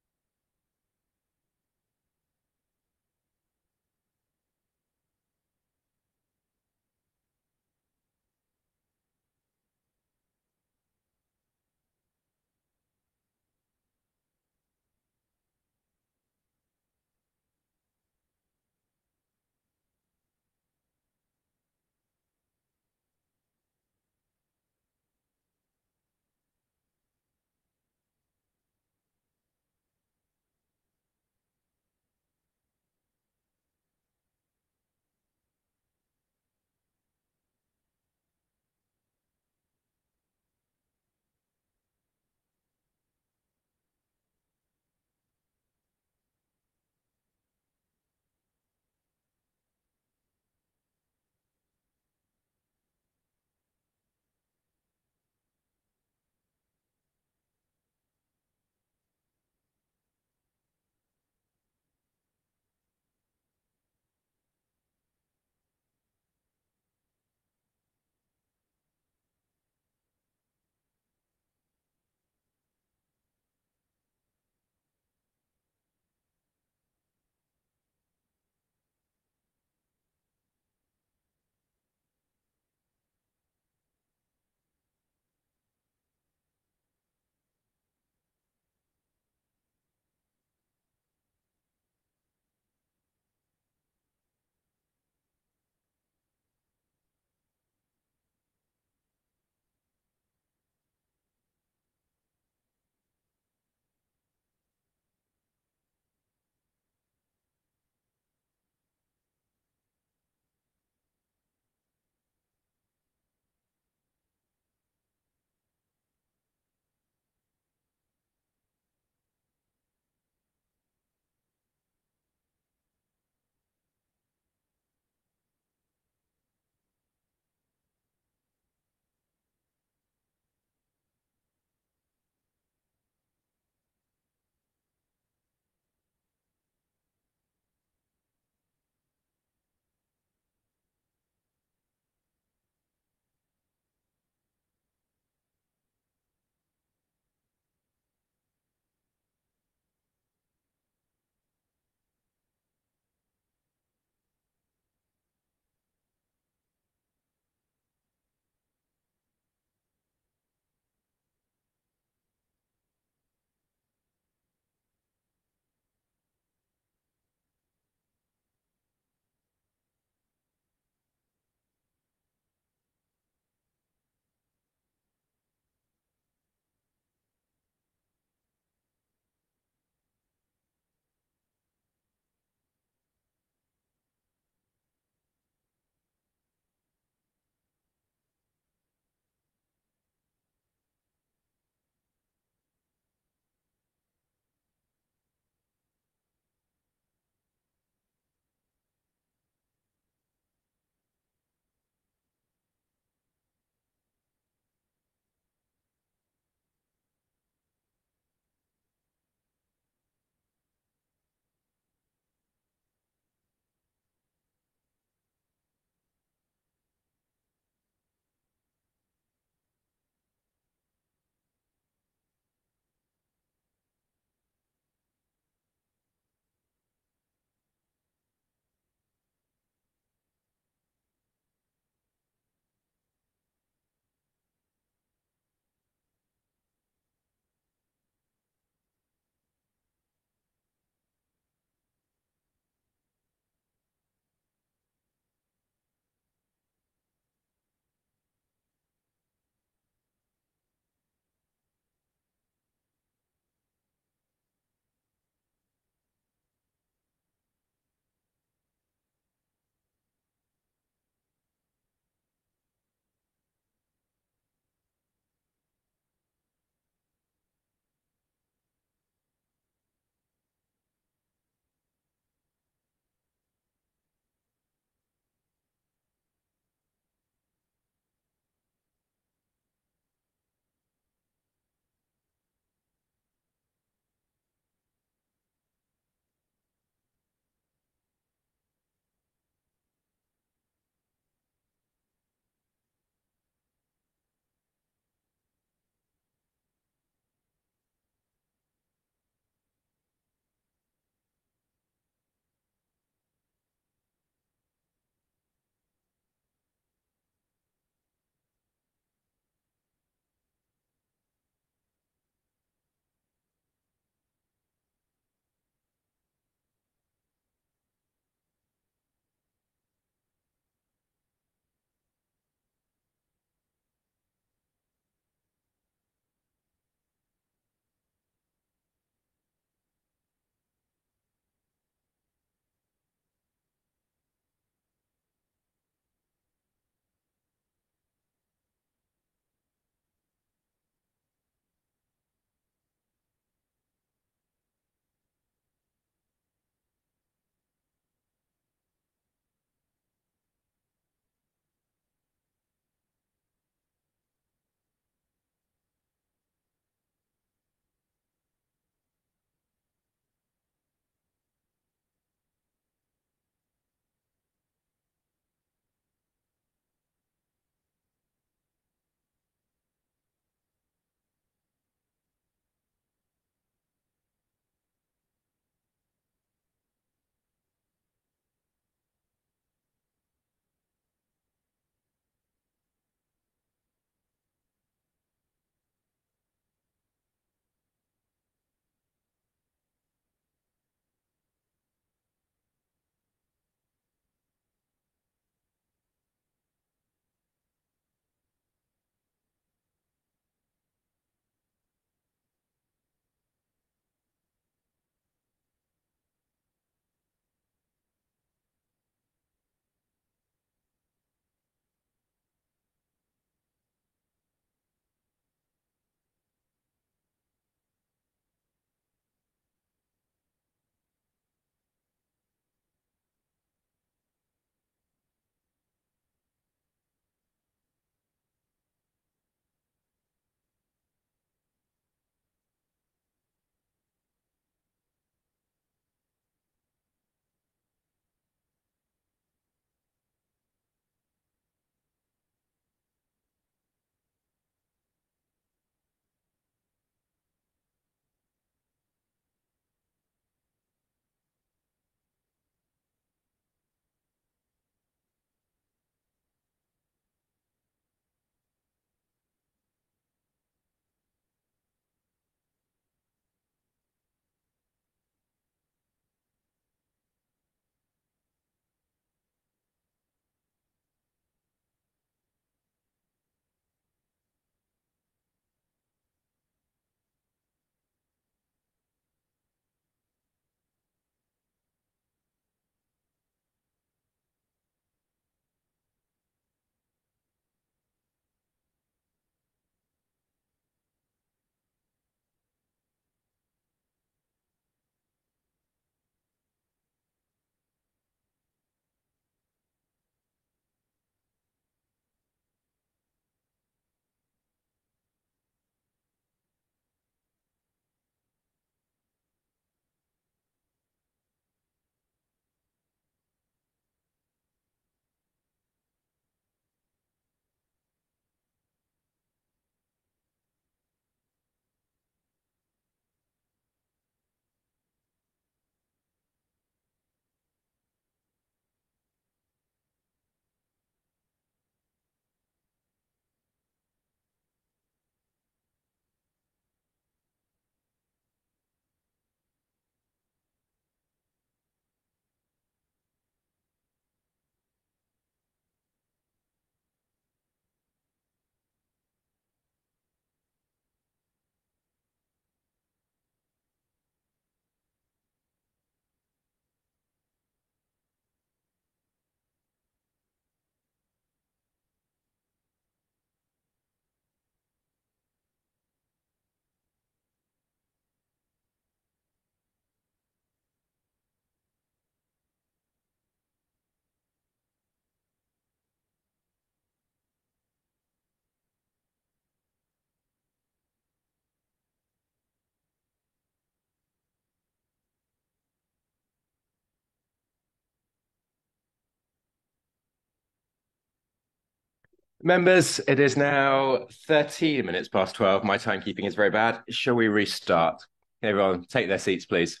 Speaker 1: Members, it is now 13 minutes past 12. My timekeeping is very bad. Shall we restart? Everyone, take their seats, please.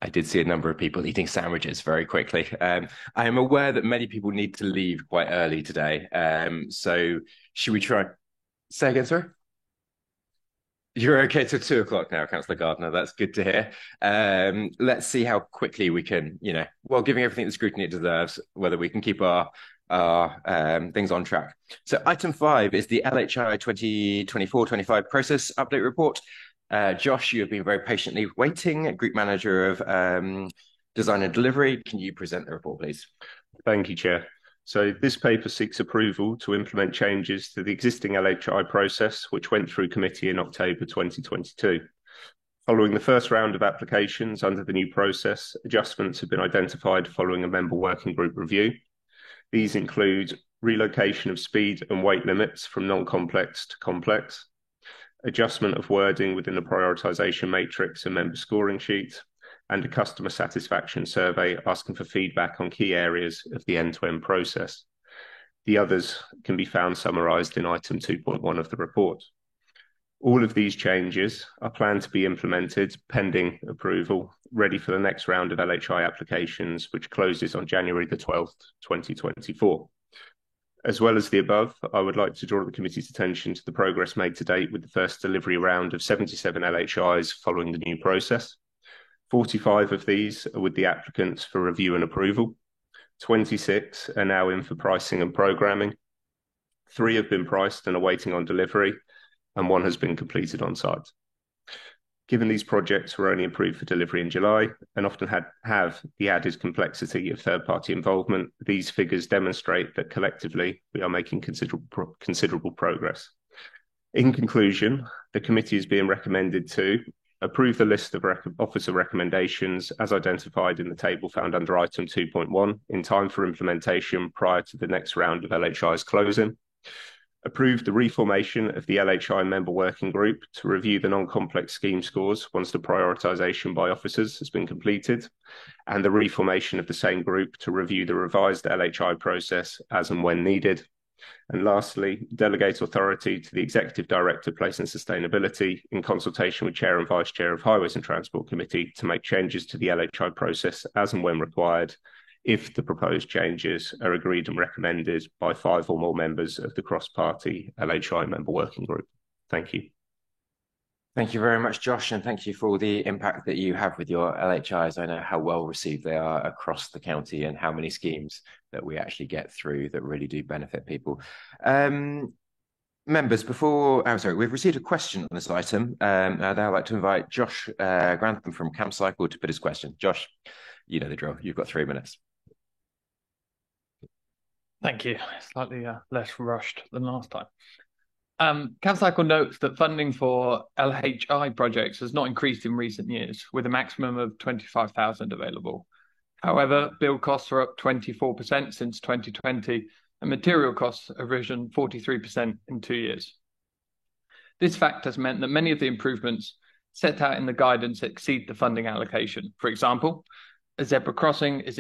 Speaker 1: I did see a number of people eating sandwiches very quickly. I am aware that many people need to leave quite early today. So should we try? Say again, sir? You're okay till 2 o'clock now, Councillor Gardner. That's good to hear. Let's see how quickly we can, while giving everything the scrutiny it deserves, whether we can keep our things on track. So item 5 is the LHI 2024-25 process update report. Josh, you have been very patiently waiting. Group Manager of Design and Delivery, can you present the report, please?
Speaker 12: Thank you, Chair. So this paper seeks approval to implement changes to the existing LHI process, which went through committee in October 2022. Following the first round of applications under the new process, adjustments have been identified following a member working group review. These include relocation of speed and weight limits from non-complex to complex, adjustment of wording within the prioritisation matrix and member scoring sheet, and a customer satisfaction survey asking for feedback on key areas of the end-to-end process. The others can be found summarised in item 2.1 of the report. All of these changes are planned to be implemented pending approval, ready for the next round of LHI applications, which closes on January the 12th, 2024. As well as the above, I would like to draw the committee's attention to the progress made to date with the first delivery round of 77 LHIs following the new process. 45 of these are with the applicants for review and approval. 26 are now in for pricing and programming. 3 have been priced and are waiting on delivery, and 1 has been completed on site. Given these projects were only approved for delivery in July and often have the added complexity of third-party involvement, these figures demonstrate that collectively we are making considerable progress. In conclusion, the committee is being recommended to approve the list of officer recommendations as identified in the table found under item 2.1 in time for implementation prior to the next round of LHI's closing. Approve the reformation of the LHI member working group to review the non-complex scheme scores once the prioritisation by officers has been completed, and the reformation of the same group to review the revised LHI process as and when needed. And lastly, delegate authority to the Executive Director, Place and Sustainability in consultation with Chair and Vice Chair of Highways and Transport Committee to make changes to the LHI process as and when required, if the proposed changes are agreed and recommended by 5 or more members of the cross-party LHI member working group. Thank you.
Speaker 1: Thank you very much, Josh, and thank you for the impact that you have with your LHIs. I know how well received they are across the county and how many schemes that we actually get through that really do benefit people. Members, we've received a question on this item. I'd now like to invite Josh Grantham from CampCycle to put his question. Josh, you know the drill. You've got 3 minutes.
Speaker 16: Thank you. Slightly less rushed than last time. CampCycle notes that funding for LHI projects has not increased in recent years, with a maximum of 25,000 available. However, build costs are up 24% since 2020, and material costs have risen 43% in 2 years. This fact has meant that many of the improvements set out in the guidance exceed the funding allocation. For example, a zebra crossing is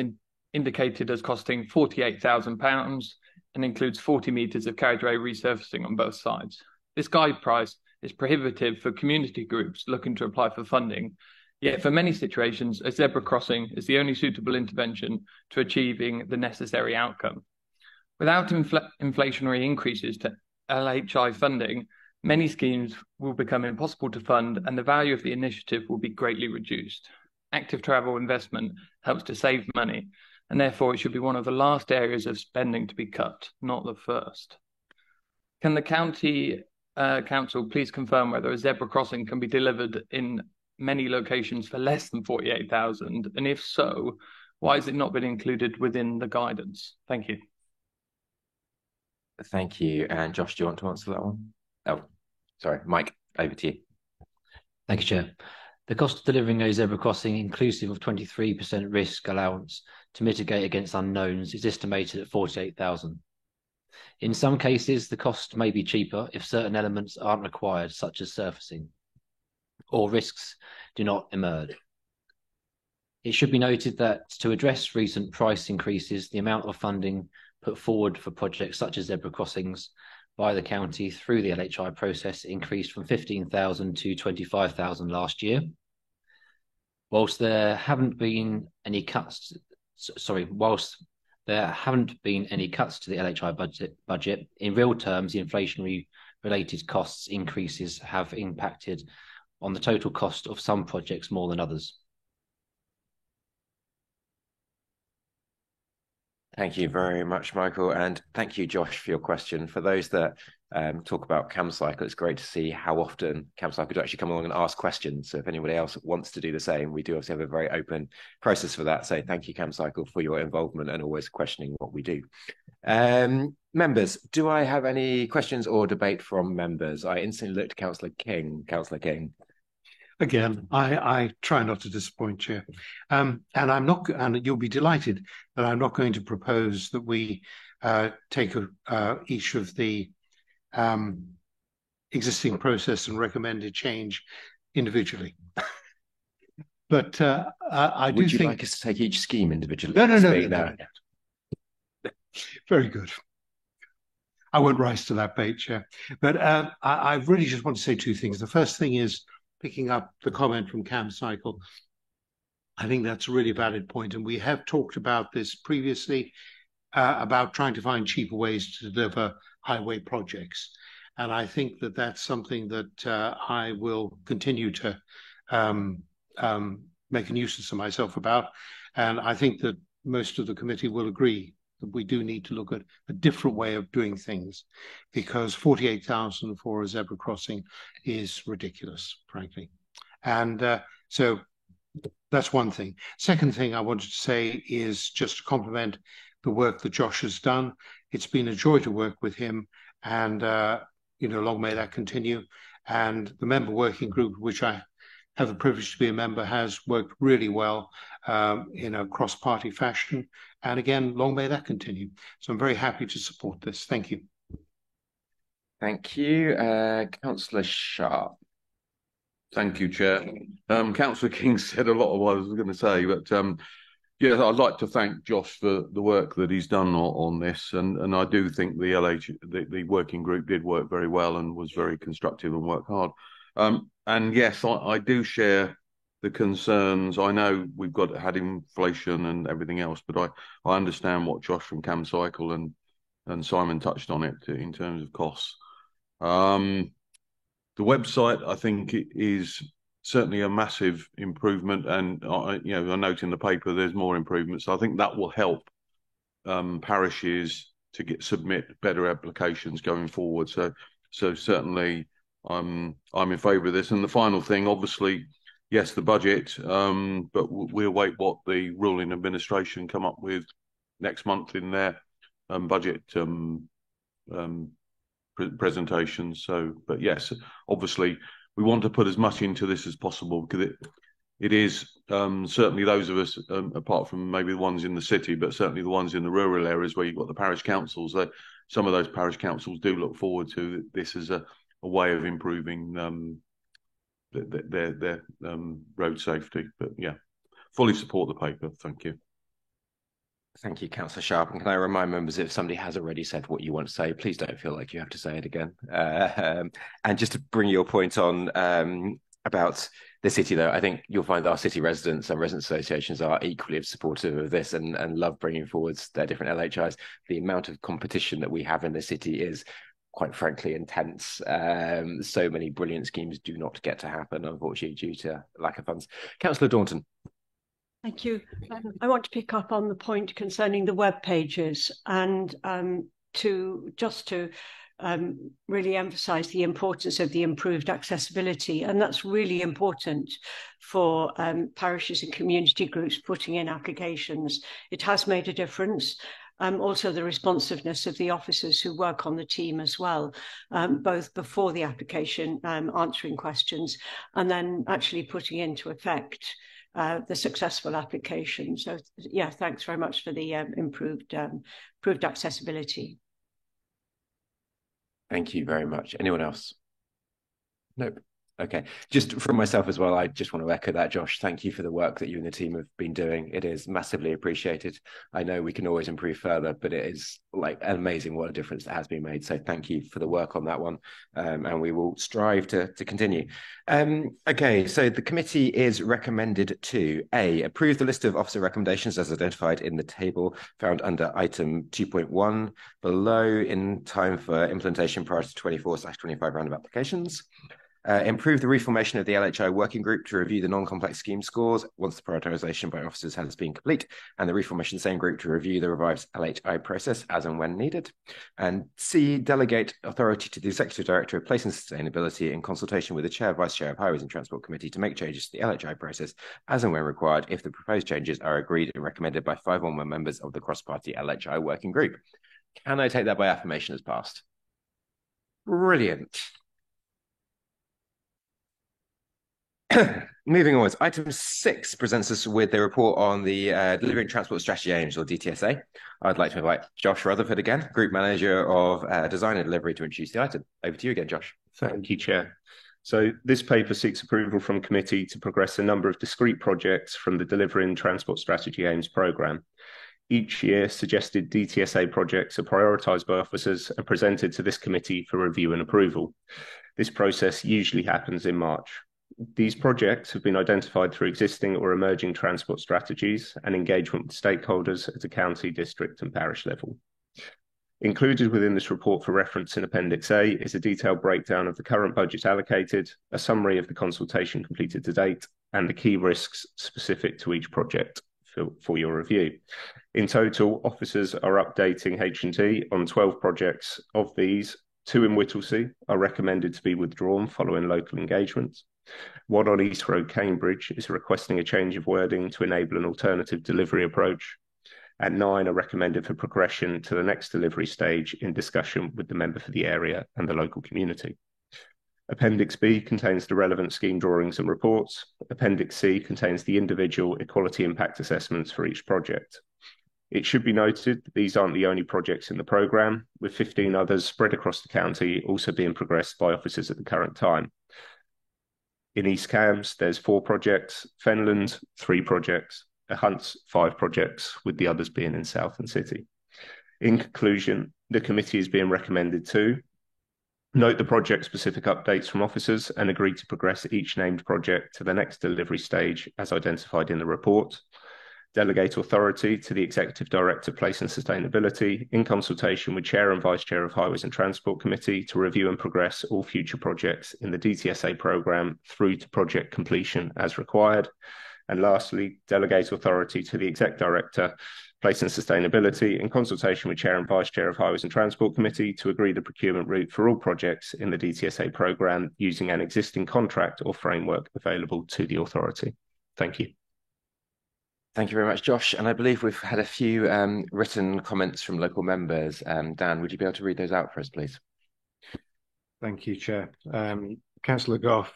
Speaker 16: indicated as costing £48,000 and includes 40 metres of carriageway resurfacing on both sides. This guide price is prohibitive for community groups looking to apply for funding, yet for many situations, a zebra crossing is the only suitable intervention to achieving the necessary outcome. Without inflationary increases to LHI funding, many schemes will become impossible to fund and the value of the initiative will be greatly reduced. Active travel investment helps to save money, and therefore it should be one of the last areas of spending to be cut, not the first. Can the county council please confirm whether a zebra crossing can be delivered in many locations for less than 48,000, and if so, why has it not been included within the guidance? Thank you.
Speaker 1: Thank you. And Josh, do you want to answer that one? Oh, sorry, Mike, over to you.
Speaker 17: Thank you, Chair. The cost of delivering a zebra crossing, inclusive of 23% risk allowance to mitigate against unknowns, is estimated at 48,000. In some cases, the cost may be cheaper if certain elements aren't required, such as surfacing. or risks do not emerge. It should be noted that to address recent price increases, the amount of funding put forward for projects such as zebra crossings by the county through the LHI process increased from 15,000 to 25,000 last year. Whilst there haven't been any cuts to the LHI budget, in real terms, the inflationary related costs increases have impacted on the total cost of some projects more than others.
Speaker 1: Thank you very much, Michael, and thank you, Josh, for your question. For those that talk about CamCycle, it's great to see how often CamCycle do actually come along and ask questions. So if anybody else wants to do the same, we do obviously have a very open process for that. So thank you, CamCycle, for your involvement and always questioning what we do. Members, do I have any questions or debate from members? I instantly looked at Councillor King. Councillor King.
Speaker 3: Again, I try not to disappoint, Chair, and I'm not, and you'll be delighted that I'm not going to propose that we take each of the existing process and recommended change individually. But I do think.
Speaker 1: Would you like us to take each scheme individually?
Speaker 3: No. Very good. I won't rise to that bait, Chair. But I really just want to say two things. The first thing is, picking up the comment from CamCycle, I think that's a really valid point, and we have talked about this previously, about trying to find cheaper ways to deliver highway projects. And I think that that's something that I will continue to make a nuisance of myself about. And I think that most of the committee will agree that we do need to look at a different way of doing things, because 48,000 for a zebra crossing is ridiculous, frankly. And so that's one thing. Second thing I wanted to say is just to compliment the work that Josh has done. It's been a joy to work with him, and long may that continue. And the member working group, which I have the privilege to be a member, has worked really well in a cross-party fashion. And again, long may that continue. So I'm very happy to support this. Thank you.
Speaker 1: Thank you. Councillor Sharp.
Speaker 21: Thank you, Chair. Councillor King said a lot of what I was going to say, but yeah, I'd like to thank Josh for the work that he's done on this, and I do think the working group did work very well and was very constructive and worked hard. And yes, I do share the concerns. I know we've had inflation and everything else, but I understand what Josh from CamCycle and Simon touched on it in terms of costs. The website, I think, is certainly a massive improvement, and I note in the paper there's more improvements. So I think that will help parishes to submit better applications going forward. So certainly I'm in favour of this. And the final thing, obviously, yes, the budget, but we'll wait what the ruling administration come up with next month in their budget presentation. So, but yes, obviously we want to put as much into this as possible, because it is certainly those of us, apart from maybe the ones in the city, but certainly the ones in the rural areas where you've got the parish councils, that some of those parish councils do look forward to this as a way of improving their road safety. But yeah, fully support the paper. Thank you.
Speaker 1: Thank you, Councillor Sharp. And can I remind members, if somebody has already said what you want to say, please don't feel like you have to say it again. And just to bring your point on about the city, though, I think you'll find that our city residents and resident associations are equally supportive of this and love bringing forward their different LHIs. The amount of competition that we have in the city is, quite frankly, intense. So many brilliant schemes do not get to happen, unfortunately, due to lack of funds. Councillor Daunton.
Speaker 4: Thank you. I want to pick up on the point concerning the web pages, and to really emphasise the importance of the improved accessibility. And that's really important for parishes and community groups putting in applications. It has made a difference. Also the responsiveness of the officers who work on the team as well, both before the application, answering questions, and then actually putting into effect the successful application. So yeah, thanks very much for the improved accessibility.
Speaker 1: Thank you very much. Anyone else? Nope. Okay, just from myself as well, I just want to echo that, Josh. Thank you for the work that you and the team have been doing. It is massively appreciated. I know we can always improve further, but it is like amazing what a difference that has been made. So thank you for the work on that one, and we will strive to continue. Okay, so the committee is recommended to A, approve the list of officer recommendations as identified in the table found under item 2.1 below in time for implementation prior to 24/25 round of applications. Improve the reformation of the LHI working group to review the non-complex scheme scores once the prioritisation by officers has been complete, and the reformation of the same group to review the revised LHI process as and when needed. And C, delegate authority to the Executive Director of Place and Sustainability in consultation with the Chair, Vice Chair of Highways and Transport Committee to make changes to the LHI process as and when required if the proposed changes are agreed and recommended by 5 or more members of the cross-party LHI working group. Can I take that by affirmation as passed? Brilliant. Moving onwards, item 6 presents us with the report on the Delivering Transport Strategy Aims, or DTSA. I'd like to invite Josh Rutherford again, Group Manager of Design and Delivery, to introduce the item. Over to you again, Josh.
Speaker 12: Thank you, Chair. So this paper seeks approval from committee to progress a number of discrete projects from the Delivering Transport Strategy Aims programme. Each year, suggested DTSA projects are prioritised by officers and presented to this committee for review and approval. This process usually happens in March. These projects have been identified through existing or emerging transport strategies and engagement with stakeholders at a county, district and parish level. Included within this report for reference in Appendix A is a detailed breakdown of the current budget allocated, a summary of the consultation completed to date, and the key risks specific to each project for your review. In total, officers are updating H&T on 12 projects. Of these, 2 in Whittlesea are recommended to be withdrawn following local engagements. 1 on East Road, Cambridge, is requesting a change of wording to enable an alternative delivery approach. And 9 are recommended for progression to the next delivery stage in discussion with the member for the area and the local community. Appendix B contains the relevant scheme drawings and reports. Appendix C contains the individual equality impact assessments for each project. It should be noted that these aren't the only projects in the programme, with 15 others spread across the county also being progressed by officers at the current time. In East Cambs, there's 4 projects, Fenland, 3 projects, Hunts, 5 projects, with the others being in South and City. In conclusion, the committee is being recommended to note the project-specific updates from officers and agree to progress each named project to the next delivery stage as identified in the report. Delegate authority to the Executive Director of Place and Sustainability in consultation with Chair and Vice Chair of Highways and Transport Committee to review and progress all future projects in the DTSA programme through to project completion as required. And lastly, delegate authority to the Exec Director, Place and Sustainability in consultation with Chair and Vice Chair of Highways and Transport Committee to agree the procurement route for all projects in the DTSA programme using an existing contract or framework available to the authority. Thank you.
Speaker 1: Thank you very much, Josh. And I believe we've had a few written comments from local members. Dan, would you be able to read those out for us, please?
Speaker 2: Thank you, Chair. Councillor Gough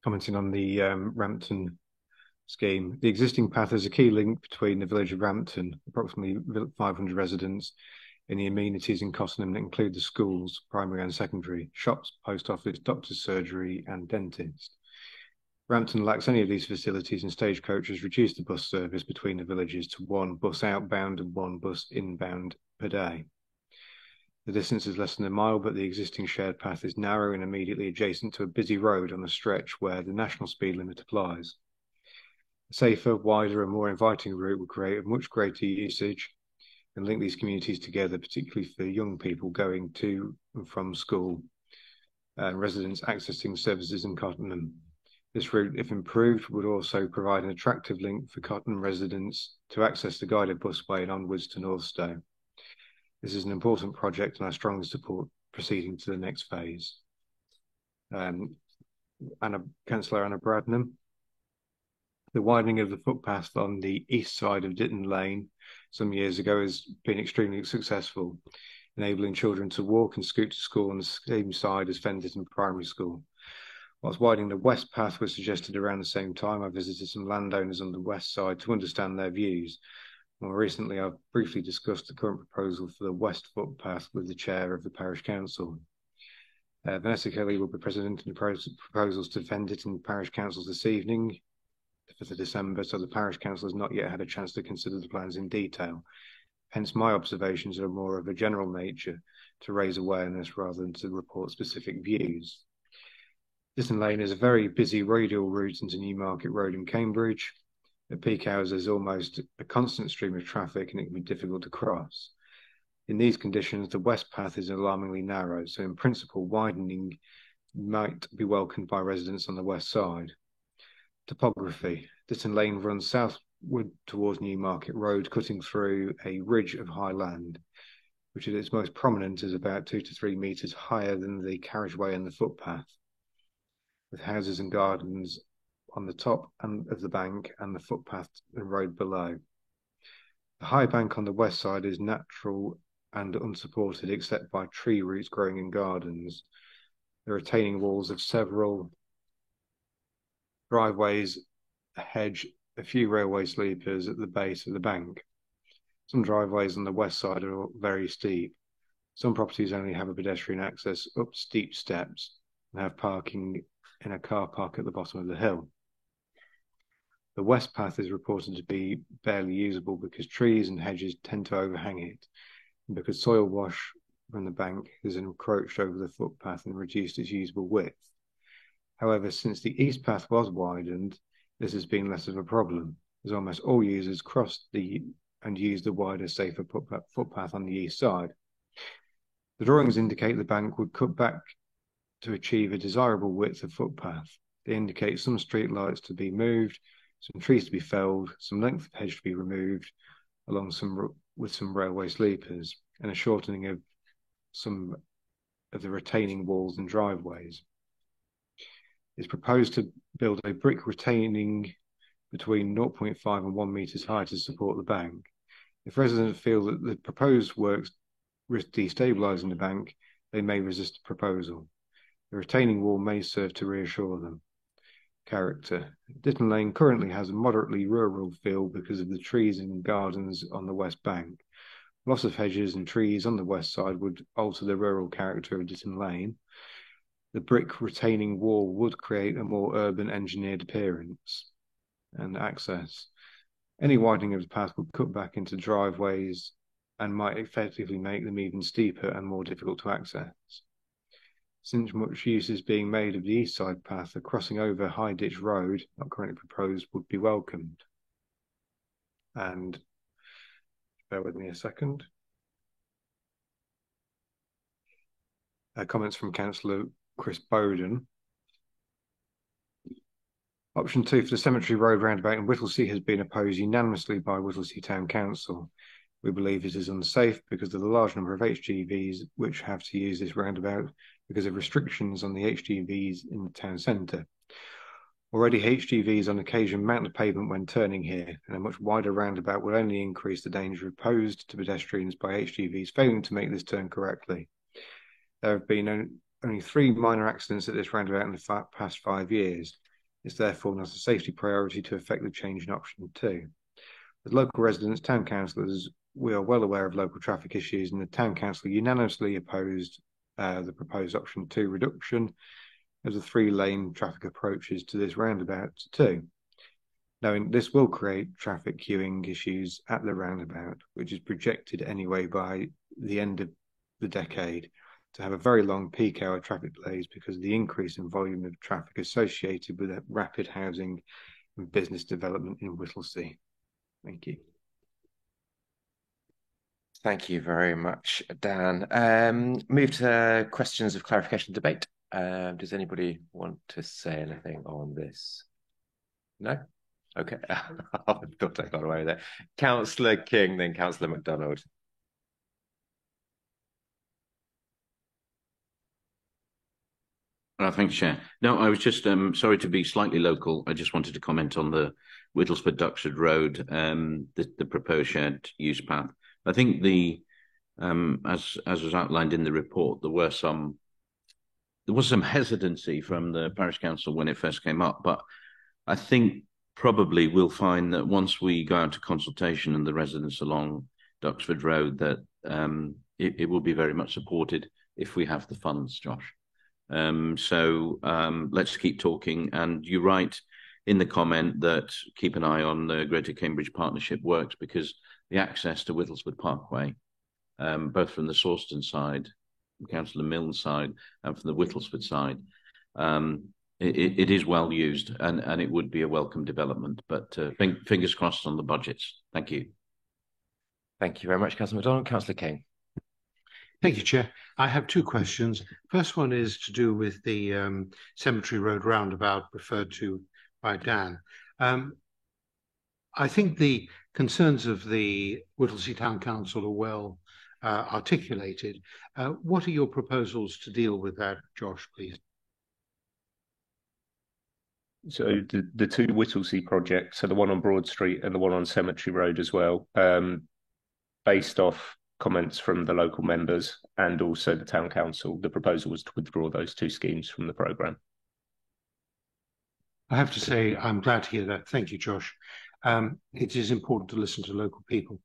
Speaker 2: commenting on the Rampton scheme. The existing path is a key link between the village of Rampton, approximately 500 residents, and the amenities in Cottenham that include the schools, primary and secondary, shops, post office, doctor's surgery and dentist. Rampton lacks any of these facilities, and Stagecoach has reduced the bus service between the villages to 1 bus outbound and 1 bus inbound per day. The distance is less than a mile, but the existing shared path is narrow and immediately adjacent to a busy road on a stretch where the national speed limit applies. A safer, wider and more inviting route would create a much greater usage and link these communities together, particularly for young people going to and from school and residents accessing services in Cottenham. This route, if improved, would also provide an attractive link for Cottenham residents to access the guided busway and onwards to Northstowe. This is an important project and I strongly support proceeding to the next phase. Councillor Anna Bradnam. The widening of the footpath on the east side of Ditton Lane some years ago has been extremely successful, enabling children to walk and scoot to school on the same side as Fenton Primary School. Whilst widening the west path was suggested around the same time, I visited some landowners on the west side to understand their views. More recently, I've briefly discussed the current proposal for the west footpath with the chair of the parish council. Vanessa Kelly will be presenting proposals to defend it in parish councils this evening, the 5th of December, so the parish council has not yet had a chance to consider the plans in detail. Hence, my observations are more of a general nature to raise awareness rather than to report specific views. Ditton Lane is a very busy radial route into Newmarket Road in Cambridge. At peak hours, there's almost a constant stream of traffic and it can be difficult to cross. In these conditions, the west path is alarmingly narrow, so in principle, widening might be welcomed by residents on the west side. Topography. Ditton Lane runs southward towards Newmarket Road, cutting through a ridge of high land, which at its most prominent is about 2 to 3 metres higher than the carriageway and the footpath, with houses and gardens on the top of the bank and the footpath and road below. The high bank on the west side is natural and unsupported except by tree roots growing in gardens. The retaining walls of several driveways, a hedge, a few railway sleepers at the base of the bank. Some driveways on the west side are very steep. Some properties only have a pedestrian access up steep steps and have parking in a car park at the bottom of the hill. The west path is reported to be barely usable because trees and hedges tend to overhang it, and because soil wash from the bank has encroached over the footpath and reduced its usable width. However, since the east path was widened, this has been less of a problem, as almost all users crossed and used the wider, safer footpath on the east side. The drawings indicate the bank would cut back to achieve a desirable width of footpath. They indicate some street lights to be moved, some trees to be felled, some length of hedge to be removed, along with some railway sleepers, and a shortening of some of the retaining walls and driveways. It's proposed to build a brick retaining between 0.5 and 1 metres high to support the bank. If residents feel that the proposed works risk destabilising the bank, they may resist the proposal. The retaining wall may serve to reassure them. Character. Ditton Lane currently has a moderately rural feel because of the trees and gardens on the west bank. Loss of hedges and trees on the west side would alter the rural character of Ditton Lane. The brick retaining wall would create a more urban engineered appearance and access. Any widening of the path would cut back into driveways and might effectively make them even steeper and more difficult to access. Since much use is being made of the east side path, a crossing over High Ditch Road, not currently proposed, would be welcomed. And bear with me a second. Comments from Councillor Chris Bowden. Option 2 for the Cemetery Road roundabout in Whittlesea has been opposed unanimously by Whittlesea Town Council. We believe it is unsafe because of the large number of HGVs which have to use this roundabout because of restrictions on the HGVs in the town centre. Already HGVs on occasion mount the pavement when turning here, and a much wider roundabout will only increase the danger posed to pedestrians by HGVs failing to make this turn correctly. There have been only 3 minor accidents at this roundabout in the past 5 years. It's therefore not a safety priority to effect the change in option 2. As local residents, town councillors, we are well aware of local traffic issues, and the town council unanimously opposed the proposed option 2 reduction of the 3-lane traffic approaches to this roundabout to 2. Knowing this will create traffic queuing issues at the roundabout, which is projected anyway by the end of the decade to have a very long peak hour traffic delays because of the increase in volume of traffic associated with rapid housing and business development in Whittlesea. Thank you.
Speaker 1: Thank you very much, Dan. Move to questions of clarification debate. Does anybody want to say anything on this? No? Okay. I thought I got away with it. Councillor King, then Councillor MacDonald.
Speaker 22: Thanks, Chair. No, I was just sorry to be slightly local. I just wanted to comment on the Whittlesford-Duxford Road, the proposed shared use path. I think as was outlined in the report, there was some hesitancy from the parish council when it first came up, but I think probably we'll find that once we go out to consultation and the residents along Duxford Road, that it will be very much supported if we have the funds, Josh. Let's keep talking. And you write in the comment that keep an eye on the Greater Cambridge Partnership works, because the access to Whittlesford Parkway, both from the Sawston side, Councillor Milne's side, and from the Whittlesford side, it is well used, and it would be a welcome development. But fingers crossed on the budgets. Thank you.
Speaker 1: Thank you very much, Councillor MacDonald. Councillor King.
Speaker 3: Thank you, Chair. I have two questions. First one is to do with the Cemetery Road roundabout referred to by Dan. I think the concerns of the Whittlesea Town Council are well articulated. What are your proposals to deal with that, Josh, please?
Speaker 12: So the two Whittlesea projects, so the one on Broad Street and the one on Cemetery Road as well, based off comments from the local members and also the town council, the proposal was to withdraw those two schemes from the programme.
Speaker 3: I have to say, I'm glad to hear that. Thank you, Josh. It is important to listen to local people.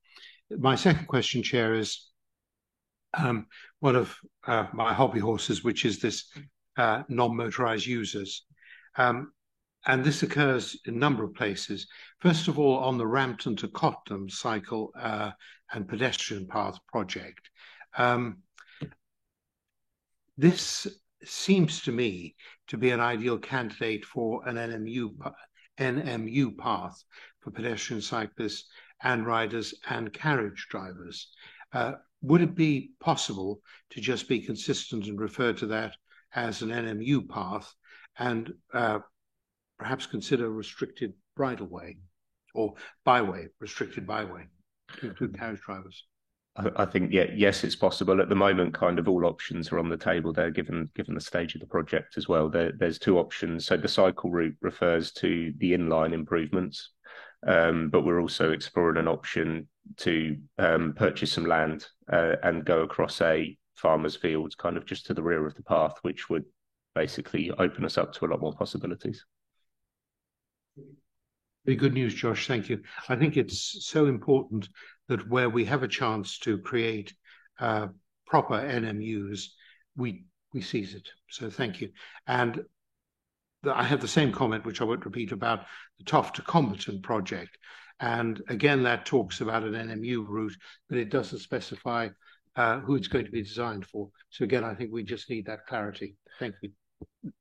Speaker 3: My second question, Chair, is one of my hobby horses, which is this non-motorised users. And this occurs in a number of places. First of all, on the Rampton to Cottenham cycle and pedestrian path project. This seems to me to be an ideal candidate for an NMU path for pedestrian cyclists and riders and carriage drivers. Would it be possible to just be consistent and refer to that as an NMU path and perhaps consider restricted bridleway or byway, restricted byway to include carriage drivers?
Speaker 12: I think, yes, it's possible. At the moment, kind of all options are on the table there, given the stage of the project as well. There's two options. So the cycle route refers to the inline improvements, but we're also exploring an option to purchase some land and go across a farmer's field, kind of just to the rear of the path, which would basically open us up to a lot more possibilities.
Speaker 3: Very good news, Josh. Thank you. I think it's so important that where we have a chance to create proper NMUs, we seize it. So thank you. And I have the same comment, which I won't repeat, about the Toft to Comberton project. And again, that talks about an NMU route, but it doesn't specify who it's going to be designed for. So again, I think we just need that clarity. Thank you.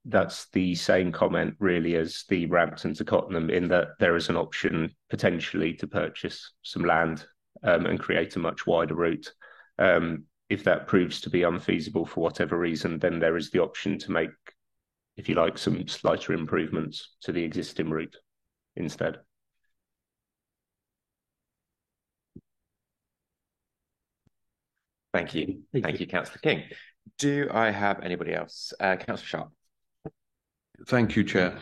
Speaker 12: That's the same comment really as the Rampton to Cottenham, in that there is an option potentially to purchase some land and create a much wider route. If that proves to be unfeasible for whatever reason, then there is the option to make, if you like, some slighter improvements to the existing route instead.
Speaker 1: Thank you. Thank you, Councillor King. Do I have anybody else? Councillor Sharp.
Speaker 21: Thank you, Chair.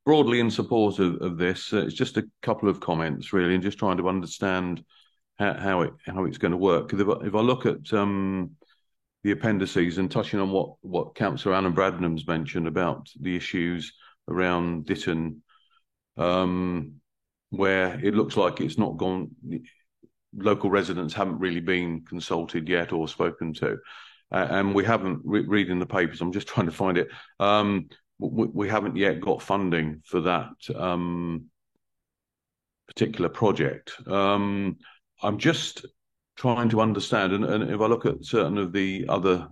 Speaker 21: Broadly in support of this, it's just a couple of comments really, and just trying to understand how it's going to work. Because if I look at the appendices and touching on what Councillor Anna Bradnam's mentioned about the issues around Ditton, where it looks like it's not gone. Local residents haven't really been consulted yet or spoken to, and we haven't reading the papers. I'm just trying to find it. We haven't yet got funding for that particular project. I'm just trying to understand, and if I look at certain of the other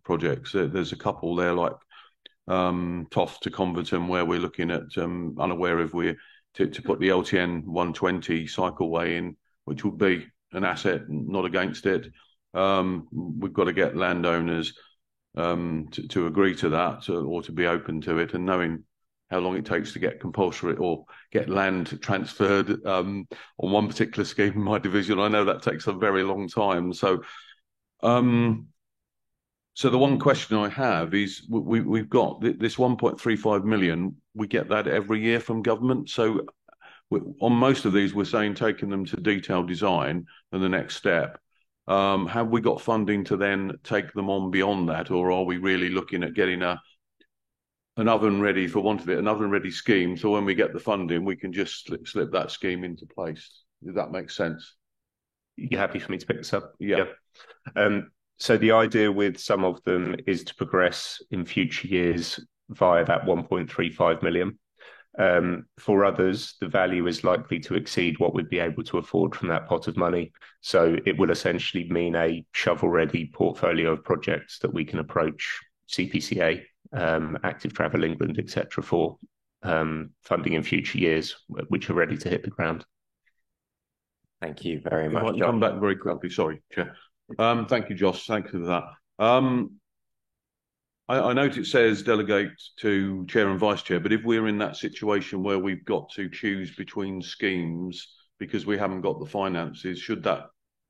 Speaker 21: projects, there's a couple there like Toft to Converton, where we're looking at unaware if we're to put the LTN 120 cycleway in, which would be an asset, not against it. We've got to get landowners to agree to that or to be open to it, and knowing how long it takes to get compulsory or get land transferred on one particular scheme in my division, I know that takes a very long time. So the one question I have is we've got this 1.35 million. We get that every year from government. So on most of these, we're saying taking them to detailed design and the next step. Have we got funding to then take them on beyond that, or are we really looking at getting an oven ready, for want of it, an oven ready scheme, so when we get the funding, we can just slip that scheme into place? Does that make sense?
Speaker 12: You happy for me to pick this up?
Speaker 21: Yeah.
Speaker 12: So the idea with some of them is to progress in future years via that 1.35 million. For others, the value is likely to exceed what we'd be able to afford from that pot of money. So it will essentially mean a shovel-ready portfolio of projects that we can approach CPCA, Active Travel England, etc., for funding in future years, which are ready to hit the ground.
Speaker 1: Thank you very much.
Speaker 21: If I can come back very quickly, sorry, Chair. Thank you, Josh. Thank you for that. I note it says delegate to chair and vice chair, but if we're in that situation where we've got to choose between schemes because we haven't got the finances, should that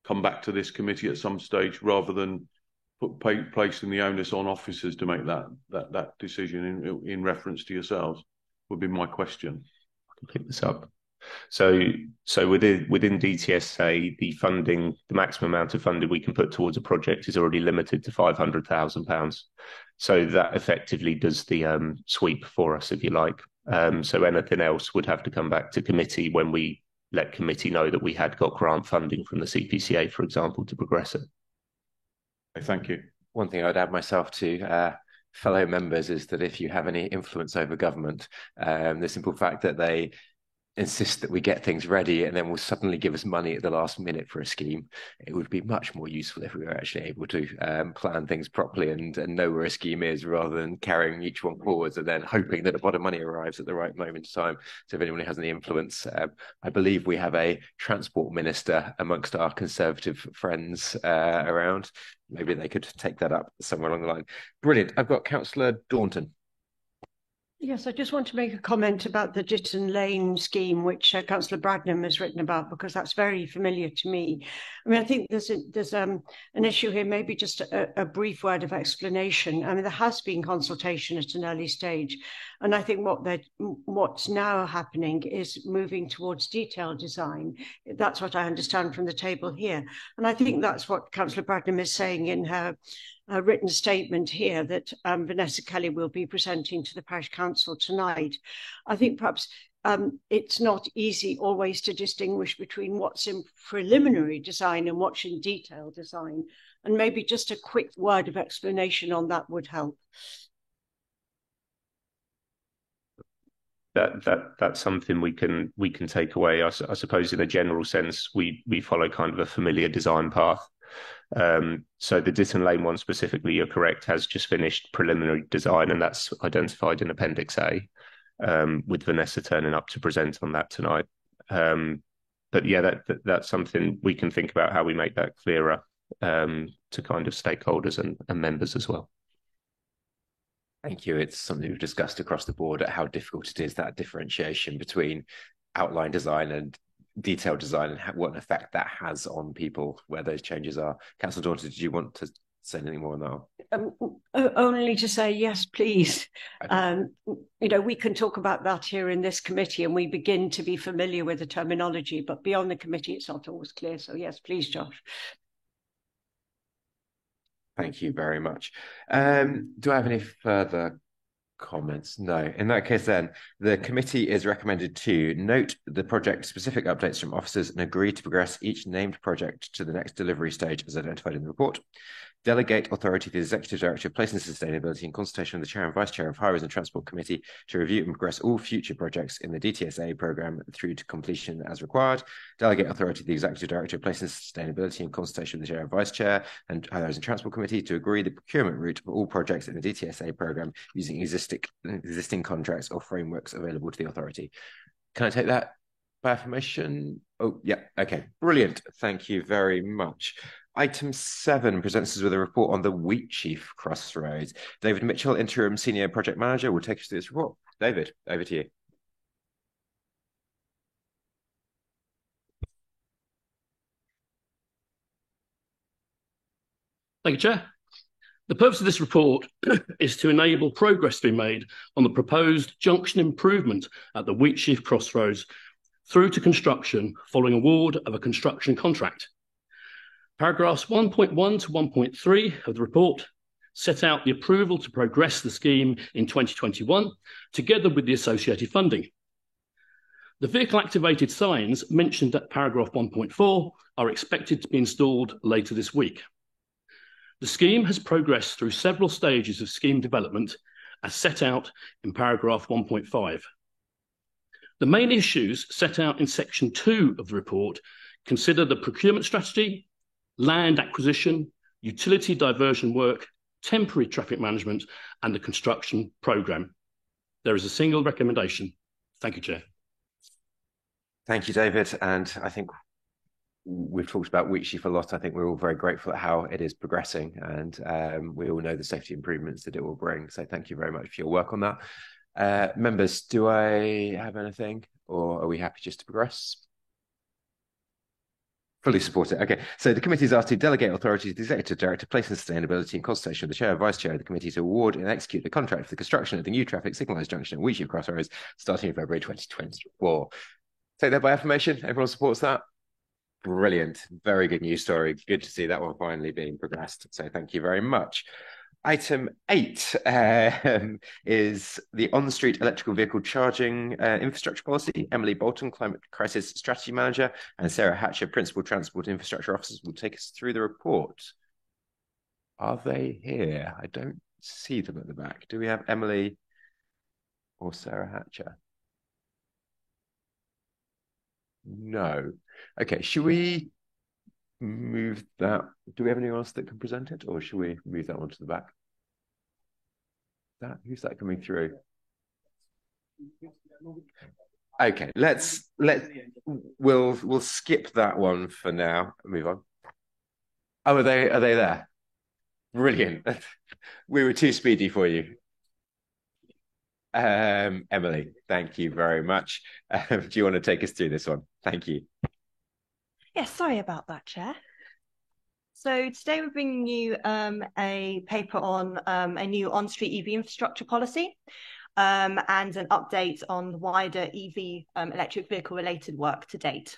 Speaker 21: come back to this committee at some stage rather than placing the onus on officers to make that decision in reference to yourselves? Would be my question.
Speaker 12: I can pick this up. So within DTSA, the maximum amount of funding we can put towards a project is already limited to £500,000. So that effectively does the sweep for us, if you like. So anything else would have to come back to committee when we let committee know that we had got grant funding from the CPCA, for example, to progress it.
Speaker 21: Okay, thank you.
Speaker 1: One thing I'd add myself to fellow members is that if you have any influence over government, the simple fact that they insist that we get things ready and then will suddenly give us money at the last minute for a scheme, it would be much more useful if we were actually able to plan things properly and know where a scheme is rather than carrying each one forwards and then hoping that a pot of money arrives at the right moment in time. So if anyone has any influence, I believe we have a transport minister amongst our Conservative friends around. Maybe they could take that up somewhere along the line. Brilliant. I've got Councillor Daunton.
Speaker 4: Yes, I just want to make a comment about the Ditton Lane scheme, which Councillor Bradnam has written about, because that's very familiar to me. I mean, I think there's an issue here, maybe just a brief word of explanation. I mean, there has been consultation at an early stage, and I think what's now happening is moving towards detailed design. That's what I understand from the table here. And I think that's what Councillor Bradnam is saying in her a written statement here that Vanessa Kelly will be presenting to the Parish Council tonight. I think perhaps it's not easy always to distinguish between what's in preliminary design and what's in detailed design. And maybe just a quick word of explanation on that would help.
Speaker 12: That's something we can take away. I suppose in a general sense, we follow kind of a familiar design path. So the Ditton Lane one specifically, you're correct, has just finished preliminary design, and that's identified in Appendix A, with Vanessa turning up to present on that tonight. But yeah, that's something we can think about how we make that clearer to kind of stakeholders and members as well.
Speaker 1: Thank you. It's something we've discussed across the board at how difficult it is, that differentiation between outline design and detailed design and what an effect that has on people where those changes are. Councillor Daunton, did you want to say anything more on
Speaker 4: that? Only to say yes, please. Okay. We can talk about that here in this committee and we begin to be familiar with the terminology, but beyond the committee, it's not always clear. So yes, please, Josh.
Speaker 1: Thank you very much. Do I have any further comments? No. In that case, then, the committee is recommended to note the project-specific updates from officers and agree to progress each named project to the next delivery stage as identified in the report. Delegate authority to the Executive Director of Place and Sustainability in consultation with the Chair and Vice Chair of Highways and Transport Committee to review and progress all future projects in the DTSA programme through to completion as required. Delegate authority to the Executive Director of Place and Sustainability in consultation with the Chair and Vice Chair and Highways and Transport Committee to agree the procurement route of all projects in the DTSA programme using existing contracts or frameworks available to the authority. Can I take that by affirmation? Oh, yeah. Okay. Brilliant. Thank you very much. Item 7 presents us with a report on the Wheatsheaf Crossroads. David Mitchell, Interim Senior Project Manager, will take us through this report. David, over to you.
Speaker 13: Thank you, Chair. The purpose of this report is to enable progress to be made on the proposed junction improvement at the Wheatsheaf Crossroads through to construction following award of a construction contract. Paragraphs 1.1 to 1.3 of the report set out the approval to progress the scheme in 2021, together with the associated funding. The vehicle-activated signs mentioned at paragraph 1.4 are expected to be installed later this week. The scheme has progressed through several stages of scheme development as set out in paragraph 1.5. The main issues set out in section 2 of the report consider the procurement strategy, land acquisition, utility diversion work, temporary traffic management, and the construction programme. There is a single recommendation. Thank you, Chair.
Speaker 1: Thank you, David. And I think we've talked about Wheatsheaf a lot. I think we're all very grateful at how it is progressing, and we all know the safety improvements that it will bring. So thank you very much for your work on that. Members, do I have anything, or are we happy just to progress? Fully support it. Okay, so the committee is asked to delegate authority to the Executive Director, place in sustainability and consultation of the Chair and Vice Chair of the committee to award and execute the contract for the construction of the new traffic signalised junction at Wheatsheaf Crossroads starting in February 2024. Take that by affirmation. Everyone supports that? Brilliant. Very good news story. Good to see that one finally being progressed. So thank you very much. Item 8 is the on-street electrical vehicle charging infrastructure policy. Emily Bolton, Climate Crisis Strategy Manager, and Sarah Hatcher, Principal Transport Infrastructure Officers, will take us through the report. Are they here? I don't see them at the back. Do we have Emily or Sarah Hatcher? No. Okay, should we move that? Do we have anyone else that can present it, or should we move that one to the back? Who's that coming through? Okay, we'll skip that one for now. Move on. Oh, are they there? Brilliant. We were too speedy for you. Emily, thank you very much. Do you want to take us through this one? Thank you.
Speaker 9: Yes, sorry about that, Chair. So today we're bringing you a paper on a new on-street EV infrastructure policy and an update on the wider EV electric vehicle related work to date.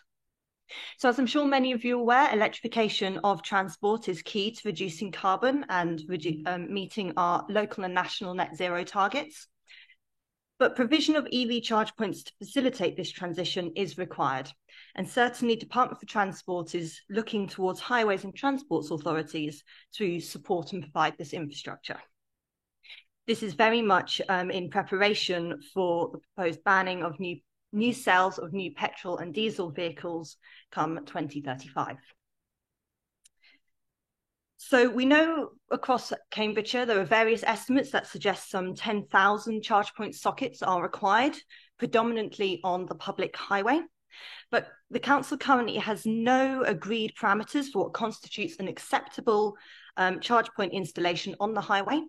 Speaker 9: So as I'm sure many of you are aware, electrification of transport is key to reducing carbon and meeting our local and national net zero targets. But provision of EV charge points to facilitate this transition is required. And certainly Department for Transport is looking towards highways and transports authorities to support and provide this infrastructure. This is very much in preparation for the proposed banning of new sales of new petrol and diesel vehicles come 2035. So we know across Cambridgeshire, there are various estimates that suggest some 10,000 charge point sockets are required, predominantly on the public highway. But the council currently has no agreed parameters for what constitutes an acceptable charge point installation on the highway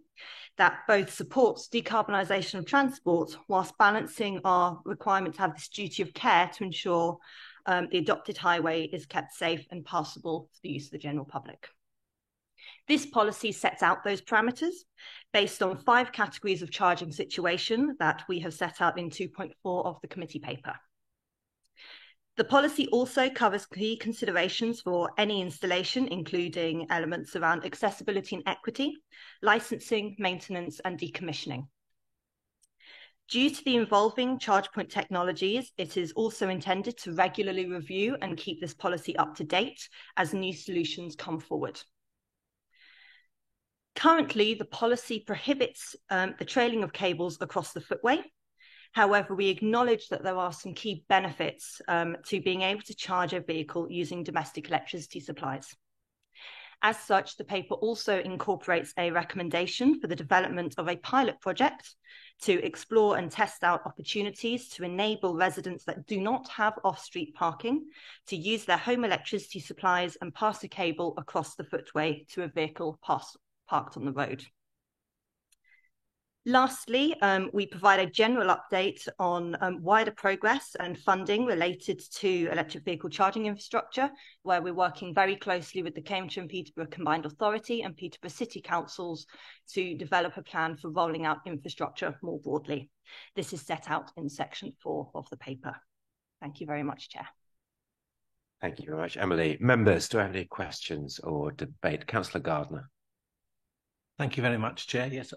Speaker 9: that both supports decarbonisation of transport whilst balancing our requirement to have this duty of care to ensure the adopted highway is kept safe and passable for the use of the general public. This policy sets out those parameters based on 5 categories of charging situation that we have set out in 2.4 of the committee paper. The policy also covers key considerations for any installation, including elements around accessibility and equity, licensing, maintenance, and decommissioning. Due to the evolving charge point technologies, it is also intended to regularly review and keep this policy up to date as new solutions come forward. Currently, the policy prohibits the trailing of cables across the footway. However, we acknowledge that there are some key benefits to being able to charge a vehicle using domestic electricity supplies. As such, the paper also incorporates a recommendation for the development of a pilot project to explore and test out opportunities to enable residents that do not have off-street parking to use their home electricity supplies and pass a cable across the footway to a vehicle parked on the road. Lastly, we provide a general update on wider progress and funding related to electric vehicle charging infrastructure, where we're working very closely with the Cambridgeshire and Peterborough Combined Authority and Peterborough City Councils to develop a plan for rolling out infrastructure more broadly. This is set out in section 4 of the paper. Thank you very much, Chair.
Speaker 1: Thank you very much, Emily. Members, do I have any questions or debate? Councillor Gardner.
Speaker 8: Thank you very much, Chair. Yes,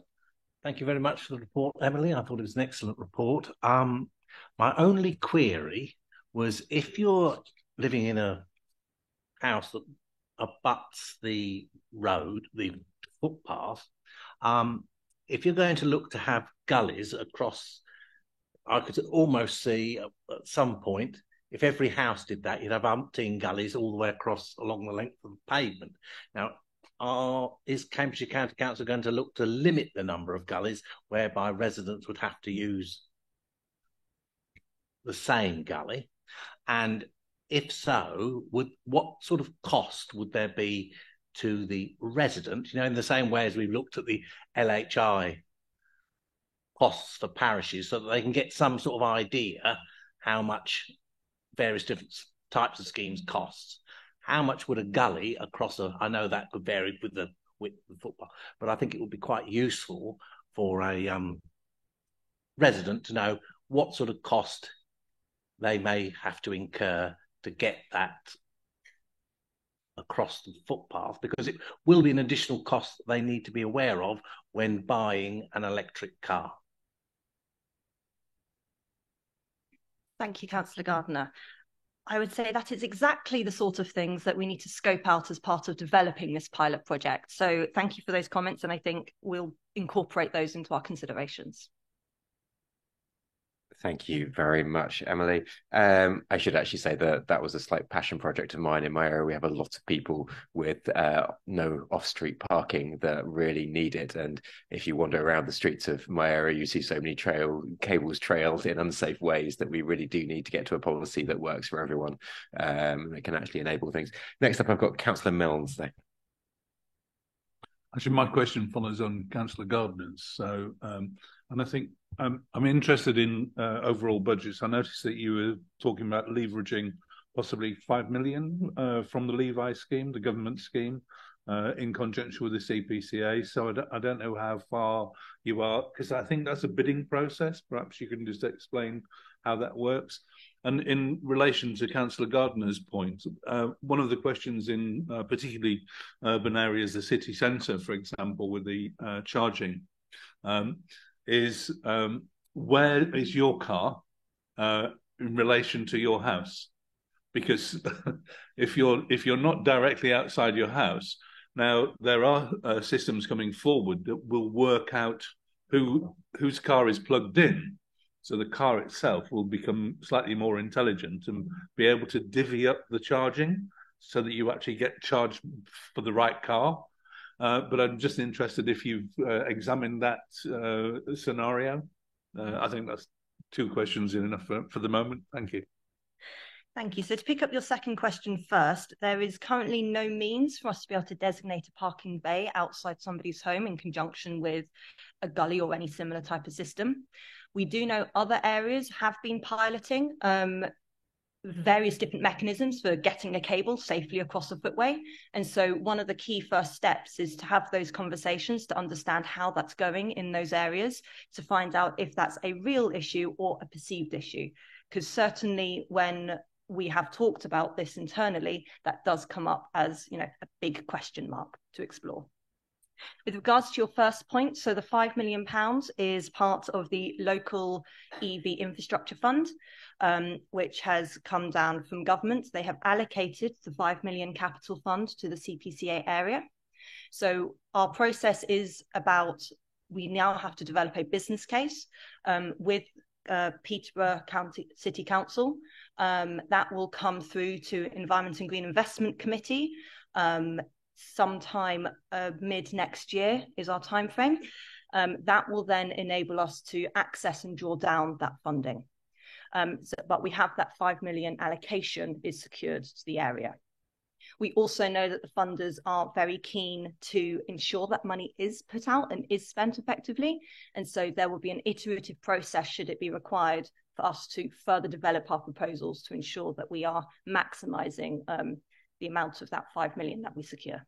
Speaker 8: thank you very much for the report, Emily. I thought it was an excellent report. My only query was if you're living in a house that abuts the road, the footpath, if you're going to look to have gullies across, I could almost see at some point, if every house did that, you'd have umpteen gullies all the way across along the length of the pavement. Now, is Cambridgeshire County Council going to look to limit the number of gullies whereby residents would have to use the same gully? And if so, what sort of cost would there be to the resident? You know, in the same way as we've looked at the LHI costs for parishes, so that they can get some sort of idea how much various different types of schemes cost. How much would a gully across I know that could vary with the width of the footpath, but I think it would be quite useful for a resident to know what sort of cost they may have to incur to get that across the footpath, because it will be an additional cost that they need to be aware of when buying an electric car.
Speaker 9: Thank you, Councillor Gardner. I would say that is exactly the sort of things that we need to scope out as part of developing this pilot project. So thank you for those comments, and I think we'll incorporate those into our considerations.
Speaker 1: Thank you very much, Emily. I should actually say that that was a slight passion project of mine. In my area, we have a lot of people with no off-street parking that really need it. And if you wander around the streets of my area, you see so many cables trailed in unsafe ways that we really do need to get to a policy that works for everyone, that can actually enable things. Next up, I've got Councillor Milnes there.
Speaker 20: Actually, my question follows on Councillor Gardner's. So, and I think I'm interested in overall budgets. I noticed that you were talking about leveraging possibly 5 million from the Levi scheme, the government scheme, in conjunction with the CPCA. So I don't know how far you are, because I think that's a bidding process. Perhaps you can just explain how that works. And in relation to Councillor Gardner's point, one of the questions in particularly urban areas, the city centre, for example, with the charging, is where is your car in relation to your house? Because if you're not directly outside your house, now there are systems coming forward that will work out whose car is plugged in. So the car itself will become slightly more intelligent and be able to divvy up the charging so that you actually get charged for the right car. But I'm just interested if you've examined that scenario. I think that's two questions enough for the moment. Thank you.
Speaker 9: Thank you. So to pick up your second question first, there is currently no means for us to be able to designate a parking bay outside somebody's home in conjunction with a gully or any similar type of system. We do know other areas have been piloting various different mechanisms for getting a cable safely across a footway. And so one of the key first steps is to have those conversations to understand how that's going in those areas, to find out if that's a real issue or a perceived issue. Because certainly when we have talked about this internally, that does come up as, you know, a big question mark to explore. With regards to your first point, so the £5 million is part of the local EV infrastructure fund, which has come down from government. They have allocated the 5 million capital fund to the CPCA area. So our process is about, we now have to develop a business case with Peterborough County City Council. That will come through to Environment and Green Investment Committee sometime mid next year is our time frame. That will then enable us to access and draw down that funding. But we have that 5 million allocation is secured to the area. We also know that the funders are very keen to ensure that money is put out and is spent effectively. And so there will be an iterative process, should it be required, for us to further develop our proposals to ensure that we are maximising the amount of that 5 million that we secure.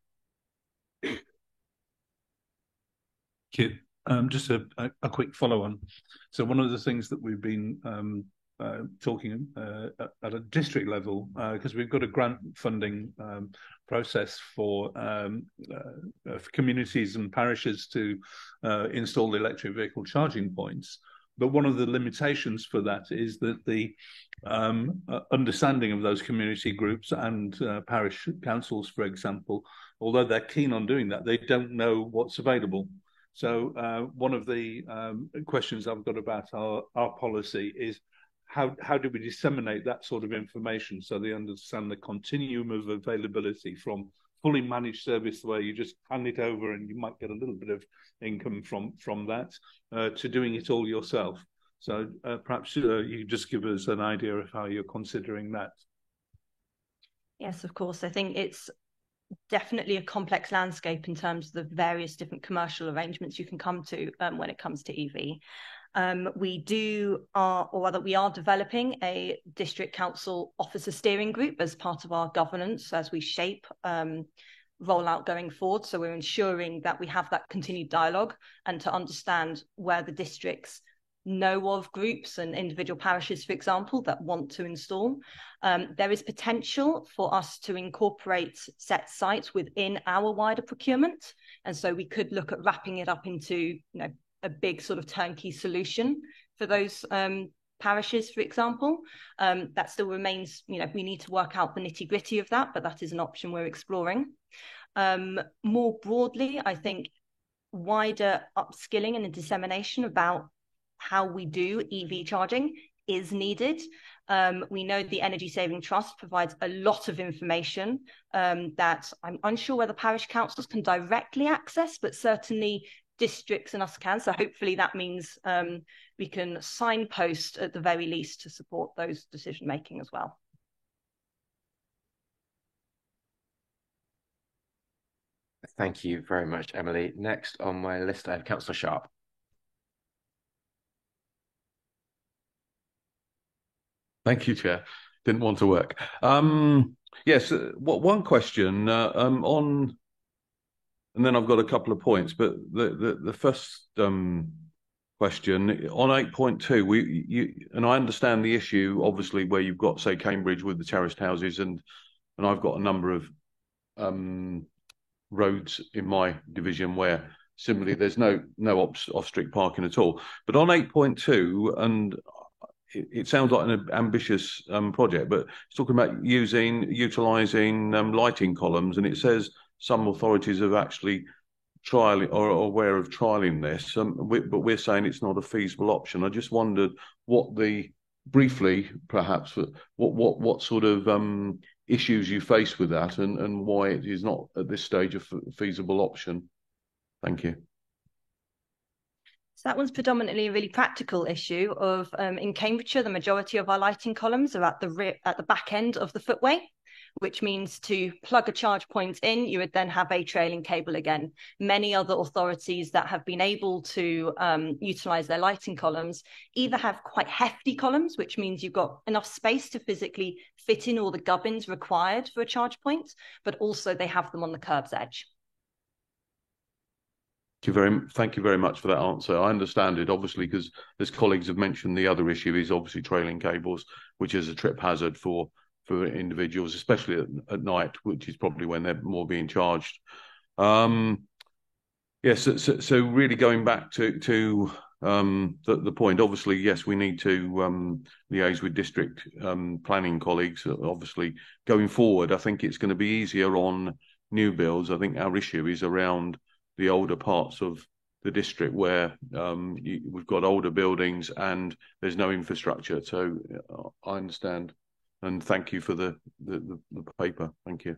Speaker 20: Just a quick follow-on. So one of the things that we've been talking at a district level, because we've got a grant funding process for communities and parishes to install the electric vehicle charging points. But one of the limitations for that is that the understanding of those community groups and parish councils, for example, although they're keen on doing that, they don't know what's available. So one of the questions I've got about our policy is how do we disseminate that sort of information so they understand the continuum of availability from fully managed service where you just hand it over and you might get a little bit of income from that to doing it all yourself. So perhaps you could just give us an idea of how you're considering that.
Speaker 9: Yes, of course. I think it's definitely a complex landscape in terms of the various different commercial arrangements you can come to when it comes to EV. We are developing a district council officer steering group as part of our governance as we shape rollout going forward. So we're ensuring that we have that continued dialogue and to understand where the districts know of groups and individual parishes, for example, that want to install. There is potential for us to incorporate set sites within our wider procurement. And so we could look at wrapping it up into, a big sort of turnkey solution for those parishes, for example. That still remains, we need to work out the nitty-gritty of that, but that is an option we're exploring. More broadly, I think wider upskilling and a dissemination about how we do EV charging is needed. We know the Energy Saving Trust provides a lot of information that I'm unsure whether parish councils can directly access, but certainly districts and us can. So hopefully that means we can signpost at the very least to support those decision making as well.
Speaker 1: Thank you very much, Emily. Next on my list, I have Councillor Sharp.
Speaker 21: Thank you, Chair. Didn't want to work. Yes, one question on, and then I've got a couple of points. But the first question on 8.2, and I understand the issue, obviously, where you've got, say, Cambridge with the terraced houses, and I've got a number of roads in my division where similarly there's no off-street parking at all. But on 8.2, and it sounds like an ambitious project, but it's talking about utilising lighting columns, and it says some authorities have actually trialling or are aware of trialling this, but we're saying it's not a feasible option. I just wondered briefly, perhaps, what sort of issues you face with that, and why it is not at this stage a feasible option. Thank you.
Speaker 9: So that one's predominantly a really practical issue of in Cambridgeshire, the majority of our lighting columns are at the back end of the footway, which means to plug a charge point in, you would then have a trailing cable again. Many other authorities that have been able to utilise their lighting columns either have quite hefty columns, which means you've got enough space to physically fit in all the gubbins required for a charge point, but also they have them on the curb's edge.
Speaker 21: Thank you very much for that answer. I understand it, obviously, because as colleagues have mentioned, the other issue is obviously trailing cables, which is a trip hazard for individuals, especially at night, which is probably when they're more being charged. Yes, so really going back to the point, obviously, yes, we need to liaise with district planning colleagues. Obviously, going forward, I think it's going to be easier on new builds. I think our issue is around the older parts of the district where we've got older buildings and there's no infrastructure. So I understand, and thank you for the paper. Thank you.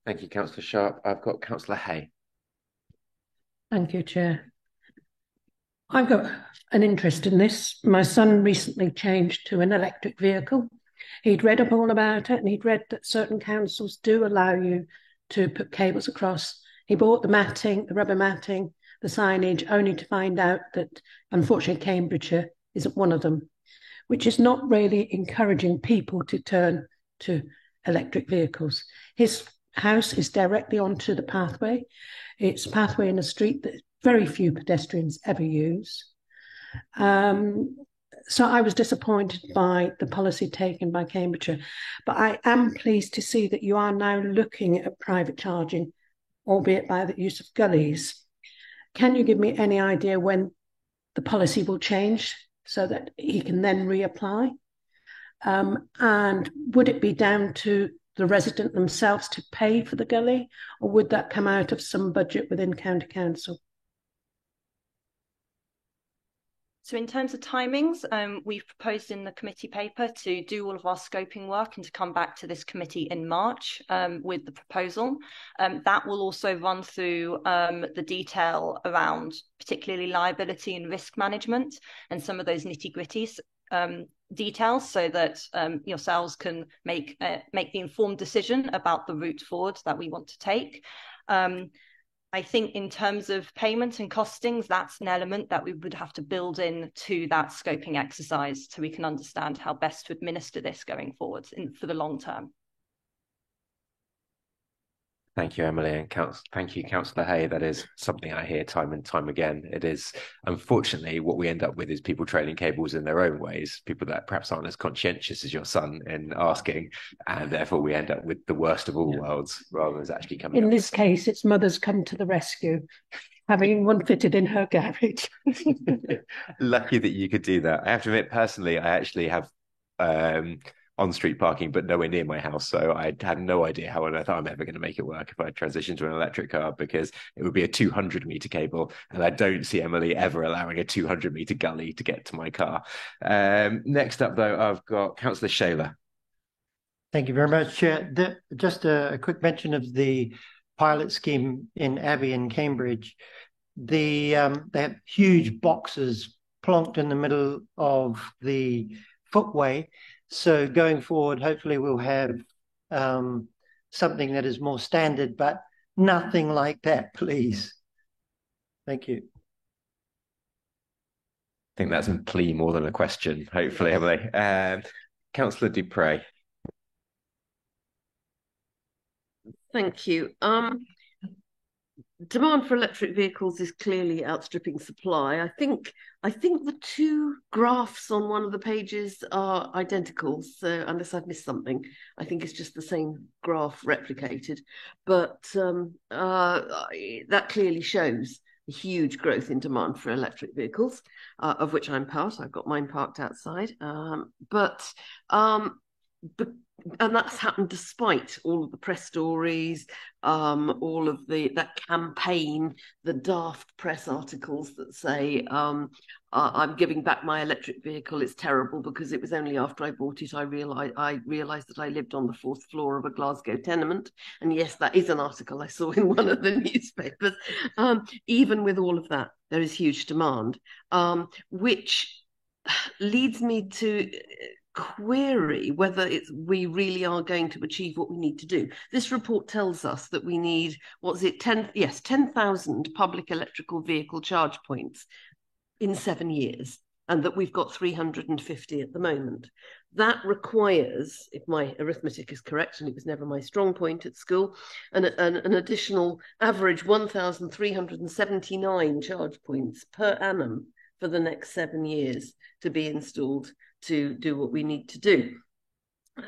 Speaker 1: Thank you, Councillor Sharp. I've got Councillor Hay.
Speaker 11: Thank you, Chair. I've got an interest in this. My son recently changed to an electric vehicle. He'd read up all about it, and he'd read that certain councils do allow you to put cables across. He bought the matting, the rubber matting, the signage, only to find out that, unfortunately, Cambridgeshire isn't one of them, which is not really encouraging people to turn to electric vehicles. His house is directly onto the pathway. It's a pathway in a street that very few pedestrians ever use. So I was disappointed by the policy taken by Cambridgeshire, but I am pleased to see that you are now looking at private charging, albeit by the use of gullies. Can you give me any idea when the policy will change so that he can then reapply? And would it be down to the resident themselves to pay for the gully, or would that come out of some budget within County Council?
Speaker 9: So in terms of timings, we've proposed in the committee paper to do all of our scoping work and to come back to this committee in March with the proposal. That will also run through the detail around particularly liability and risk management and some of those nitty-gritties details, so that yourselves can make the informed decision about the route forward that we want to take. I think in terms of payment and costings, that's an element that we would have to build in to that scoping exercise so we can understand how best to administer this going forward for the long term.
Speaker 1: Thank you, Emily, and thank you, Councillor Hay. That is something I hear time and time again. It is, unfortunately, what we end up with is people trailing cables in their own ways, people that perhaps aren't as conscientious as your son in asking, and therefore we end up with the worst of all worlds rather than actually coming
Speaker 11: In
Speaker 1: up.
Speaker 11: this case, it's mother's come to the rescue, having one fitted in her garage.
Speaker 1: Lucky that you could do that. I have to admit, personally, I actually have on-street parking, but nowhere near my house. So I had no idea how on earth I'm ever going to make it work if I transition to an electric car, because it would be a 200-meter cable. And I don't see Emily ever allowing a 200-meter gully to get to my car. Next up, though, I've got Councillor Shaler.
Speaker 10: Thank you very much, Chair. Just a quick mention of the pilot scheme in Abbey and Cambridge. They have huge boxes plonked in the middle of the footway. So going forward, hopefully we'll have something that is more standard, but nothing like that, please. Thank you.
Speaker 1: I think that's a plea more than a question, hopefully, Emily. Councillor Dupre.
Speaker 7: Thank you. Demand for electric vehicles is clearly outstripping supply. I think the two graphs on one of the pages are identical. So unless I've missed something, I think it's just the same graph replicated. But that clearly shows a huge growth in demand for electric vehicles, of which I'm part. I've got mine parked outside. And that's happened despite all of the press stories, all of that campaign, the daft press articles that say, I'm giving back my electric vehicle, it's terrible, because it was only after I bought it I realised that I lived on the 4th floor of a Glasgow tenement. And yes, that is an article I saw in one of the newspapers. Even with all of that, there is huge demand, which leads me to query whether we really are going to achieve what we need to do. This report tells us that we need, 10,000 public electrical vehicle charge points in 7 years, and that we've got 350 at the moment. That requires, if my arithmetic is correct, and it was never my strong point at school, an additional average 1,379 charge points per annum for the next 7 years to be installed to do what we need to do.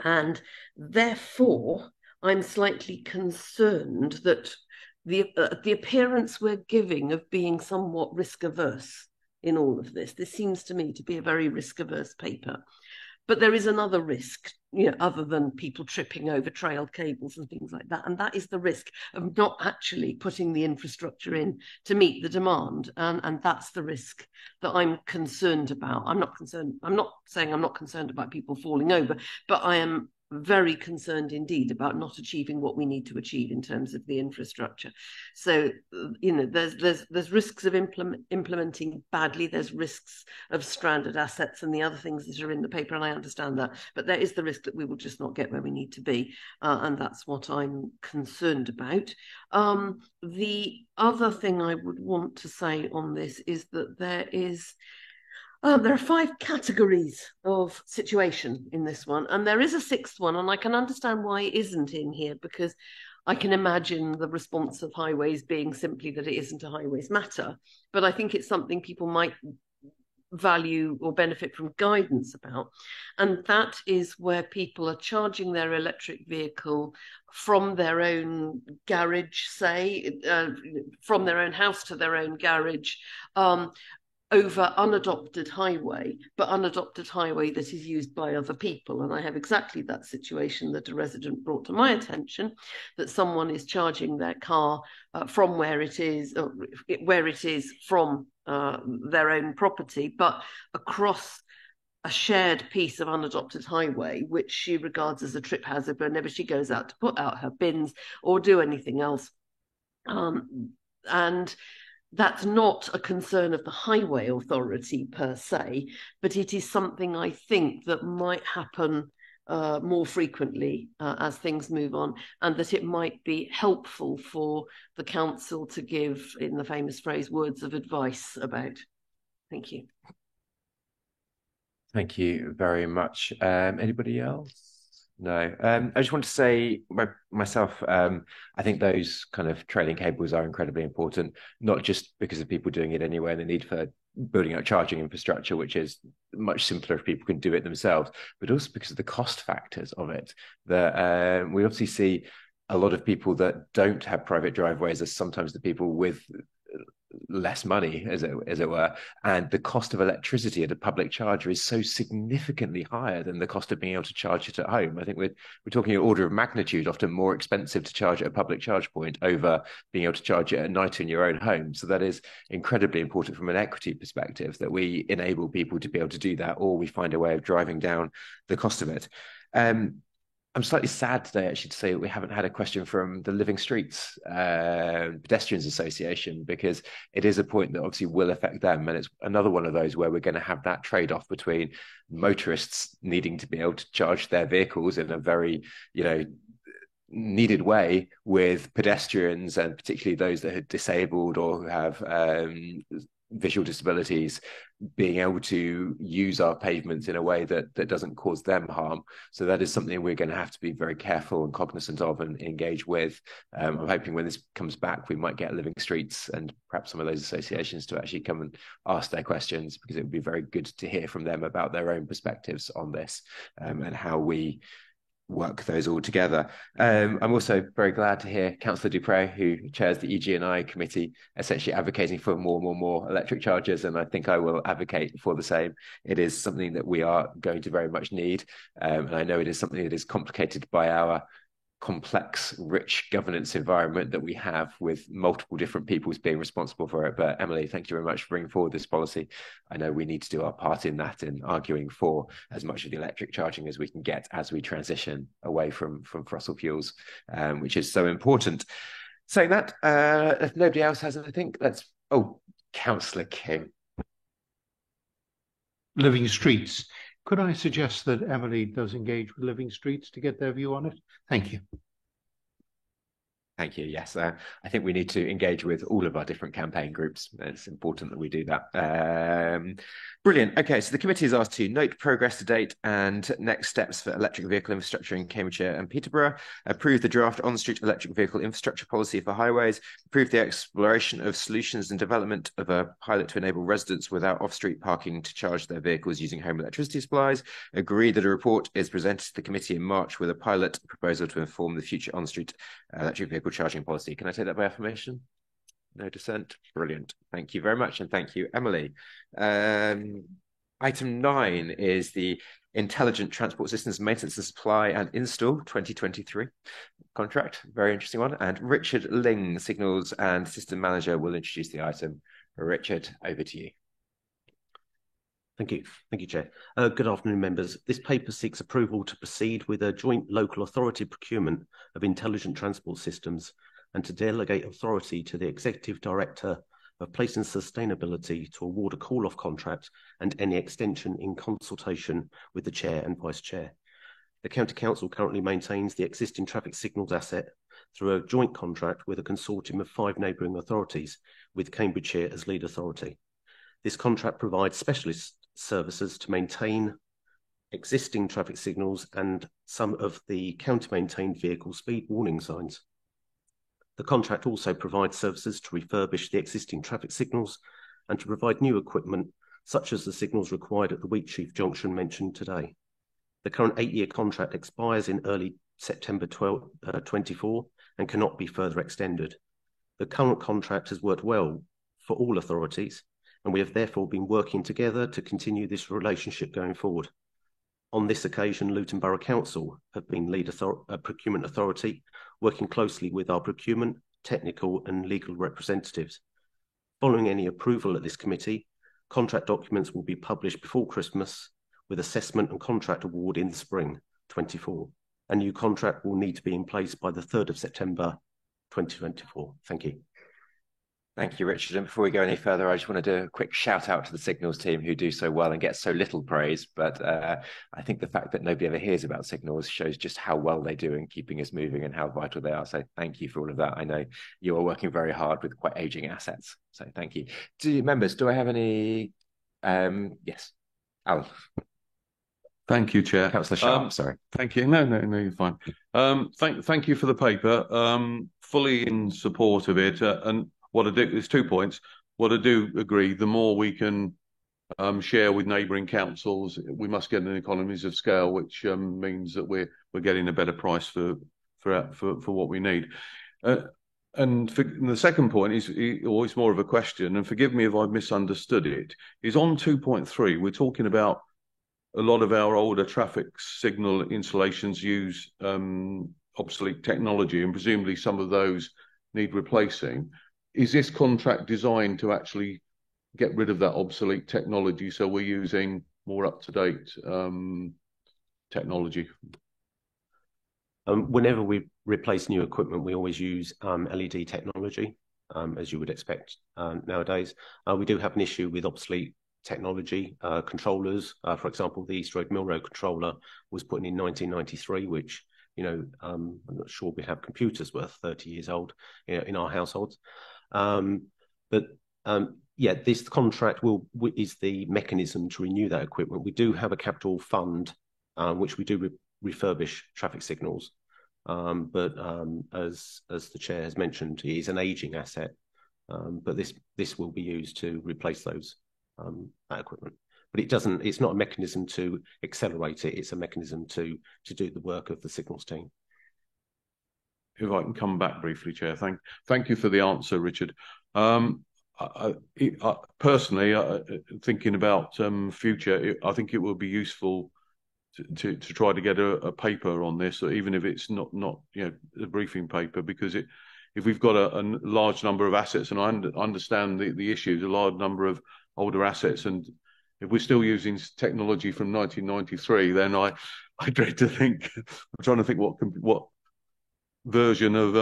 Speaker 7: And therefore, I'm slightly concerned that the appearance we're giving of being somewhat risk averse in all of this seems to me to be a very risk averse paper. But there is another risk, other than people tripping over trail cables and things like that. And that is the risk of not actually putting the infrastructure in to meet the demand. And that's the risk that I'm concerned about. I'm not saying I'm not concerned about people falling over, but I am very concerned indeed about not achieving what we need to achieve in terms of the infrastructure. So, there's risks of implementing badly, there's risks of stranded assets and the other things that are in the paper, and I understand that, but there is the risk that we will just not get where we need to be, and that's what I'm concerned about. The other thing I would want to say on this is that there are 5 categories of situation in this one, and there is a 6th one, and I can understand why it isn't in here, because I can imagine the response of highways being simply that it isn't a highways matter. But I think it's something people might value or benefit from guidance about, and that is where people are charging their electric vehicle from their own garage, say, from their own house to their own garage, over unadopted highway, but unadopted highway that is used by other people. And I have exactly that situation that a resident brought to my attention, that someone is charging their car from where it is from their own property, but across a shared piece of unadopted highway, which she regards as a trip hazard whenever she goes out to put out her bins or do anything else. And that's not a concern of the highway authority per se, but it is something I think that might happen more frequently as things move on, and that it might be helpful for the council to give, in the famous phrase, words of advice about. Thank you.
Speaker 1: Thank you very much. Anybody else? No. I just want to say myself, I think those kind of trailing cables are incredibly important, not just because of people doing it anyway and the need for building out charging infrastructure, which is much simpler if people can do it themselves, but also because of the cost factors of it. That we obviously see a lot of people that don't have private driveways as sometimes the people with less money, as it were, and the cost of electricity at a public charger is so significantly higher than the cost of being able to charge it at home. I think we're talking an order of magnitude, often more expensive to charge at a public charge point over being able to charge it at night in your own home. So that is incredibly important from an equity perspective, that we enable people to be able to do that, or we find a way of driving down the cost of it. I'm slightly sad today, actually, to say that we haven't had a question from the Living Streets Pedestrians Association, because it is a point that obviously will affect them. And it's another one of those where we're going to have that trade-off between motorists needing to be able to charge their vehicles in a very, needed way, with pedestrians, and particularly those that are disabled or who have visual disabilities, being able to use our pavements in a way that doesn't cause them harm. So that is something we're going to have to be very careful and cognizant of and engage with. I'm hoping when this comes back, we might get Living Streets and perhaps some of those associations to actually come and ask their questions, because it would be very good to hear from them about their own perspectives on this, and how we work those all together. I'm also very glad to hear Councillor Dupre, who chairs the EG&I committee, essentially advocating for more electric chargers, and I think I will advocate for the same. It is something that we are going to very much need, and I know it is something that is complicated by our complex, rich governance environment that we have, with multiple different peoples being responsible for it. But Emily, thank you very much for bringing forward this policy. I know we need to do our part in that, in arguing for as much of the electric charging as we can get as we transition away from fossil fuels, which is so important. Saying that, if nobody else has anything, Councillor King.
Speaker 3: Living Streets. Could I suggest that Emily does engage with Living Streets to get their view on it? Thank you.
Speaker 1: Thank you. Yes, I think we need to engage with all of our different campaign groups. It's important that we do that. Brilliant. Okay, so the committee is asked to note progress to date and next steps for electric vehicle infrastructure in Cambridgeshire and Peterborough, approve the draft on-street electric vehicle infrastructure policy for highways, approve the exploration of solutions and development of a pilot to enable residents without off-street parking to charge their vehicles using home electricity supplies, agree that a report is presented to the committee in March with a pilot proposal to inform the future on-street electric vehicle charging policy. Can I take that by affirmation? No dissent. Brilliant. Thank you very much. And thank you, Emily. Item 9 is the Intelligent Transport Systems Maintenance and Supply and Install 2023 contract. Very interesting one. And Richard Ling, Signals and System Manager, will introduce the item. Richard, over to you.
Speaker 14: Thank you. Thank you, Chair. Good afternoon, members. This paper seeks approval to proceed with a joint local authority procurement of intelligent transport systems, and to delegate authority to the Executive Director of Place and Sustainability to award a call-off contract and any extension in consultation with the Chair and Vice Chair. The County Council currently maintains the existing traffic signals asset through a joint contract with a consortium of 5 neighbouring authorities, with Cambridgeshire as lead authority. This contract provides specialist services to maintain existing traffic signals and some of the county-maintained vehicle speed warning signs. The contract also provides services to refurbish the existing traffic signals and to provide new equipment, such as the signals required at the Wheatsheaf junction mentioned today. The current 8-year contract expires in early September 24 and cannot be further extended. The current contract has worked well for all authorities, and we have therefore been working together to continue this relationship going forward. On this occasion, Luton Borough Council have been lead procurement authority, working closely with our procurement, technical and legal representatives. Following any approval at this committee, contract documents will be published before Christmas, with assessment and contract award in the spring 24. A new contract will need to be in place by the 3rd of September 2024. Thank you.
Speaker 1: Thank you, Richard. And before we go any further, I just want to do a quick shout out to the Signals team who do so well and get so little praise. But I think the fact that nobody ever hears about Signals shows just how well they do in keeping us moving and how vital they are. So thank you for all of that. I know you are working very hard with quite aging assets. So thank you. Members, do I have any? Yes, Alan.
Speaker 21: Thank you, Chair.
Speaker 1: Councillor Sharp, sorry.
Speaker 21: Thank you. No, you're fine. Thank you for the paper. Fully in support of it. And what I do, there's 2 points. What I do agree, the more we can share with neighbouring councils, we must get an economies of scale, which means that we're getting a better price for what we need. And the second point is always more of a question, and forgive me if I've misunderstood it, is on 2.3, we're talking about a lot of our older traffic signal installations use obsolete technology, and presumably some of those need replacing. Is this contract designed to actually get rid of that obsolete technology so we're using more up-to-date technology?
Speaker 14: Whenever we replace new equipment, we always use LED technology, as you would expect nowadays. We do have an issue with obsolete technology controllers. For example, the East Road Mill Road controller was put in 1993, which, I'm not sure we have computers worth 30 years old in our households. This contract is the mechanism to renew that equipment. We do have a capital fund, which we do refurbish traffic signals. As the Chair has mentioned, it is an ageing asset, but this will be used to replace those that equipment. But it's not a mechanism to accelerate it. It's a mechanism to do the work of the signals team.
Speaker 21: If I can come back briefly, Chair. Thank you for the answer, Richard. Personally, thinking about future, I think it will be useful to try to get a paper on this, or even if it's not a briefing paper, because if we've got a large number of assets, and I understand the issues, a large number of older assets, and if we're still using technology from 1993, then I dread to think. I'm trying to think what version of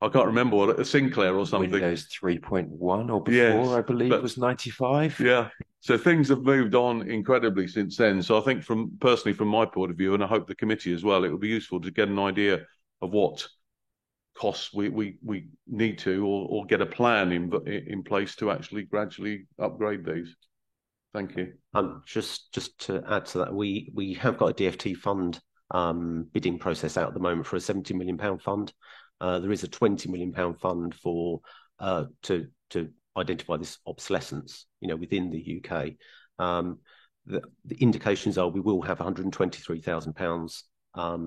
Speaker 21: I can't remember what a Sinclair or something.
Speaker 1: Windows 3.1 or before, yes, I believe, was 95.
Speaker 21: Yeah. So things have moved on incredibly since then. So I think personally from my point of view, and I hope the committee as well, it would be useful to get an idea of what costs we need to, or get a plan in place to actually gradually upgrade these. Thank you.
Speaker 14: Just to add to that, we have got a DFT fund bidding process out at the moment for a £70 million fund. There is a £20 million fund for to identify this obsolescence, within the UK. The indications are we will have £123,000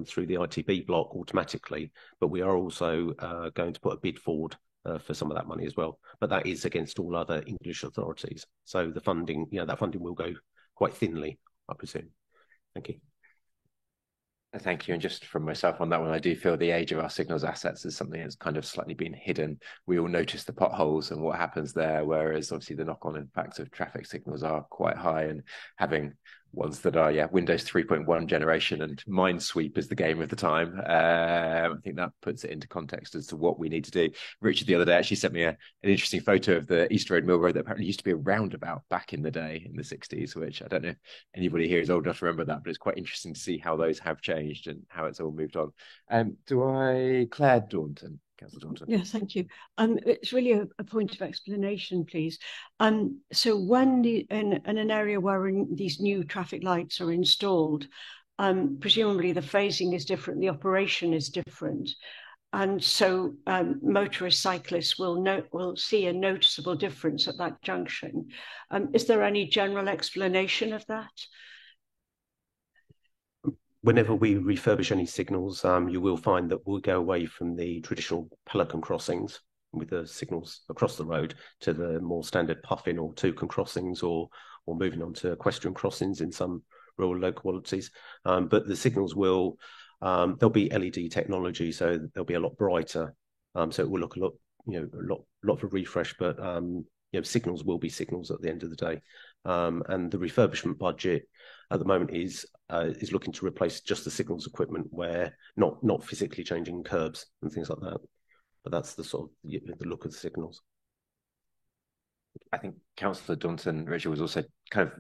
Speaker 14: through the ITB block automatically, but we are also going to put a bid forward for some of that money as well. But that is against all other English authorities. So the funding, that funding will go quite thinly, I presume. Thank you.
Speaker 1: Thank you. And just from myself on that one, I do feel the age of our signals assets is something that's kind of slightly been hidden. We all notice the potholes and what happens there, whereas obviously the knock-on impacts of traffic signals are quite high, and having ones that are, Windows 3.1 generation and Minesweep is the game of the time. I think that puts it into context as to what we need to do. Richard the other day actually sent me an interesting photo of the East Road Mill Road that apparently used to be a roundabout back in the day in the 60s, which I don't know if anybody here is old enough to remember that, but it's quite interesting to see how those have changed and how it's all moved on. Claire Daunton? Councillor Daunton.
Speaker 4: Yes, thank you. It's really a point of explanation, please. So when in an area where these new traffic lights are installed, presumably the phasing is different, the operation is different, and so motorist cyclists will see a noticeable difference at that junction. Is there any general explanation of that?
Speaker 14: Whenever we refurbish any signals, you will find that we'll go away from the traditional pelican crossings with the signals across the road to the more standard puffin or toucan crossings, or moving on to equestrian crossings in some rural localities. But the signals will there'll be LED technology, so they'll be a lot brighter. So it will look a lot, a lot of a refresh, but signals will be signals at the end of the day. And the refurbishment budget at the moment is looking to replace just the signals equipment, where not physically changing curbs and things like that. But that's the sort of the look of the signals.
Speaker 1: I think Councillor Daunton, Richard, was also kind of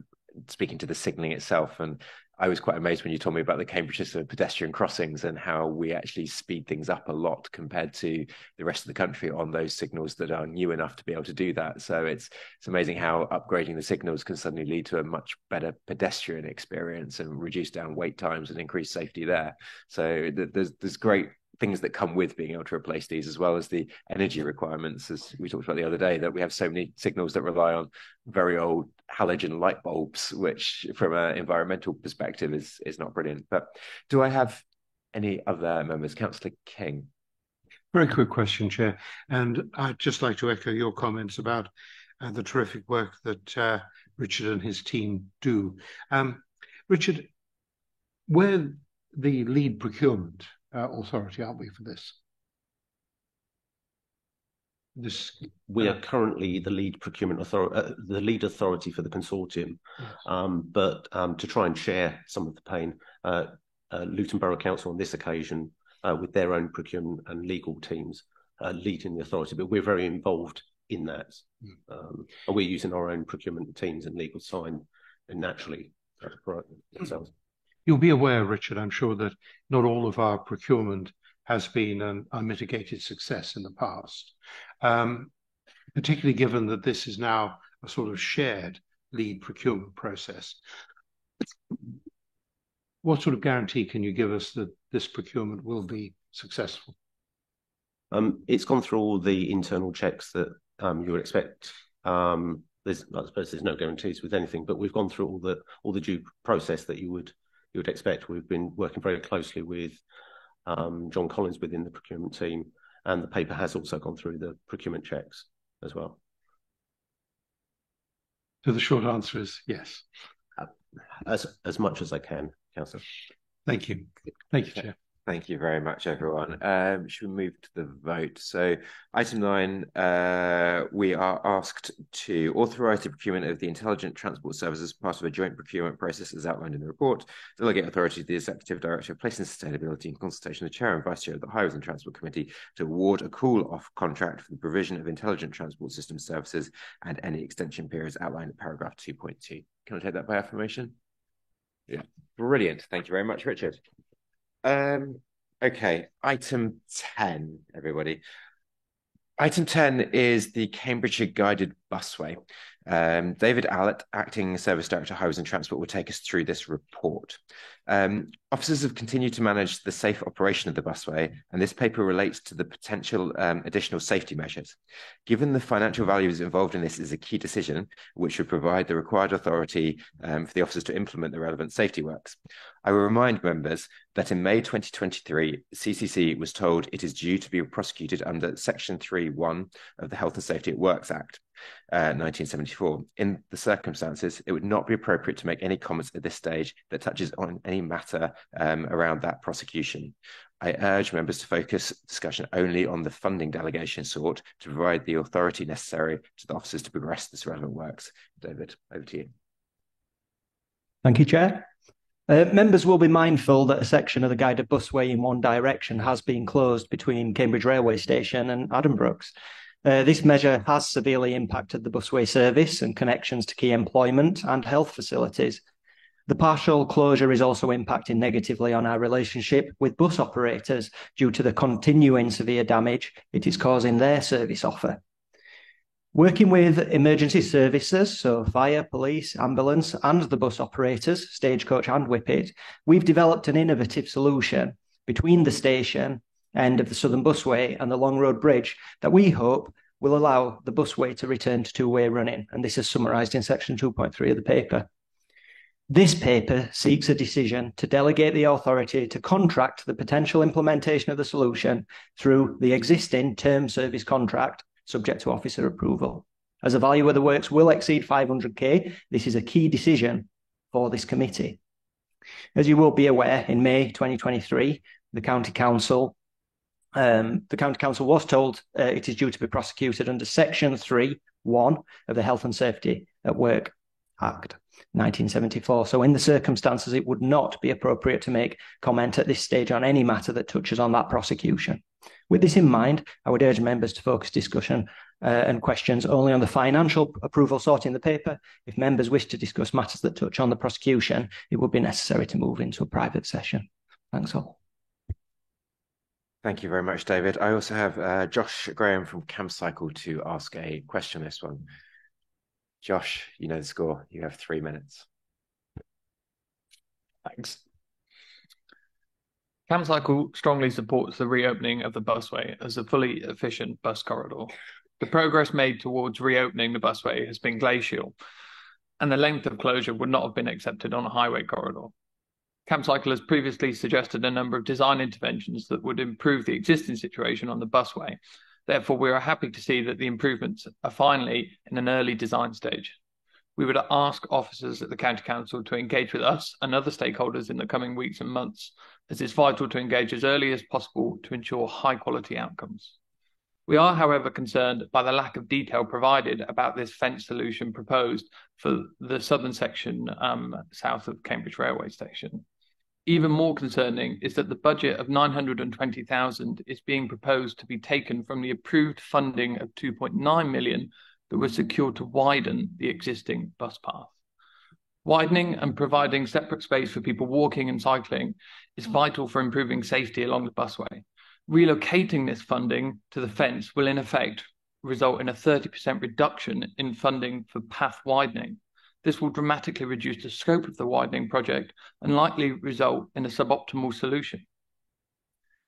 Speaker 1: speaking to the signalling itself, and I was quite amazed when you told me about the Cambridge system of pedestrian crossings and how we actually speed things up a lot compared to the rest of the country on those signals that are new enough to be able to do that. So it's amazing how upgrading the signals can suddenly lead to a much better pedestrian experience and reduce down wait times and increase safety there. So there's great things that come with being able to replace these, as well as the energy requirements, as we talked about the other day, that we have so many signals that rely on very old halogen light bulbs, which from an environmental perspective is not brilliant. But do I have any other members? Councillor King.
Speaker 3: Very quick question, Chair. And I'd just like to echo your comments about the terrific work that Richard and his team do. Richard, we're the lead procurement authority, aren't we, for this?
Speaker 14: We are currently the lead procurement authority, the lead authority for the consortium. Yes. But to try and share some of the pain, Luton Borough Council on this occasion, with their own procurement and legal teams, leading the authority, but we're very involved in that. And we're using our own procurement teams and legal side, and naturally themselves.
Speaker 3: You'll be aware, Richard, I'm sure, that not all of our procurement has been an unmitigated success in the past, particularly given that this is now a sort of shared lead procurement process. What sort of guarantee can you give us that this procurement will be successful?
Speaker 14: It's gone through all the internal checks that you would expect. I suppose there's no guarantees with anything, but we've gone through all the due process that you would expect. We've been working very closely with John Collins within the procurement team, and the paper has also gone through the procurement checks as well.
Speaker 3: So the short answer is yes.
Speaker 14: As much as I can, Councillor.
Speaker 3: Thank you. Thank you, Chair.
Speaker 1: Thank you very much, everyone. Should we move to the vote? So item 9, we are asked to authorise the procurement of the Intelligent Transport Services as part of a joint procurement process as outlined in the report, delegate authority to the Executive Director of Place and Sustainability in consultation with the Chair and Vice Chair of the Highways and Transport Committee to award a call-off contract for the provision of Intelligent Transport System services and any extension periods outlined in paragraph 2.2. Can I take that by affirmation? Yeah, brilliant. Thank you very much, Richard. Okay, item 10, everybody. Item 10 is the Cambridgeshire Guided Busway. David Allett, Acting Service Director, Highways and Transport, will take us through this report. Officers have continued to manage the safe operation of the busway, and this paper relates to the potential additional safety measures. Given the financial values involved in this is a key decision, which would provide the required authority for the officers to implement the relevant safety works. I will remind members that in May 2023, CCC was told it is due to be prosecuted under Section 3(1) of the Health and Safety at Works Act, 1974. In the circumstances, it would not be appropriate to make any comments at this stage that touches on any matter around that prosecution. I urge members to focus discussion only on the funding delegation sought to provide the authority necessary to the officers to progress this relevant works. David, over to you.
Speaker 6: Thank you, Chair. Members will be mindful that a section of the guided busway in one direction has been closed between Cambridge Railway Station and Addenbrooke's. This measure has severely impacted the busway service and connections to key employment and health facilities. The partial closure is also impacting negatively on our relationship with bus operators due to the continuing severe damage it is causing their service offer. Working with emergency services, so fire, police, ambulance, and the bus operators, Stagecoach and Whippet, we've developed an innovative solution between the station end of the Southern Busway and the Long Road Bridge that we hope will allow the busway to return to two-way running, and this is summarised in section 2.3 of the paper. This paper seeks a decision to delegate the authority to contract the potential implementation of the solution through the existing term service contract, subject to officer approval. As the value of the works will exceed 500k, this is a key decision for this committee. As you will be aware, in May 2023, the County Council was told it is due to be prosecuted under Section 3(1) of the Health and Safety at Work Act 1974. So in the circumstances, it would not be appropriate to make comment at this stage on any matter that touches on that prosecution. With this in mind, I would urge members to focus discussion and questions only on the financial approval sought in the paper. If members wish to discuss matters that touch on the prosecution, it would be necessary to move into a private session. Thanks all.
Speaker 1: Thank you very much, David. I also have Josh Graham from CamCycle to ask a question on this one. Josh, you know the score. You have 3 minutes.
Speaker 16: Thanks. CamCycle strongly supports the reopening of the busway as a fully efficient bus corridor. The progress made towards reopening the busway has been glacial, and the length of closure would not have been accepted on a highway corridor. CamCycle has previously suggested a number of design interventions that would improve the existing situation on the busway. Therefore, we are happy to see that the improvements are finally in an early design stage. We would ask officers at the County Council to engage with us and other stakeholders in the coming weeks and months, as it's vital to engage as early as possible to ensure high-quality outcomes. We are, however, concerned by the lack of detail provided about this fence solution proposed for the southern section south of Cambridge Railway Station. Even more concerning is that the budget of £920,000 is being proposed to be taken from the approved funding of £2.9 million that was secured to widen the existing bus path. Widening and providing separate space for people walking and cycling is vital for improving safety along the busway. Relocating this funding to the fence will in effect result in a 30% reduction in funding for path widening. This will dramatically reduce the scope of the widening project and likely result in a suboptimal solution.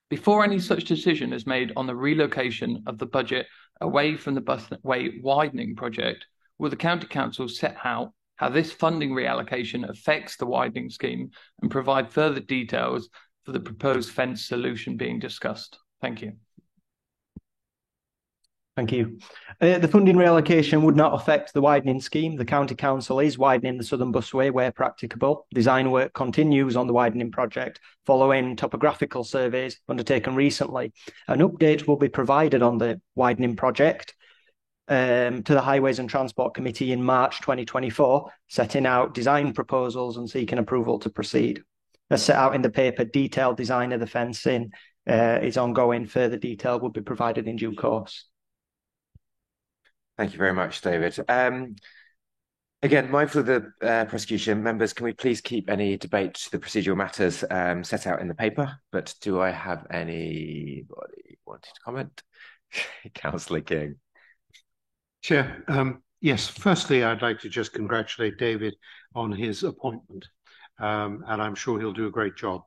Speaker 16: Before any such decision is made on the relocation of the budget away from the busway widening project, will the County Council set out how this funding reallocation affects the widening scheme and provide further details for the proposed fence solution being discussed? Thank you.
Speaker 6: Thank you. The funding reallocation would not affect the widening scheme. The County Council is widening the southern busway where practicable. Design work continues on the widening project following topographical surveys undertaken recently. An update will be provided on the widening project to the Highways and Transport Committee in March 2024, setting out design proposals and seeking approval to proceed. As set out in the paper, detailed design of the fencing is ongoing. Further detail will be provided in due course.
Speaker 1: Thank you very much, David. Again, mindful of the prosecution, members, can we please keep any debate to the procedural matters set out in the paper? But do I have anybody wanting to comment? Councillor King.
Speaker 3: Chair, yes, firstly, I'd like to just congratulate David on his appointment, and I'm sure he'll do a great job.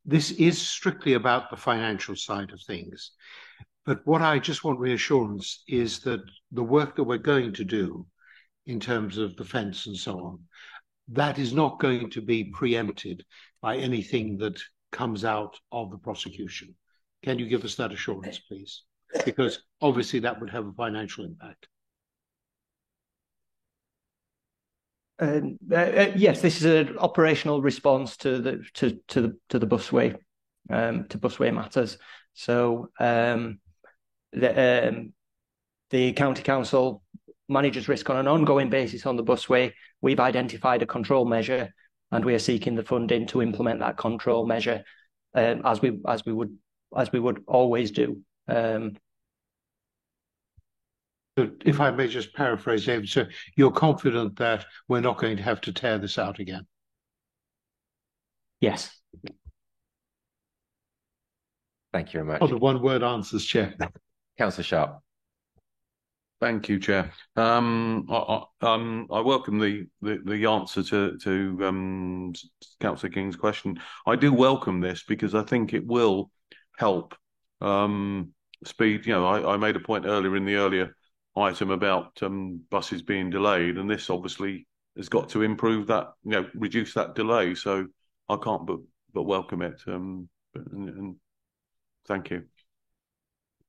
Speaker 3: This is strictly about the financial side of things. But what I just want reassurance is that the work that we're going to do in terms of the fence and so on, that is not going to be preempted by anything that comes out of the prosecution. Can you give us that assurance, please? Because obviously that would have a financial impact.
Speaker 6: Yes, this is an operational response to the busway, to busway matters. So the County Council manages risk on an ongoing basis on the busway. We've identified a control measure, and we are seeking the funding to implement that control measure, as we would always do.
Speaker 3: If I may just paraphrase, David, so you're confident that we're not going to have to tear this out again?
Speaker 6: Yes.
Speaker 1: Thank you very much.
Speaker 3: Oh, the one-word answers, Chair.
Speaker 1: Councillor Sharp.
Speaker 21: Thank you, Chair. I welcome the answer to Councillor King's question. I do welcome this because I think it will help speed. You know, I made a point earlier in the earlier item about buses being delayed, and this obviously has got to improve that, reduce that delay. So I can't but welcome it. And thank you.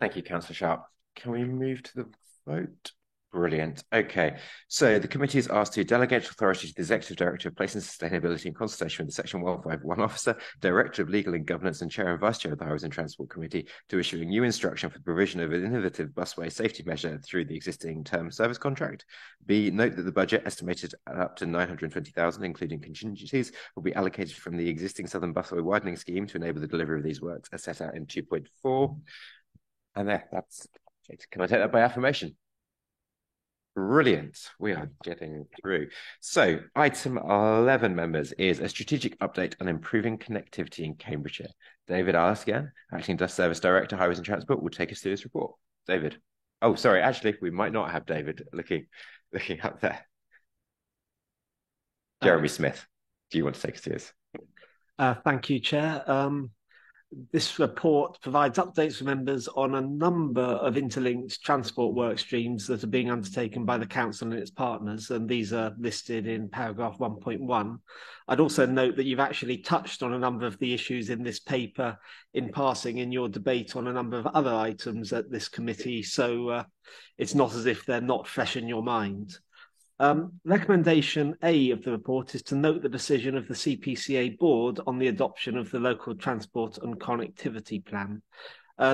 Speaker 1: Thank you, Councillor Sharp. Can we move to the vote? Brilliant. Okay, so the committee is asked to delegate authority to the Executive Director of Place and Sustainability in consultation with the Section 151 Officer, Director of Legal and Governance and Chair and Vice Chair of the Highways and Transport Committee to issue a new instruction for the provision of an innovative busway safety measure through the existing term service contract. B, note that the budget estimated at up to 920,000, including contingencies, will be allocated from the existing Southern Busway widening scheme to enable the delivery of these works as set out in 2.4. And that's it. Can I take that by affirmation? Brilliant. We are getting through. So item 11, members, is a strategic update on improving connectivity in Cambridgeshire. David Alaskian, Acting Bus Service Director, Highways and Transport, will take us through this report. David. Oh, sorry. Actually, we might not have David looking up there. Jeremy Smith, do you want to take us through this?
Speaker 15: Thank you, Chair. This report provides updates for members on a number of interlinked transport work streams that are being undertaken by the Council and its partners, and these are listed in paragraph 1.1. I'd also note that you've actually touched on a number of the issues in this paper in passing in your debate on a number of other items at this committee, so it's not as if they're not fresh in your mind. Recommendation A of the report is to note the decision of the CPCA board on the adoption of the Local Transport and Connectivity Plan.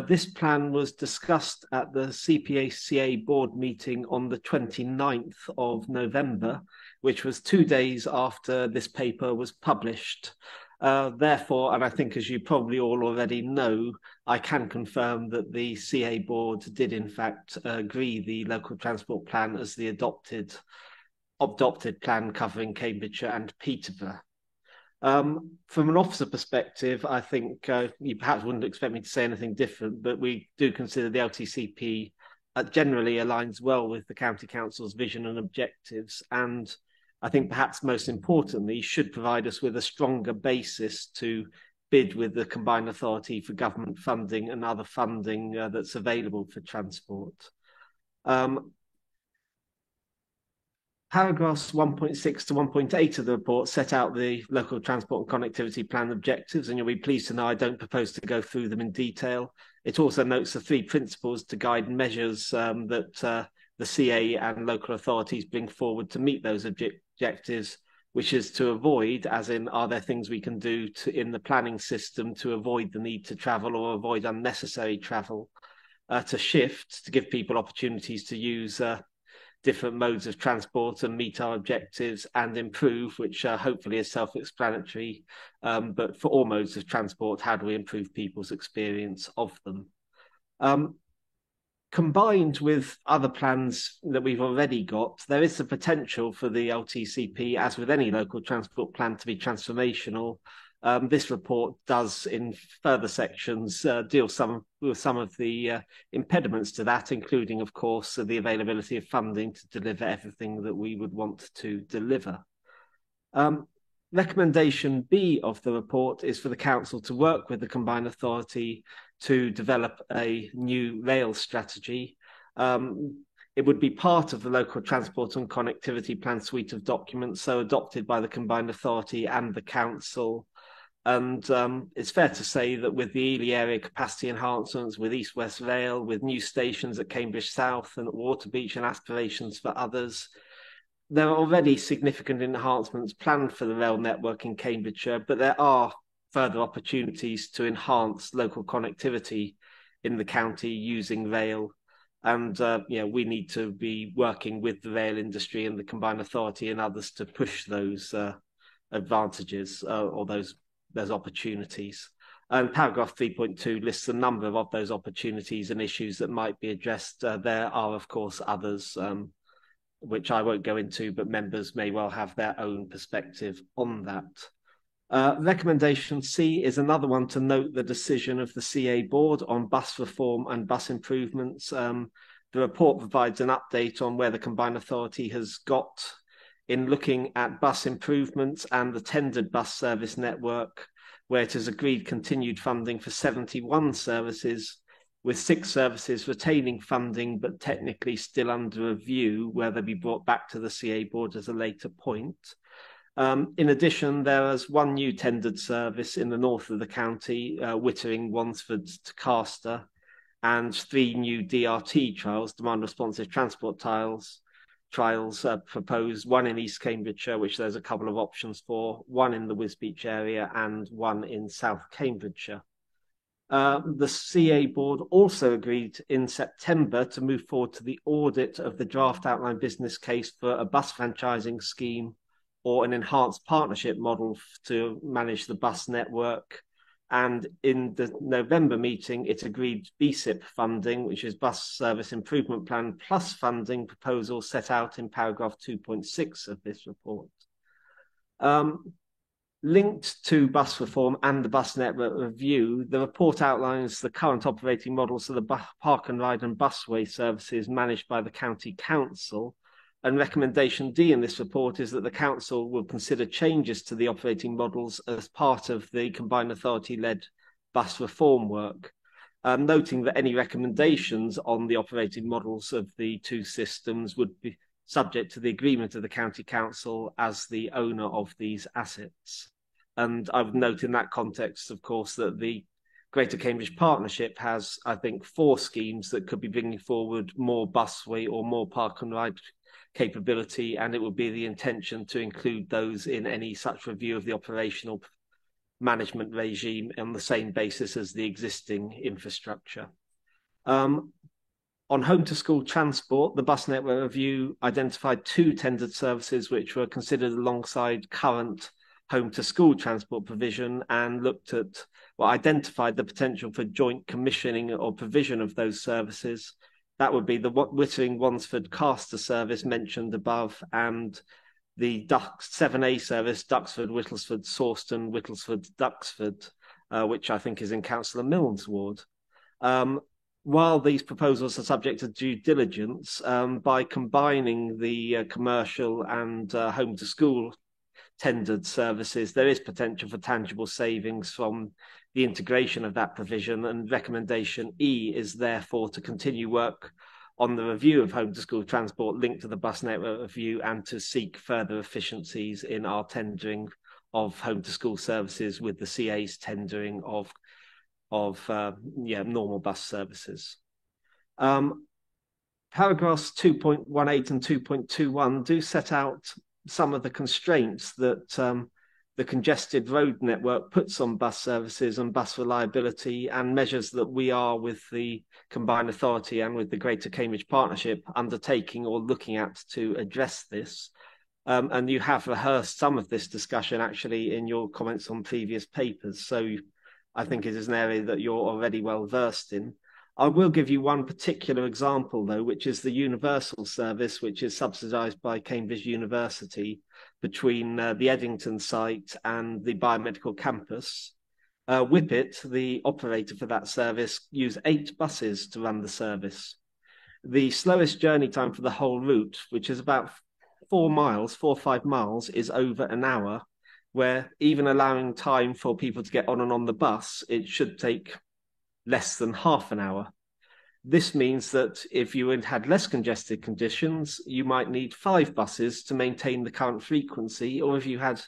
Speaker 15: This plan was discussed at the CPCA board meeting on the 29th of November, which was 2 days after this paper was published. Therefore, and I think as you probably all already know, I can confirm that the CA board did in fact agree the Local Transport Plan as the adopted plan covering Cambridgeshire and Peterborough. From an officer perspective, I think you perhaps wouldn't expect me to say anything different, but we do consider the LTCP generally aligns well with the County Council's vision and objectives, and I think perhaps most importantly should provide us with a stronger basis to bid with the Combined Authority for government funding and other funding that's available for transport. Paragraphs 1.6 to 1.8 of the report set out the Local Transport and Connectivity Plan objectives, and you'll be pleased to know I don't propose to go through them in detail. It also notes the 3 principles to guide measures that the CA and local authorities bring forward to meet those objectives, which is to avoid, as in, are there things we can do in the planning system to avoid the need to travel or avoid unnecessary travel, to shift, to give people opportunities to use different modes of transport and meet our objectives, and improve, which hopefully is self-explanatory, but for all modes of transport, how do we improve people's experience of them? Combined with other plans that we've already got, there is the potential for the LTCP, as with any local transport plan, to be transformational. This report does, in further sections, deal with some of the impediments to that, including, of course, the availability of funding to deliver everything that we would want to deliver. Recommendation B of the report is for the Council to work with the Combined Authority to develop a new rail strategy. It would be part of the Local Transport and Connectivity Plan suite of documents, so adopted by the Combined Authority and the Council. And it's fair to say that with the Ely area capacity enhancements, with East West Rail, with new stations at Cambridge South and at Waterbeach and aspirations for others, there are already significant enhancements planned for the rail network in Cambridgeshire, but there are further opportunities to enhance local connectivity in the county using rail. And we need to be working with the rail industry and the Combined Authority and others to push those advantages or those opportunities. And paragraph 3.2 lists a number of those opportunities and issues that might be addressed. There are, of course, others, which I won't go into, but members may well have their own perspective on that. Recommendation C is another one to note the decision of the CA board on bus reform and bus improvements. The report provides an update on where the Combined Authority has got in looking at bus improvements and the tendered bus service network, where it has agreed continued funding for 71 services, with 6 services retaining funding but technically still under review, where they'll be brought back to the CA board at a later point. In addition, there is 1 new tendered service in the north of the county, Wittering, Wansford to Caster, and 3 new DRT trials, demand responsive transport trials proposed, 1 in East Cambridgeshire, which there's a couple of options for, 1 in the Wisbech area and 1 in South Cambridgeshire. The CA board also agreed in September to move forward to the audit of the draft outline business case for a bus franchising scheme or an enhanced partnership model to manage the bus network. And in the November meeting, it agreed BSIP funding, which is Bus Service Improvement Plan plus funding proposal set out in paragraph 2.6 of this report. Linked to bus reform and the bus network review, the report outlines the current operating models of the park and ride and busway services managed by the county council. And recommendation D in this report is that the council will consider changes to the operating models as part of the combined authority-led bus reform work, noting that any recommendations on the operating models of the 2 systems would be subject to the agreement of the county council as the owner of these assets. And I would note in that context, of course, that the Greater Cambridge Partnership has, I think, 4 schemes that could be bringing forward more busway or more park and ride capability, and it would be the intention to include those in any such review of the operational management regime on the same basis as the existing infrastructure. On home to school transport, the bus network review identified 2 tendered services which were considered alongside current home to school transport provision and looked at, well, identified the potential for joint commissioning or provision of those services. That would be the Wittering Wansford Caster service mentioned above and the 7A service, Duxford, Whittlesford, Sawston, Whittlesford, Duxford, which I think is in Councillor Milne's ward. While these proposals are subject to due diligence, by combining the commercial and home to school tendered services, there is potential for tangible savings from the integration of that provision, and recommendation E is therefore to continue work on the review of home to school transport linked to the bus network review and to seek further efficiencies in our tendering of home to school services with the CA's tendering of normal bus services. Paragraphs 2.18 and 2.21 do set out some of the constraints that the congested road network puts on bus services and bus reliability, and measures that we are with the combined authority and with the Greater Cambridge Partnership undertaking or looking at to address this. And you have rehearsed some of this discussion actually in your comments on previous papers. So I think it is an area that you're already well versed in. I will give you one particular example, though, which is the Universal service, which is subsidised by Cambridge University between the Eddington site and the biomedical campus. Whippet, the operator for that service, use 8 buses to run the service. The slowest journey time for the whole route, which is about 4 or 5 miles, is over an hour, where even allowing time for people to get on the bus, it should take less than half an hour. This means that if you had less congested conditions, you might need 5 buses to maintain the current frequency, or if you had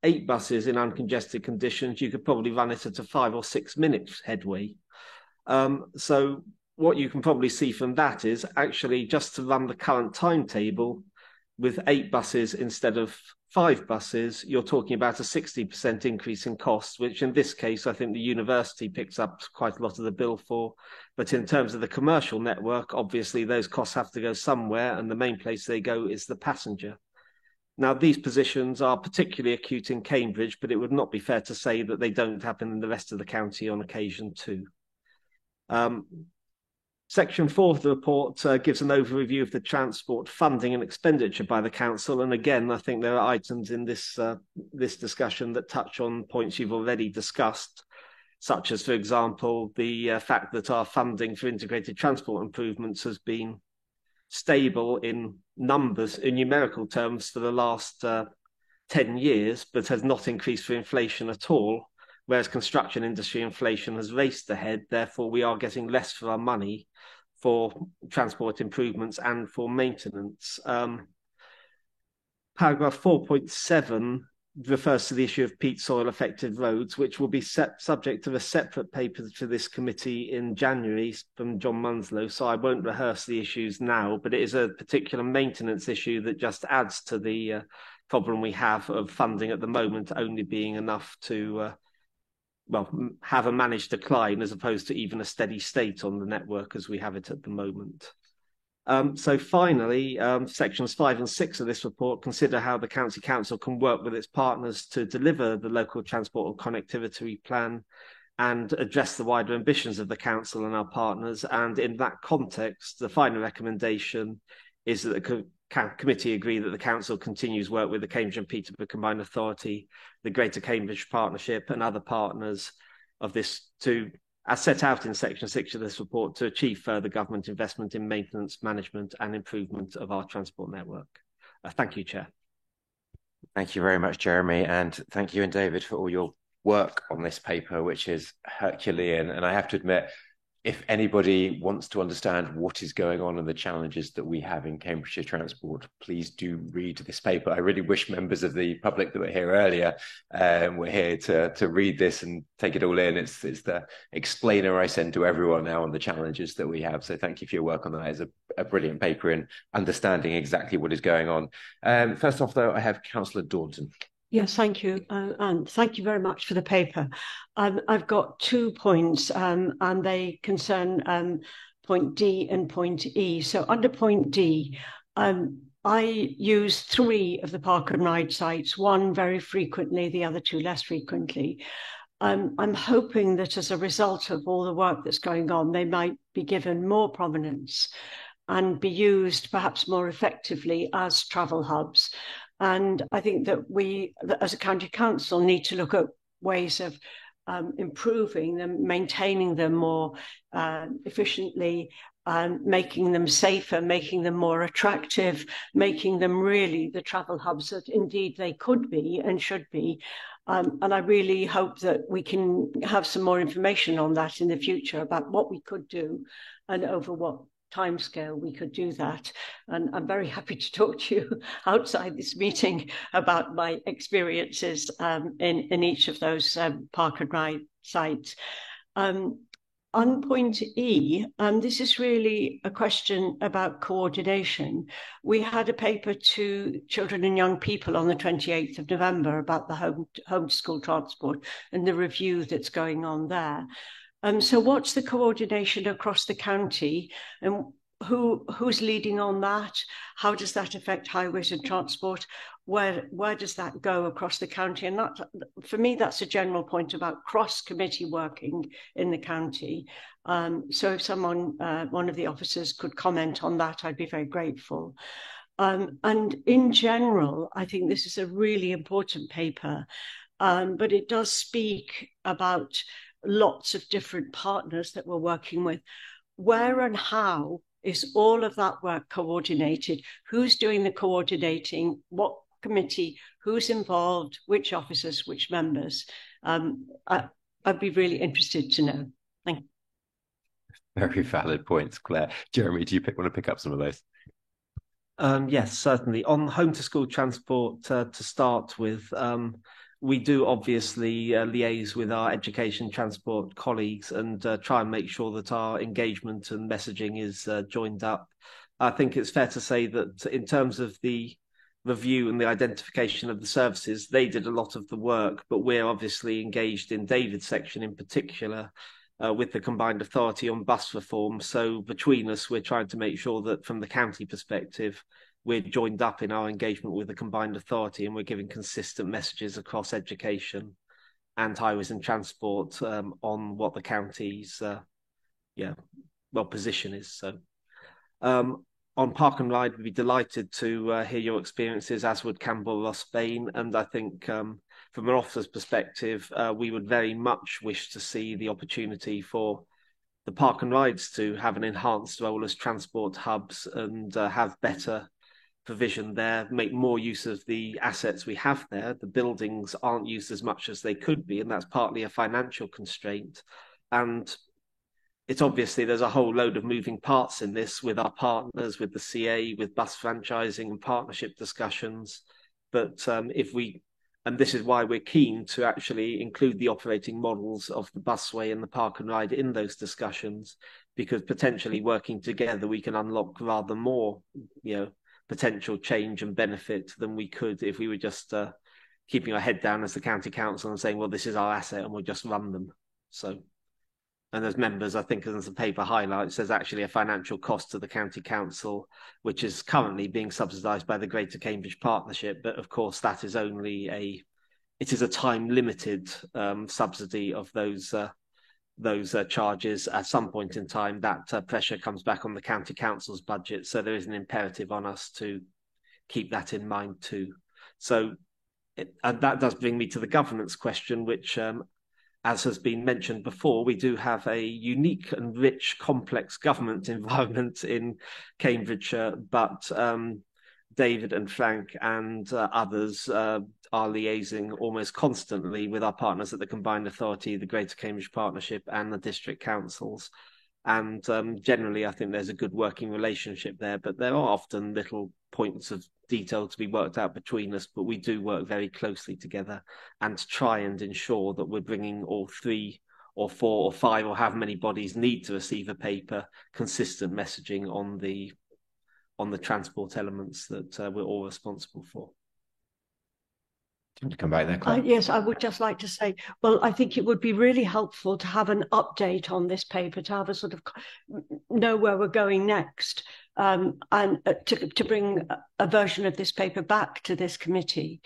Speaker 15: 8 buses in uncongested conditions, you could probably run it at a 5 or 6 minute headway. So what you can probably see from that is actually just to run the current timetable with 8 buses instead of 5 buses, you're talking about a 60% increase in costs, which in this case, I think the university picks up quite a lot of the bill for. But in terms of the commercial network, obviously those costs have to go somewhere, and the main place they go is the passenger. Now, these positions are particularly acute in Cambridge, but it would not be fair to say that they don't happen in the rest of the county on occasion too. Section 4 of the report gives an overview of the transport funding and expenditure by the council. And again, I think there are items in this discussion that touch on points you've already discussed, such as, for example, the fact that our funding for integrated transport improvements has been stable in numbers, in numerical terms, for the last 10 years, but has not increased for inflation at all, whereas construction industry inflation has raced ahead. Therefore, we are getting less for our money for transport improvements and for maintenance. Paragraph 4.7 refers to the issue of peat soil affected roads, which will be subject of a separate paper to this committee in January from John Munslow. So I won't rehearse the issues now, but it is a particular maintenance issue that just adds to the problem we have of funding at the moment only being enough to have a managed decline as opposed to even a steady state on the network as we have it at the moment. So finally, sections 5 and 6 of this report consider how the County Council can work with its partners to deliver the local transport and connectivity plan and address the wider ambitions of the Council and our partners. And in that context, the final recommendation is that the committee agree that the Council continues work with the Cambridge and Peterborough Combined Authority, the Greater Cambridge Partnership and other partners of this to, as set out in section 6 of this report, to achieve further government investment in maintenance, management and improvement of our transport network. Thank you, Chair.
Speaker 1: Thank you very much, Jeremy, and thank you and David for all your work on this paper, which is Herculean. And I have to admit, if anybody wants to understand what is going on and the challenges that we have in Cambridgeshire transport, please do read this paper. I really wish members of the public that were here earlier were here to read this and take it all in. It's the explainer I send to everyone now on the challenges that we have. So thank you for your work on that. It's a brilliant paper in understanding exactly what is going on. First off, though, I have Councillor Daunton.
Speaker 4: Yes, thank you. And thank you very much for the paper. I've got 2 points and they concern point D and point E. So under point D, I use 3 of the park and ride sites, 1 very frequently, the other 2 less frequently. I'm hoping that as a result of all the work that's going on, they might be given more prominence and be used perhaps more effectively as travel hubs. And I think that we, as a county council, need to look at ways of improving them, maintaining them more efficiently, making them safer, making them more attractive, making them really the travel hubs that indeed they could be and should be. And I really hope that we can have some more information on that in the future about what we could do and over what timescale we could do that. And I'm very happy to talk to you outside this meeting about my experiences in each of those park and ride sites. On point E, this is really a question about coordination. We had a paper to children and young people on the 28th of November about the home to school transport and the review that's going on there. So what's the coordination across the county and who's leading on that? How does that affect highways and transport? Where does that go across the county? And that, for me, that's a general point about cross-committee working in the county. So if someone, one of the officers could comment on that, I'd be very grateful. And in general, I think this is a really important paper, but it does speak about lots of different partners that we're working with. Where and how is all of that work coordinated? Who's doing the coordinating? What committee? Who's involved? Which officers? Which members? I'd be really interested to know. Thank you.
Speaker 1: Very valid points, Claire. Jeremy, do you want to pick up some of those?
Speaker 15: Yes, certainly. On home to school transport, to start with, we do obviously liaise with our education transport colleagues and try and make sure that our engagement and messaging is joined up. I think it's fair to say that in terms of the review and the identification of the services, they did a lot of the work, but we're obviously engaged in David's section in particular with the Combined Authority on bus reform. So between us, we're trying to make sure that from the county perspective, we're joined up in our engagement with the Combined Authority and we're giving consistent messages across education and highways and transport on what the county's position is. So on Park and Ride, we'd be delighted to hear your experiences, as would Campbell Ross Bain. And I think from an officer's perspective, we would very much wish to see the opportunity for the Park and Rides to have an enhanced role as transport hubs and have better provision there, make more use of the assets we have there. The buildings aren't used as much as they could be, and that's partly a financial constraint. And it's obviously there's a whole load of moving parts in this with our partners, with the CA, with bus franchising and partnership discussions. But and this is why we're keen to actually include the operating models of the busway and the park and ride in those discussions, because potentially working together, we can unlock rather more, potential change and benefit than we could if we were just keeping our head down as the county council and saying, well, this is our asset and we'll just run them. So, and as members, I think as the paper highlights, there's actually a financial cost to the county council, which is currently being subsidised by the Greater Cambridge Partnership. But of course, that is only it is a time limited subsidy of those charges. At some point in time, that pressure comes back on the county council's budget. So there is an imperative on us to keep that in mind too. So and that does bring me to the governance question, which, as has been mentioned before, we do have a unique and rich, complex government environment in Cambridgeshire, but David and Frank and others are liaising almost constantly with our partners at the Combined Authority, the Greater Cambridge Partnership and the district councils. And generally, I think there's a good working relationship there, but there are often little points of detail to be worked out between us, but we do work very closely together and try and ensure that we're bringing all 3 or 4 or 5 or however many bodies need to receive a paper, consistent messaging on the transport elements that we're all responsible for.
Speaker 1: Do you want to come back there, Claire?
Speaker 4: Yes, I would just like to say, well, I think it would be really helpful to have an update on this paper, to have a sort of know where we're going next, and to bring a version of this paper back to this committee.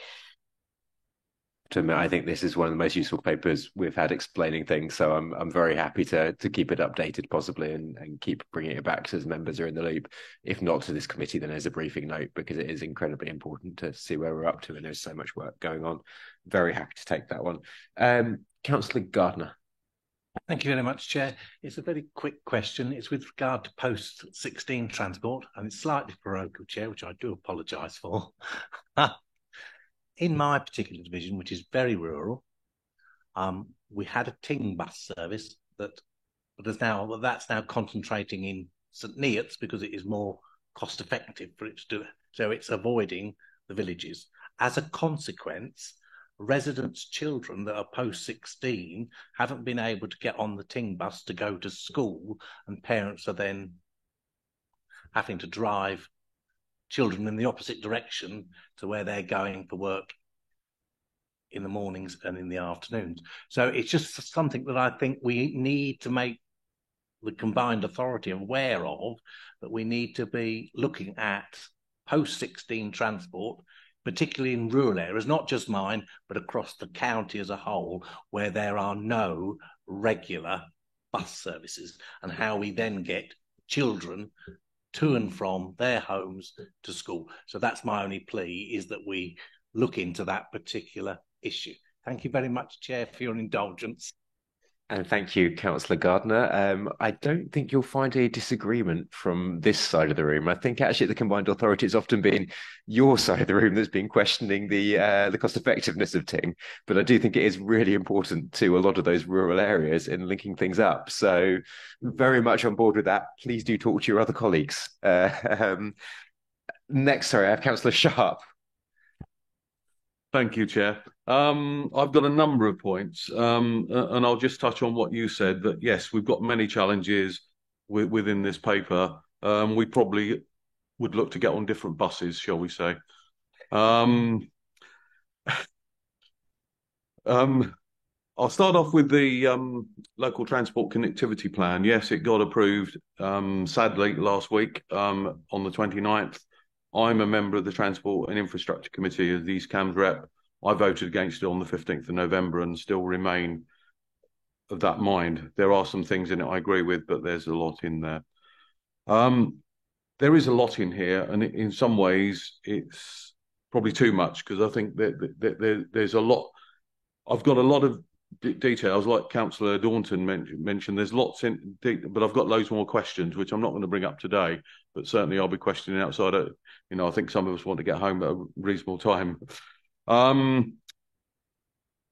Speaker 1: To admit, I think this is one of the most useful papers we've had explaining things. So I'm very happy to keep it updated possibly and keep bringing it back so as members are in the loop. If not to this committee, then as a briefing note, because it is incredibly important to see where we're up to, and there's so much work going on. Very happy to take that one. Councillor Gardner.
Speaker 8: Thank you very much, Chair. It's a very quick question. It's with regard to post-16 transport, and it's slightly parochial, Chair, which I do apologise for. In my particular division, which is very rural, we had a Ting bus service that's now concentrating in St Neots because it is more cost effective for it to do it. So it's avoiding the villages. As a consequence, residents' children that are post-16 haven't been able to get on the Ting bus to go to school, and parents are then having to drive children in the opposite direction to where they're going for work in the mornings and in the afternoons. So it's just something that I think we need to make the Combined Authority aware of, that we need to be looking at post-16 transport, particularly in rural areas, not just mine, but across the county as a whole, where there are no regular bus services, and how we then get children to and from their homes to school. So that's my only plea, is that we look into that particular issue. Thank you very much, Chair, for your indulgence.
Speaker 1: And thank you, Councillor Gardner. I don't think you'll find a disagreement from this side of the room. I think actually the Combined Authority has often been your side of the room that's been questioning the cost effectiveness of Ting. But I do think it is really important to a lot of those rural areas in linking things up. So very much on board with that. Please do talk to your other colleagues. Next, I have Councillor Sharp.
Speaker 21: Thank you, Chair. I've got a number of points, and I'll just touch on what you said, that yes, we've got many challenges within this paper. We probably would look to get on different buses, shall we say. I'll start off with the local transport connectivity plan. Yes, it got approved, sadly, last week on the 29th. I'm a member of the Transport and Infrastructure Committee as the East Cambs rep. I voted against it on the 15th of November and still remain of that mind. There are some things in it I agree with, but there's a lot in there. There is a lot in here, and in some ways it's probably too much, because I think that there's a lot. I've got a lot of details, like Councillor Daunton mentioned. There's lots in, but I've got loads more questions, which I'm not going to bring up today. But certainly, I'll be questioning outside. I think some of us want to get home at a reasonable time.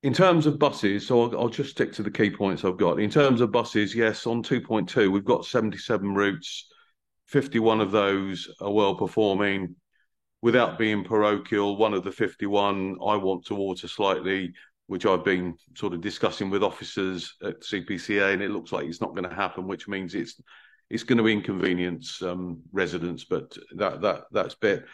Speaker 21: In terms of buses, so I'll just stick to the key points I've got. In terms of buses, yes, on 2.2, we've got 77 routes. 51 of those are well performing. Without being parochial, one of the 51 I want to alter slightly, which I've been sort of discussing with officers at CPCA, and it looks like it's not going to happen, which means it's going to inconvenience residents, but that's bit.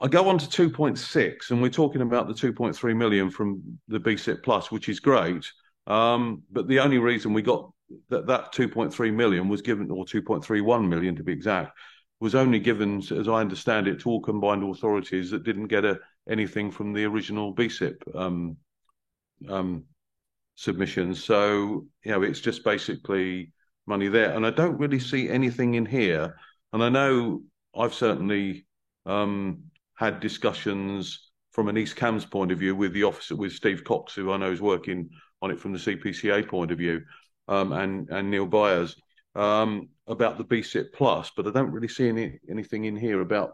Speaker 21: I go on to 2.6, and we're talking about the 2.3 million from the BSIP Plus, which is great. But the only reason we got that 2.3 million was given, or 2.31 million to be exact, was only given, as I understand it, to all combined authorities that didn't get anything from the original BSIP submissions. So, it's just basically money there. And I don't really see anything in here. And I know I've certainly had discussions from an East Cams point of view with the officer, with Steve Cox, who I know is working on it from the CPCA point of view, and Neil Byers, about the BSIP Plus, but I don't really see anything in here about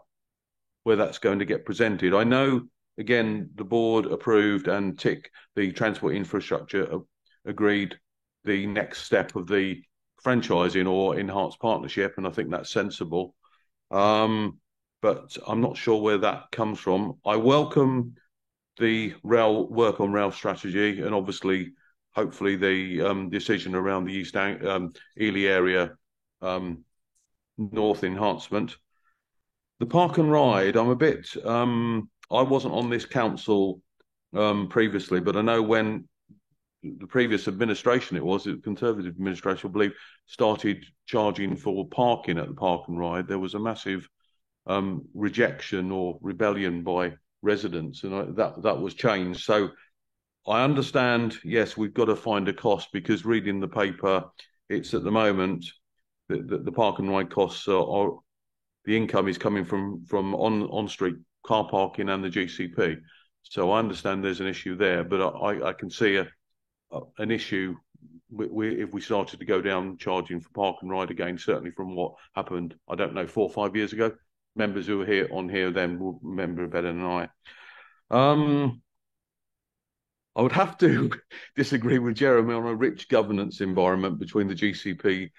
Speaker 21: where that's going to get presented. I know, again, the board approved and TIC, the Transport Infrastructure, agreed the next step of the franchising or enhanced partnership, and I think that's sensible. But I'm not sure where that comes from. I welcome the rail work on rail strategy, and obviously, hopefully, the decision around the East Ely area north enhancement. The park and ride, I'm a bit. I wasn't on this council previously, but I know when the previous administration, the Conservative administration, I believe, started charging for parking at the park and ride, there was a massive rejection or rebellion by residents, and that was changed. So I understand, yes, we've got to find a cost, because reading the paper, it's at the moment the park and ride costs are the income is coming from on-street car parking and the GCP. So I understand there's an issue there, but I can see an issue if we started to go down charging for park and ride again, certainly from what happened, I don't know, 4 or 5 years ago. Members who were on here then will remember better than I. I would have to disagree with Jeremy on a rich governance environment between the GCP,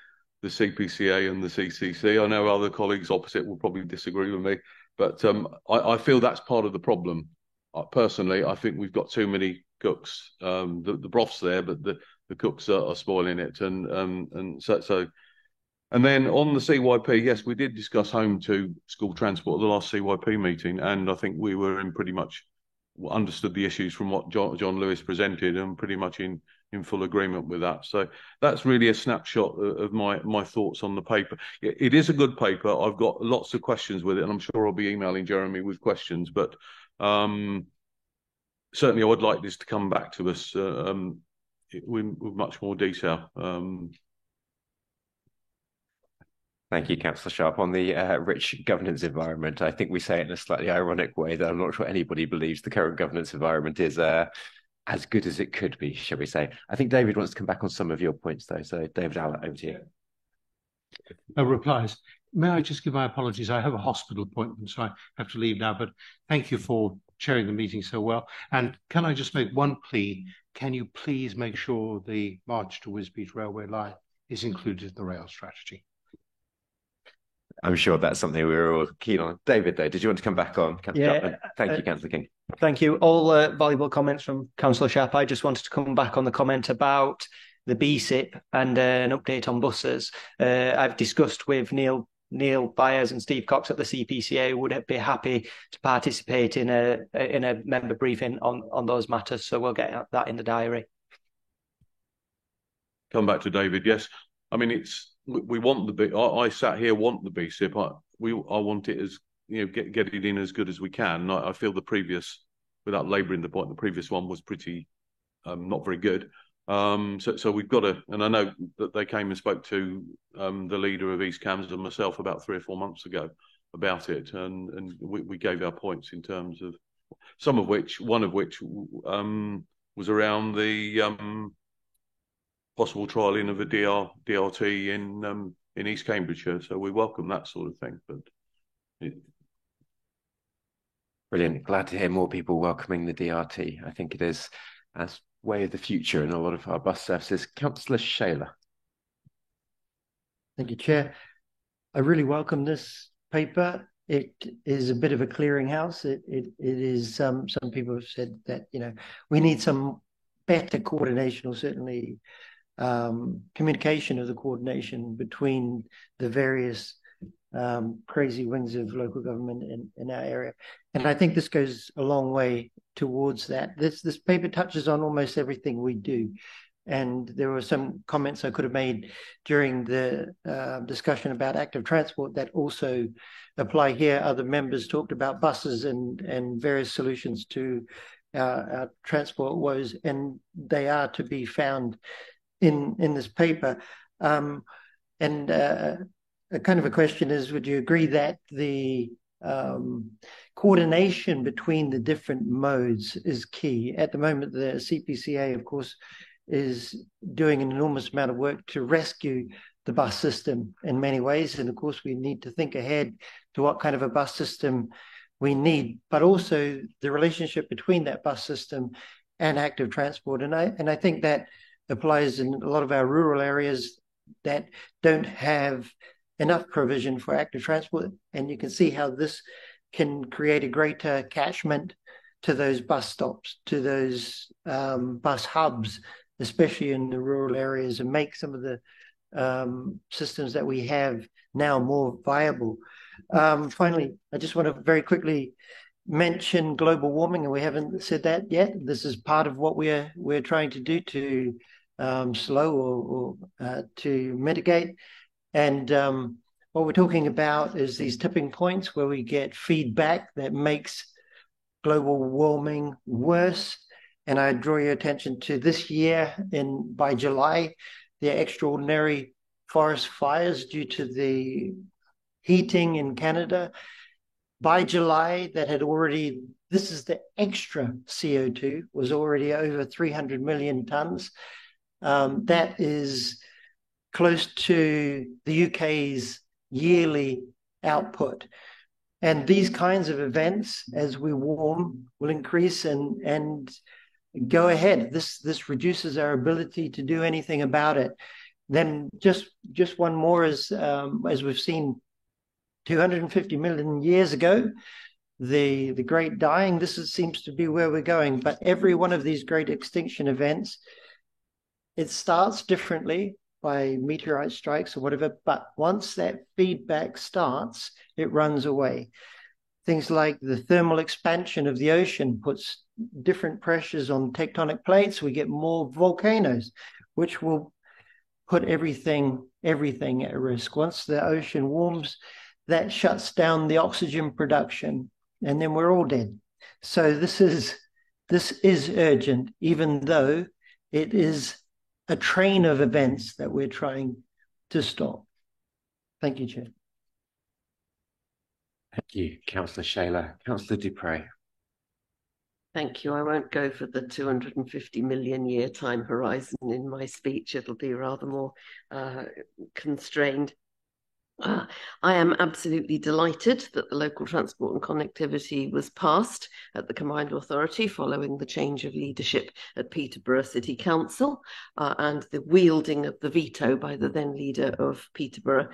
Speaker 21: the CPCA and the CCC. I know other colleagues opposite will probably disagree with me, but I feel that's part of the problem. Personally, I think we've got too many cooks. The broth's there, but the cooks are spoiling it. And so. And then on the CYP, yes, we did discuss home to school transport at the last CYP meeting, and I think we were in pretty much understood the issues from what John Lewis presented, and pretty much in full agreement with that. So that's really a snapshot of my thoughts on the paper. It is a good paper. I've got lots of questions with it, and I'm sure I'll be emailing Jeremy with questions, but certainly I would like this to come back to us with much more detail.
Speaker 1: Thank you, Councillor Sharp. On the rich governance environment, I think we say it in a slightly ironic way that I'm not sure anybody believes the current governance environment is as good as it could be, shall we say. I think David wants to come back on some of your points, though. So, David, over to you.
Speaker 3: Replies. May I just give my apologies? I have a hospital appointment, so I have to leave now, but thank you for chairing the meeting so well. And can I just make one plea? Can you please make sure the March to Wisbech railway line is included in the rail strategy?
Speaker 1: I'm sure that's something we were all keen on. David, though, did you want to come back on?
Speaker 6: Yeah,
Speaker 1: thank you, Councillor King.
Speaker 6: Thank you. All valuable comments from Councillor Sharp. I just wanted to come back on the comment about the BSIP and an update on buses. I've discussed with Neil Byers and Steve Cox at the CPCA would be happy to participate in a member briefing on those matters. So we'll get that in the diary.
Speaker 21: Come back to David. Yes, I mean we want the I sat here want the BSIP. I want it as get it in as good as we can. I feel the previous, without labouring the point, the previous one was pretty not very good. So we've got to, and I know that they came and spoke to the leader of East Cams and myself about 3 or 4 months ago about it, and we gave our points in terms of one of which was around the possible trialling of a DRT in East Cambridgeshire. So we welcome that sort of thing. But
Speaker 1: brilliant. Glad to hear more people welcoming the DRT. I think it is a way of the future in a lot of our bus services. Councillor Shaler.
Speaker 10: Thank you, Chair. I really welcome this paper. It is a bit of a clearinghouse. It is some people have said that, you know, we need some better coordination, or certainly communication of the coordination between the various crazy wings of local government in our area. And I think this goes a long way towards that. This paper touches on almost everything we do. And there were some comments I could have made during the discussion about active transport that also apply here. Other members talked about buses and various solutions to our transport woes, and they are to be found in this paper. A kind of a question is, would you agree that the coordination between the different modes is key? At the moment, the CPCA, of course, is doing an enormous amount of work to rescue the bus system in many ways. And of course, we need to think ahead to what kind of a bus system we need, but also the relationship between that bus system and active transport. And I think that applies in a lot of our rural areas that don't have enough provision for active transport. And you can see how this can create a greater catchment to those bus stops, to those bus hubs, especially in the rural areas, and make some of the systems that we have now more viable. Finally, I just want to very quickly mention global warming, and we haven't said that yet. This is part of what we're trying to do to slow or to mitigate. And what we're talking about is these tipping points where we get feedback that makes global warming worse. And I draw your attention to this year, by July, the extraordinary forest fires due to the heating in Canada. By July, this is the extra CO2, was already over 300 million tons. That is close to the UK's yearly output. And these kinds of events, as we warm, will increase and go ahead. This reduces our ability to do anything about it. Then just one more is, as we've seen 250 million years ago, the great dying, seems to be where we're going. But every one of these great extinction events, it starts differently by meteorite strikes or whatever, but once that feedback starts, it runs away. Things like the thermal expansion of the ocean puts different pressures on tectonic plates. We get more volcanoes, which will put everything at risk. Once the ocean warms, that shuts down the oxygen production, and then we're all dead. So this is urgent, even though it is a train of events that we're trying to stop. Thank you, Chair.
Speaker 1: Thank you, Councillor Shaler. Councillor Dupre.
Speaker 7: Thank you. I won't go for the 250 million year time horizon in my speech. It'll be rather more constrained. I am absolutely delighted that the local transport and connectivity was passed at the Combined Authority following the change of leadership at Peterborough City Council, and the wielding of the veto by the then leader of Peterborough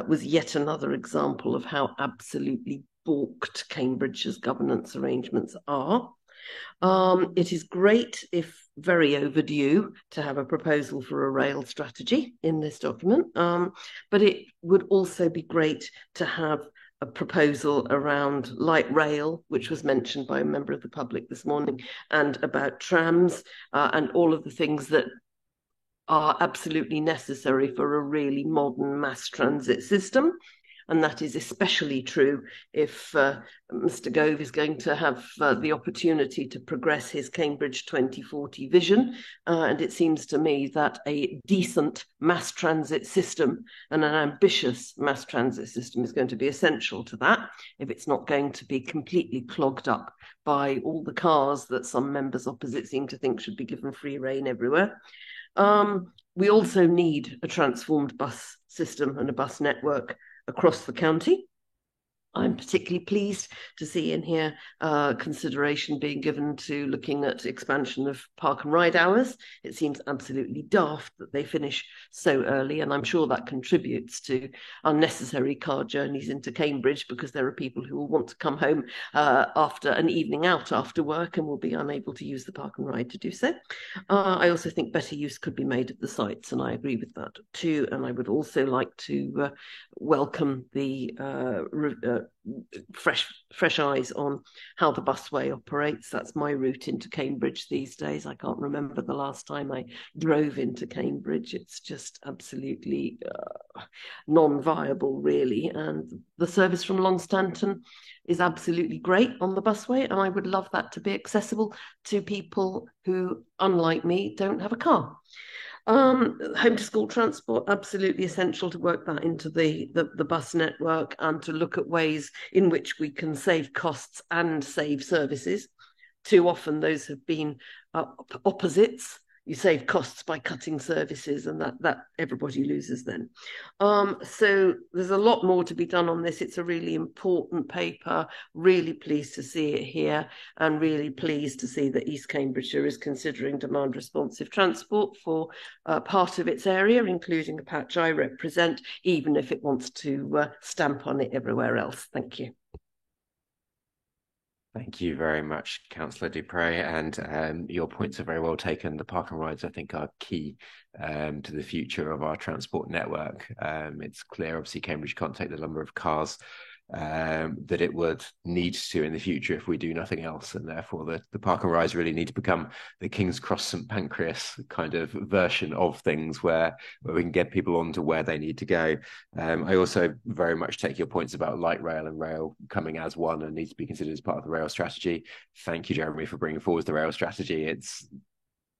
Speaker 7: was yet another example of how absolutely balked Cambridgeshire's governance arrangements are. It is great, if very overdue, to have a proposal for a rail strategy in this document, but it would also be great to have a proposal around light rail, which was mentioned by a member of the public this morning, and about trams and all of the things that are absolutely necessary for a really modern mass transit system. and that is especially true if Mr. Gove is going to have the opportunity to progress his Cambridge 2040 vision. And it seems to me that a decent mass transit system and an ambitious mass transit system is going to be essential to that, if it's not going to be completely clogged up by all the cars that some members opposite seem to think should be given free rein everywhere. We also need a transformed bus system and a bus network across the county. I'm particularly pleased to see in here consideration being given to looking at expansion of park and ride hours. It seems absolutely daft that they finish so early, and I'm sure that contributes to unnecessary car journeys into Cambridge, because there are people who will want to come home after an evening out after work and will be unable to use the park and ride to do so. I also think better use could be made of the sites, and I agree with that too. And I would also like to welcome the fresh eyes on how the busway operates. That's my route into Cambridge these days. I can't remember the last time I drove into Cambridge. It's just absolutely non-viable, really. And the service from Longstanton is absolutely great on the busway, and I would love that to be accessible to people who, unlike me, don't have a car. Home to school transport, absolutely essential to work that into the bus network and to look at ways in which we can save costs and save services. Too often those have been opposites. You save costs by cutting services, and that everybody loses then. So there's a lot more to be done on this. It's a really important paper. Really pleased to see it here, and really pleased to see that East Cambridgeshire is considering demand responsive transport for part of its area, including a patch I represent, even if it wants to stamp on it everywhere else. Thank you.
Speaker 1: Thank you very much, Councillor Dupre, and your points are very well taken. The park and rides, I think, are key to the future of our transport network. It's clear, obviously, Cambridge can't take the number of cars that it would need to in the future if we do nothing else, and therefore the park and rides really need to become the King's Cross St Pancras kind of version of things where we can get people on to where they need to go. I also very much take your points about light rail and rail coming as one and needs to be considered as part of the rail strategy. Thank you, Jeremy, for bringing forward the rail strategy. It's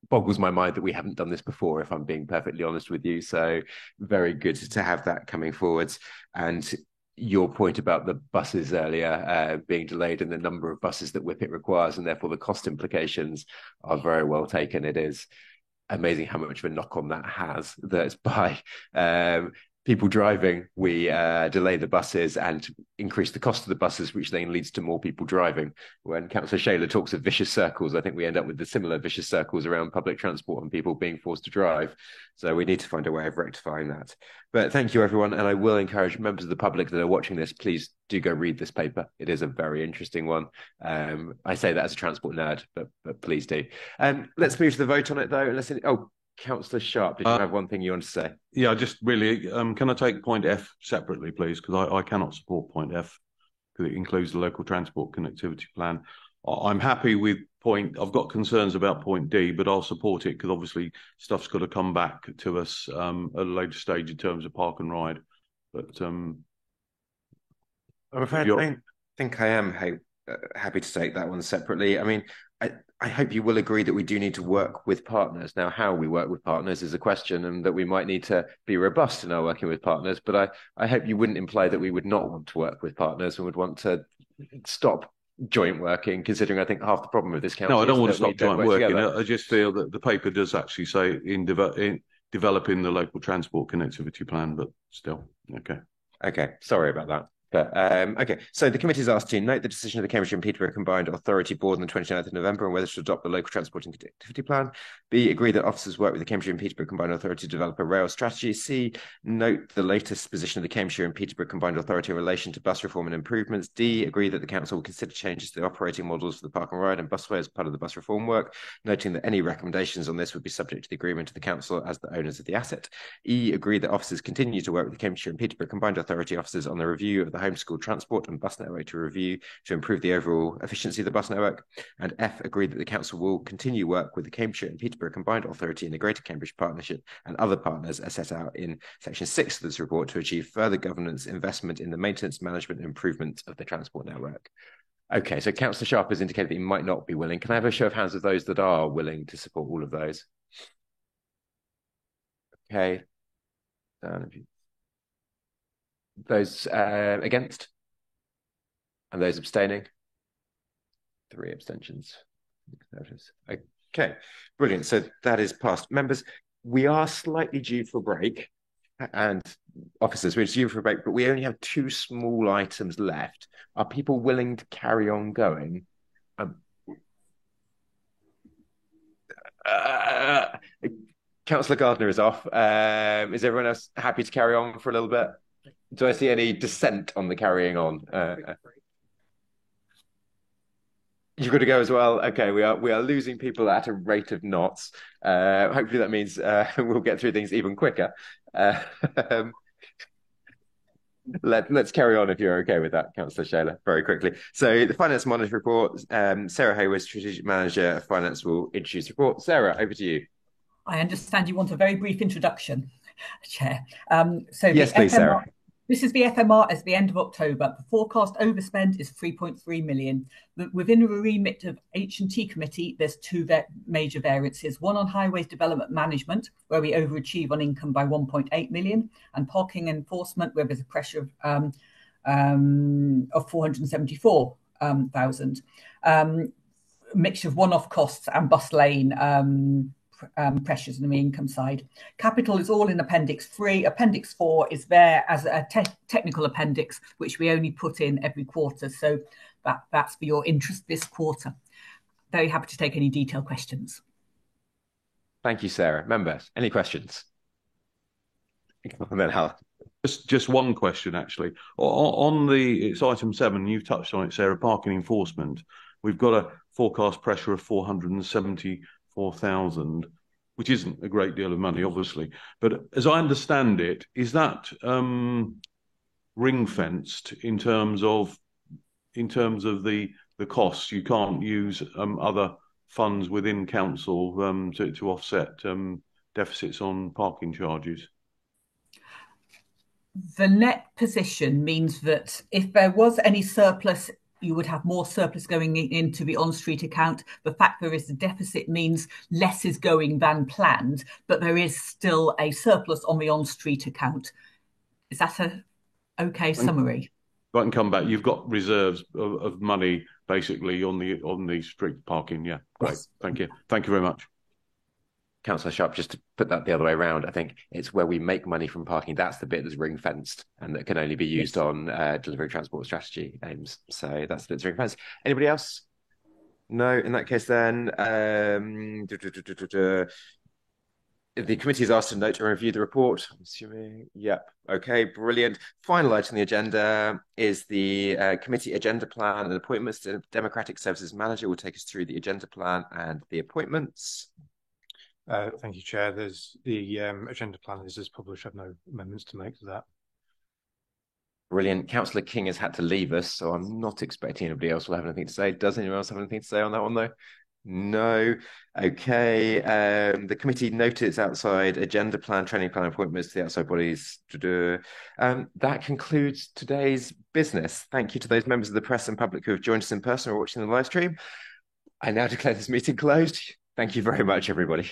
Speaker 1: boggles my mind that we haven't done this before, if I'm being perfectly honest with you. So very good to have that coming forwards. And your point about the buses earlier being delayed and the number of buses that Whippet requires, and therefore the cost implications, are very well taken. It is amazing how much of a knock-on that has, that by people driving, we delay the buses and increase the cost of the buses, which then leads to more people driving. When Councillor Shayler talks of vicious circles, I think we end up with the similar vicious circles around public transport and people being forced to drive. So we need to find a way of rectifying that. But thank you, everyone. And I will encourage members of the public that are watching this, please do go read this paper. It is a very interesting one. I say that as a transport nerd, but please do. Let's move to the vote on it, though. Councillor Sharp, did you have one thing you want to say?
Speaker 21: Yeah, just really, can I take point F separately, please? Because I cannot support point F because it includes the local transport connectivity plan. I'm happy with point, I've got concerns about point D, but I'll support it because obviously stuff's got to come back to us at a later stage in terms of park and ride. But
Speaker 1: I'm afraid I think I am happy to take that one separately. I mean, I hope you will agree that we do need to work with partners. Now, how we work with partners is a question, and that we might need to be robust in our working with partners. But I hope you wouldn't imply that we would not want to work with partners and would want to stop joint working, considering I think half the problem with this council.
Speaker 21: No, I don't want to stop joint working. I just feel that the paper does actually say in developing the local transport connectivity plan, but still, okay.
Speaker 1: Okay, sorry about that. But okay, so the committee is asked to note the decision of the Cambridge and Peterborough Combined Authority Board on the 29th of November on whether to adopt the local transport and connectivity plan. B, agree that officers work with the Cambridge and Peterborough Combined Authority to develop a rail strategy. C, note the latest position of the Cambridgeshire and Peterborough Combined Authority in relation to bus reform and improvements. D, agree that the council will consider changes to the operating models for the park and ride and busway as part of the bus reform work, noting that any recommendations on this would be subject to the agreement of the council as the owners of the asset. E, agree that officers continue to work with the Cambridgeshire and Peterborough Combined Authority officers on the review of the the homeschool transport and bus network to review to improve the overall efficiency of the bus network. And F, agreed that the council will continue work with the Cambridgeshire and Peterborough Combined Authority and the Greater Cambridge Partnership and other partners as set out in section 6 of this report to achieve further governance investment in the maintenance, management and improvement of the transport network. Okay, so Councillor Sharp has indicated that he might not be willing. Can I have a show of hands of those that are willing to support all of those? Okay. Those against? And those abstaining? 3 abstentions. Okay, brilliant. So that is passed. Members, we are slightly due for a break. And officers, we're due for a break, but we only have 2 small items left. Are people willing to carry on going? Councillor Gardner is off. Is everyone else happy to carry on for a little bit? Do I see any dissent on the carrying on? You've got to go as well. Okay, we are losing people at a rate of knots. Hopefully that means we'll get through things even quicker. Let's carry on if you're okay with that, Councillor Shayler, very quickly. So the Finance Monitor report, Sarah Hayward, Strategic Manager of Finance, will introduce the report. Sarah, over to you.
Speaker 18: I understand you want a very brief introduction, Chair.
Speaker 1: Yes, please, Sarah.
Speaker 18: This is the FMR as the end of October. The forecast overspend is 3.3 million. Within the remit of H&T committee, there's 2 major variances. One on highways development management, where we overachieve on income by 1.8 million, and parking enforcement, where there's a pressure of 474,000. Mixture of one-off costs and bus lane pressures on the income side. Capital is all in Appendix 3. Appendix 4 is there as a technical appendix, which we only put in every quarter. So that's for your interest this quarter. Very happy to take any detailed questions.
Speaker 1: Thank you, Sarah. Members, any questions? Then Hal.
Speaker 21: Just one question, actually. It's item 7, you've touched on it, Sarah, parking enforcement. We've got a forecast pressure of 474,000, which isn't a great deal of money, obviously. But as I understand it, is that ring-fenced in terms of the costs? You can't use other funds within council to offset deficits on parking charges?
Speaker 18: The net position means that if there was any surplus, you would have more surplus going into the on-street account. The fact there is a deficit means less is going than planned, but there is still a surplus on the on-street account. Is that a okay summary?
Speaker 21: I can come back. You've got reserves of money basically on the street parking. Yeah, great. Yes. Thank you. Thank you very much.
Speaker 1: Councillor Sharp, just to put that the other way around, I think it's where we make money from parking. That's the bit that's ring fenced and that can only be used on delivering transport strategy aims. So that's the bit that's ring fenced. Anybody else? No, in that case, then the committee is asked to note and review the report. I'm assuming, yep. Okay, brilliant. Final item on the agenda is the committee agenda plan and appointments. The Democratic Services Manager will take us through the agenda plan and the appointments.
Speaker 2: Thank you, Chair. There's the agenda plan is as published. I have no amendments to make to that.
Speaker 1: Brilliant. Councillor King has had to leave us, so I'm not expecting anybody else will have anything to say. Does anyone else have anything to say on that one, though? No. Okay. The committee noted outside agenda plan, training plan, appointments to the outside bodies. That concludes today's business. Thank you to those members of the press and public who have joined us in person or watching the live stream. I now declare this meeting closed. Thank you very much, everybody.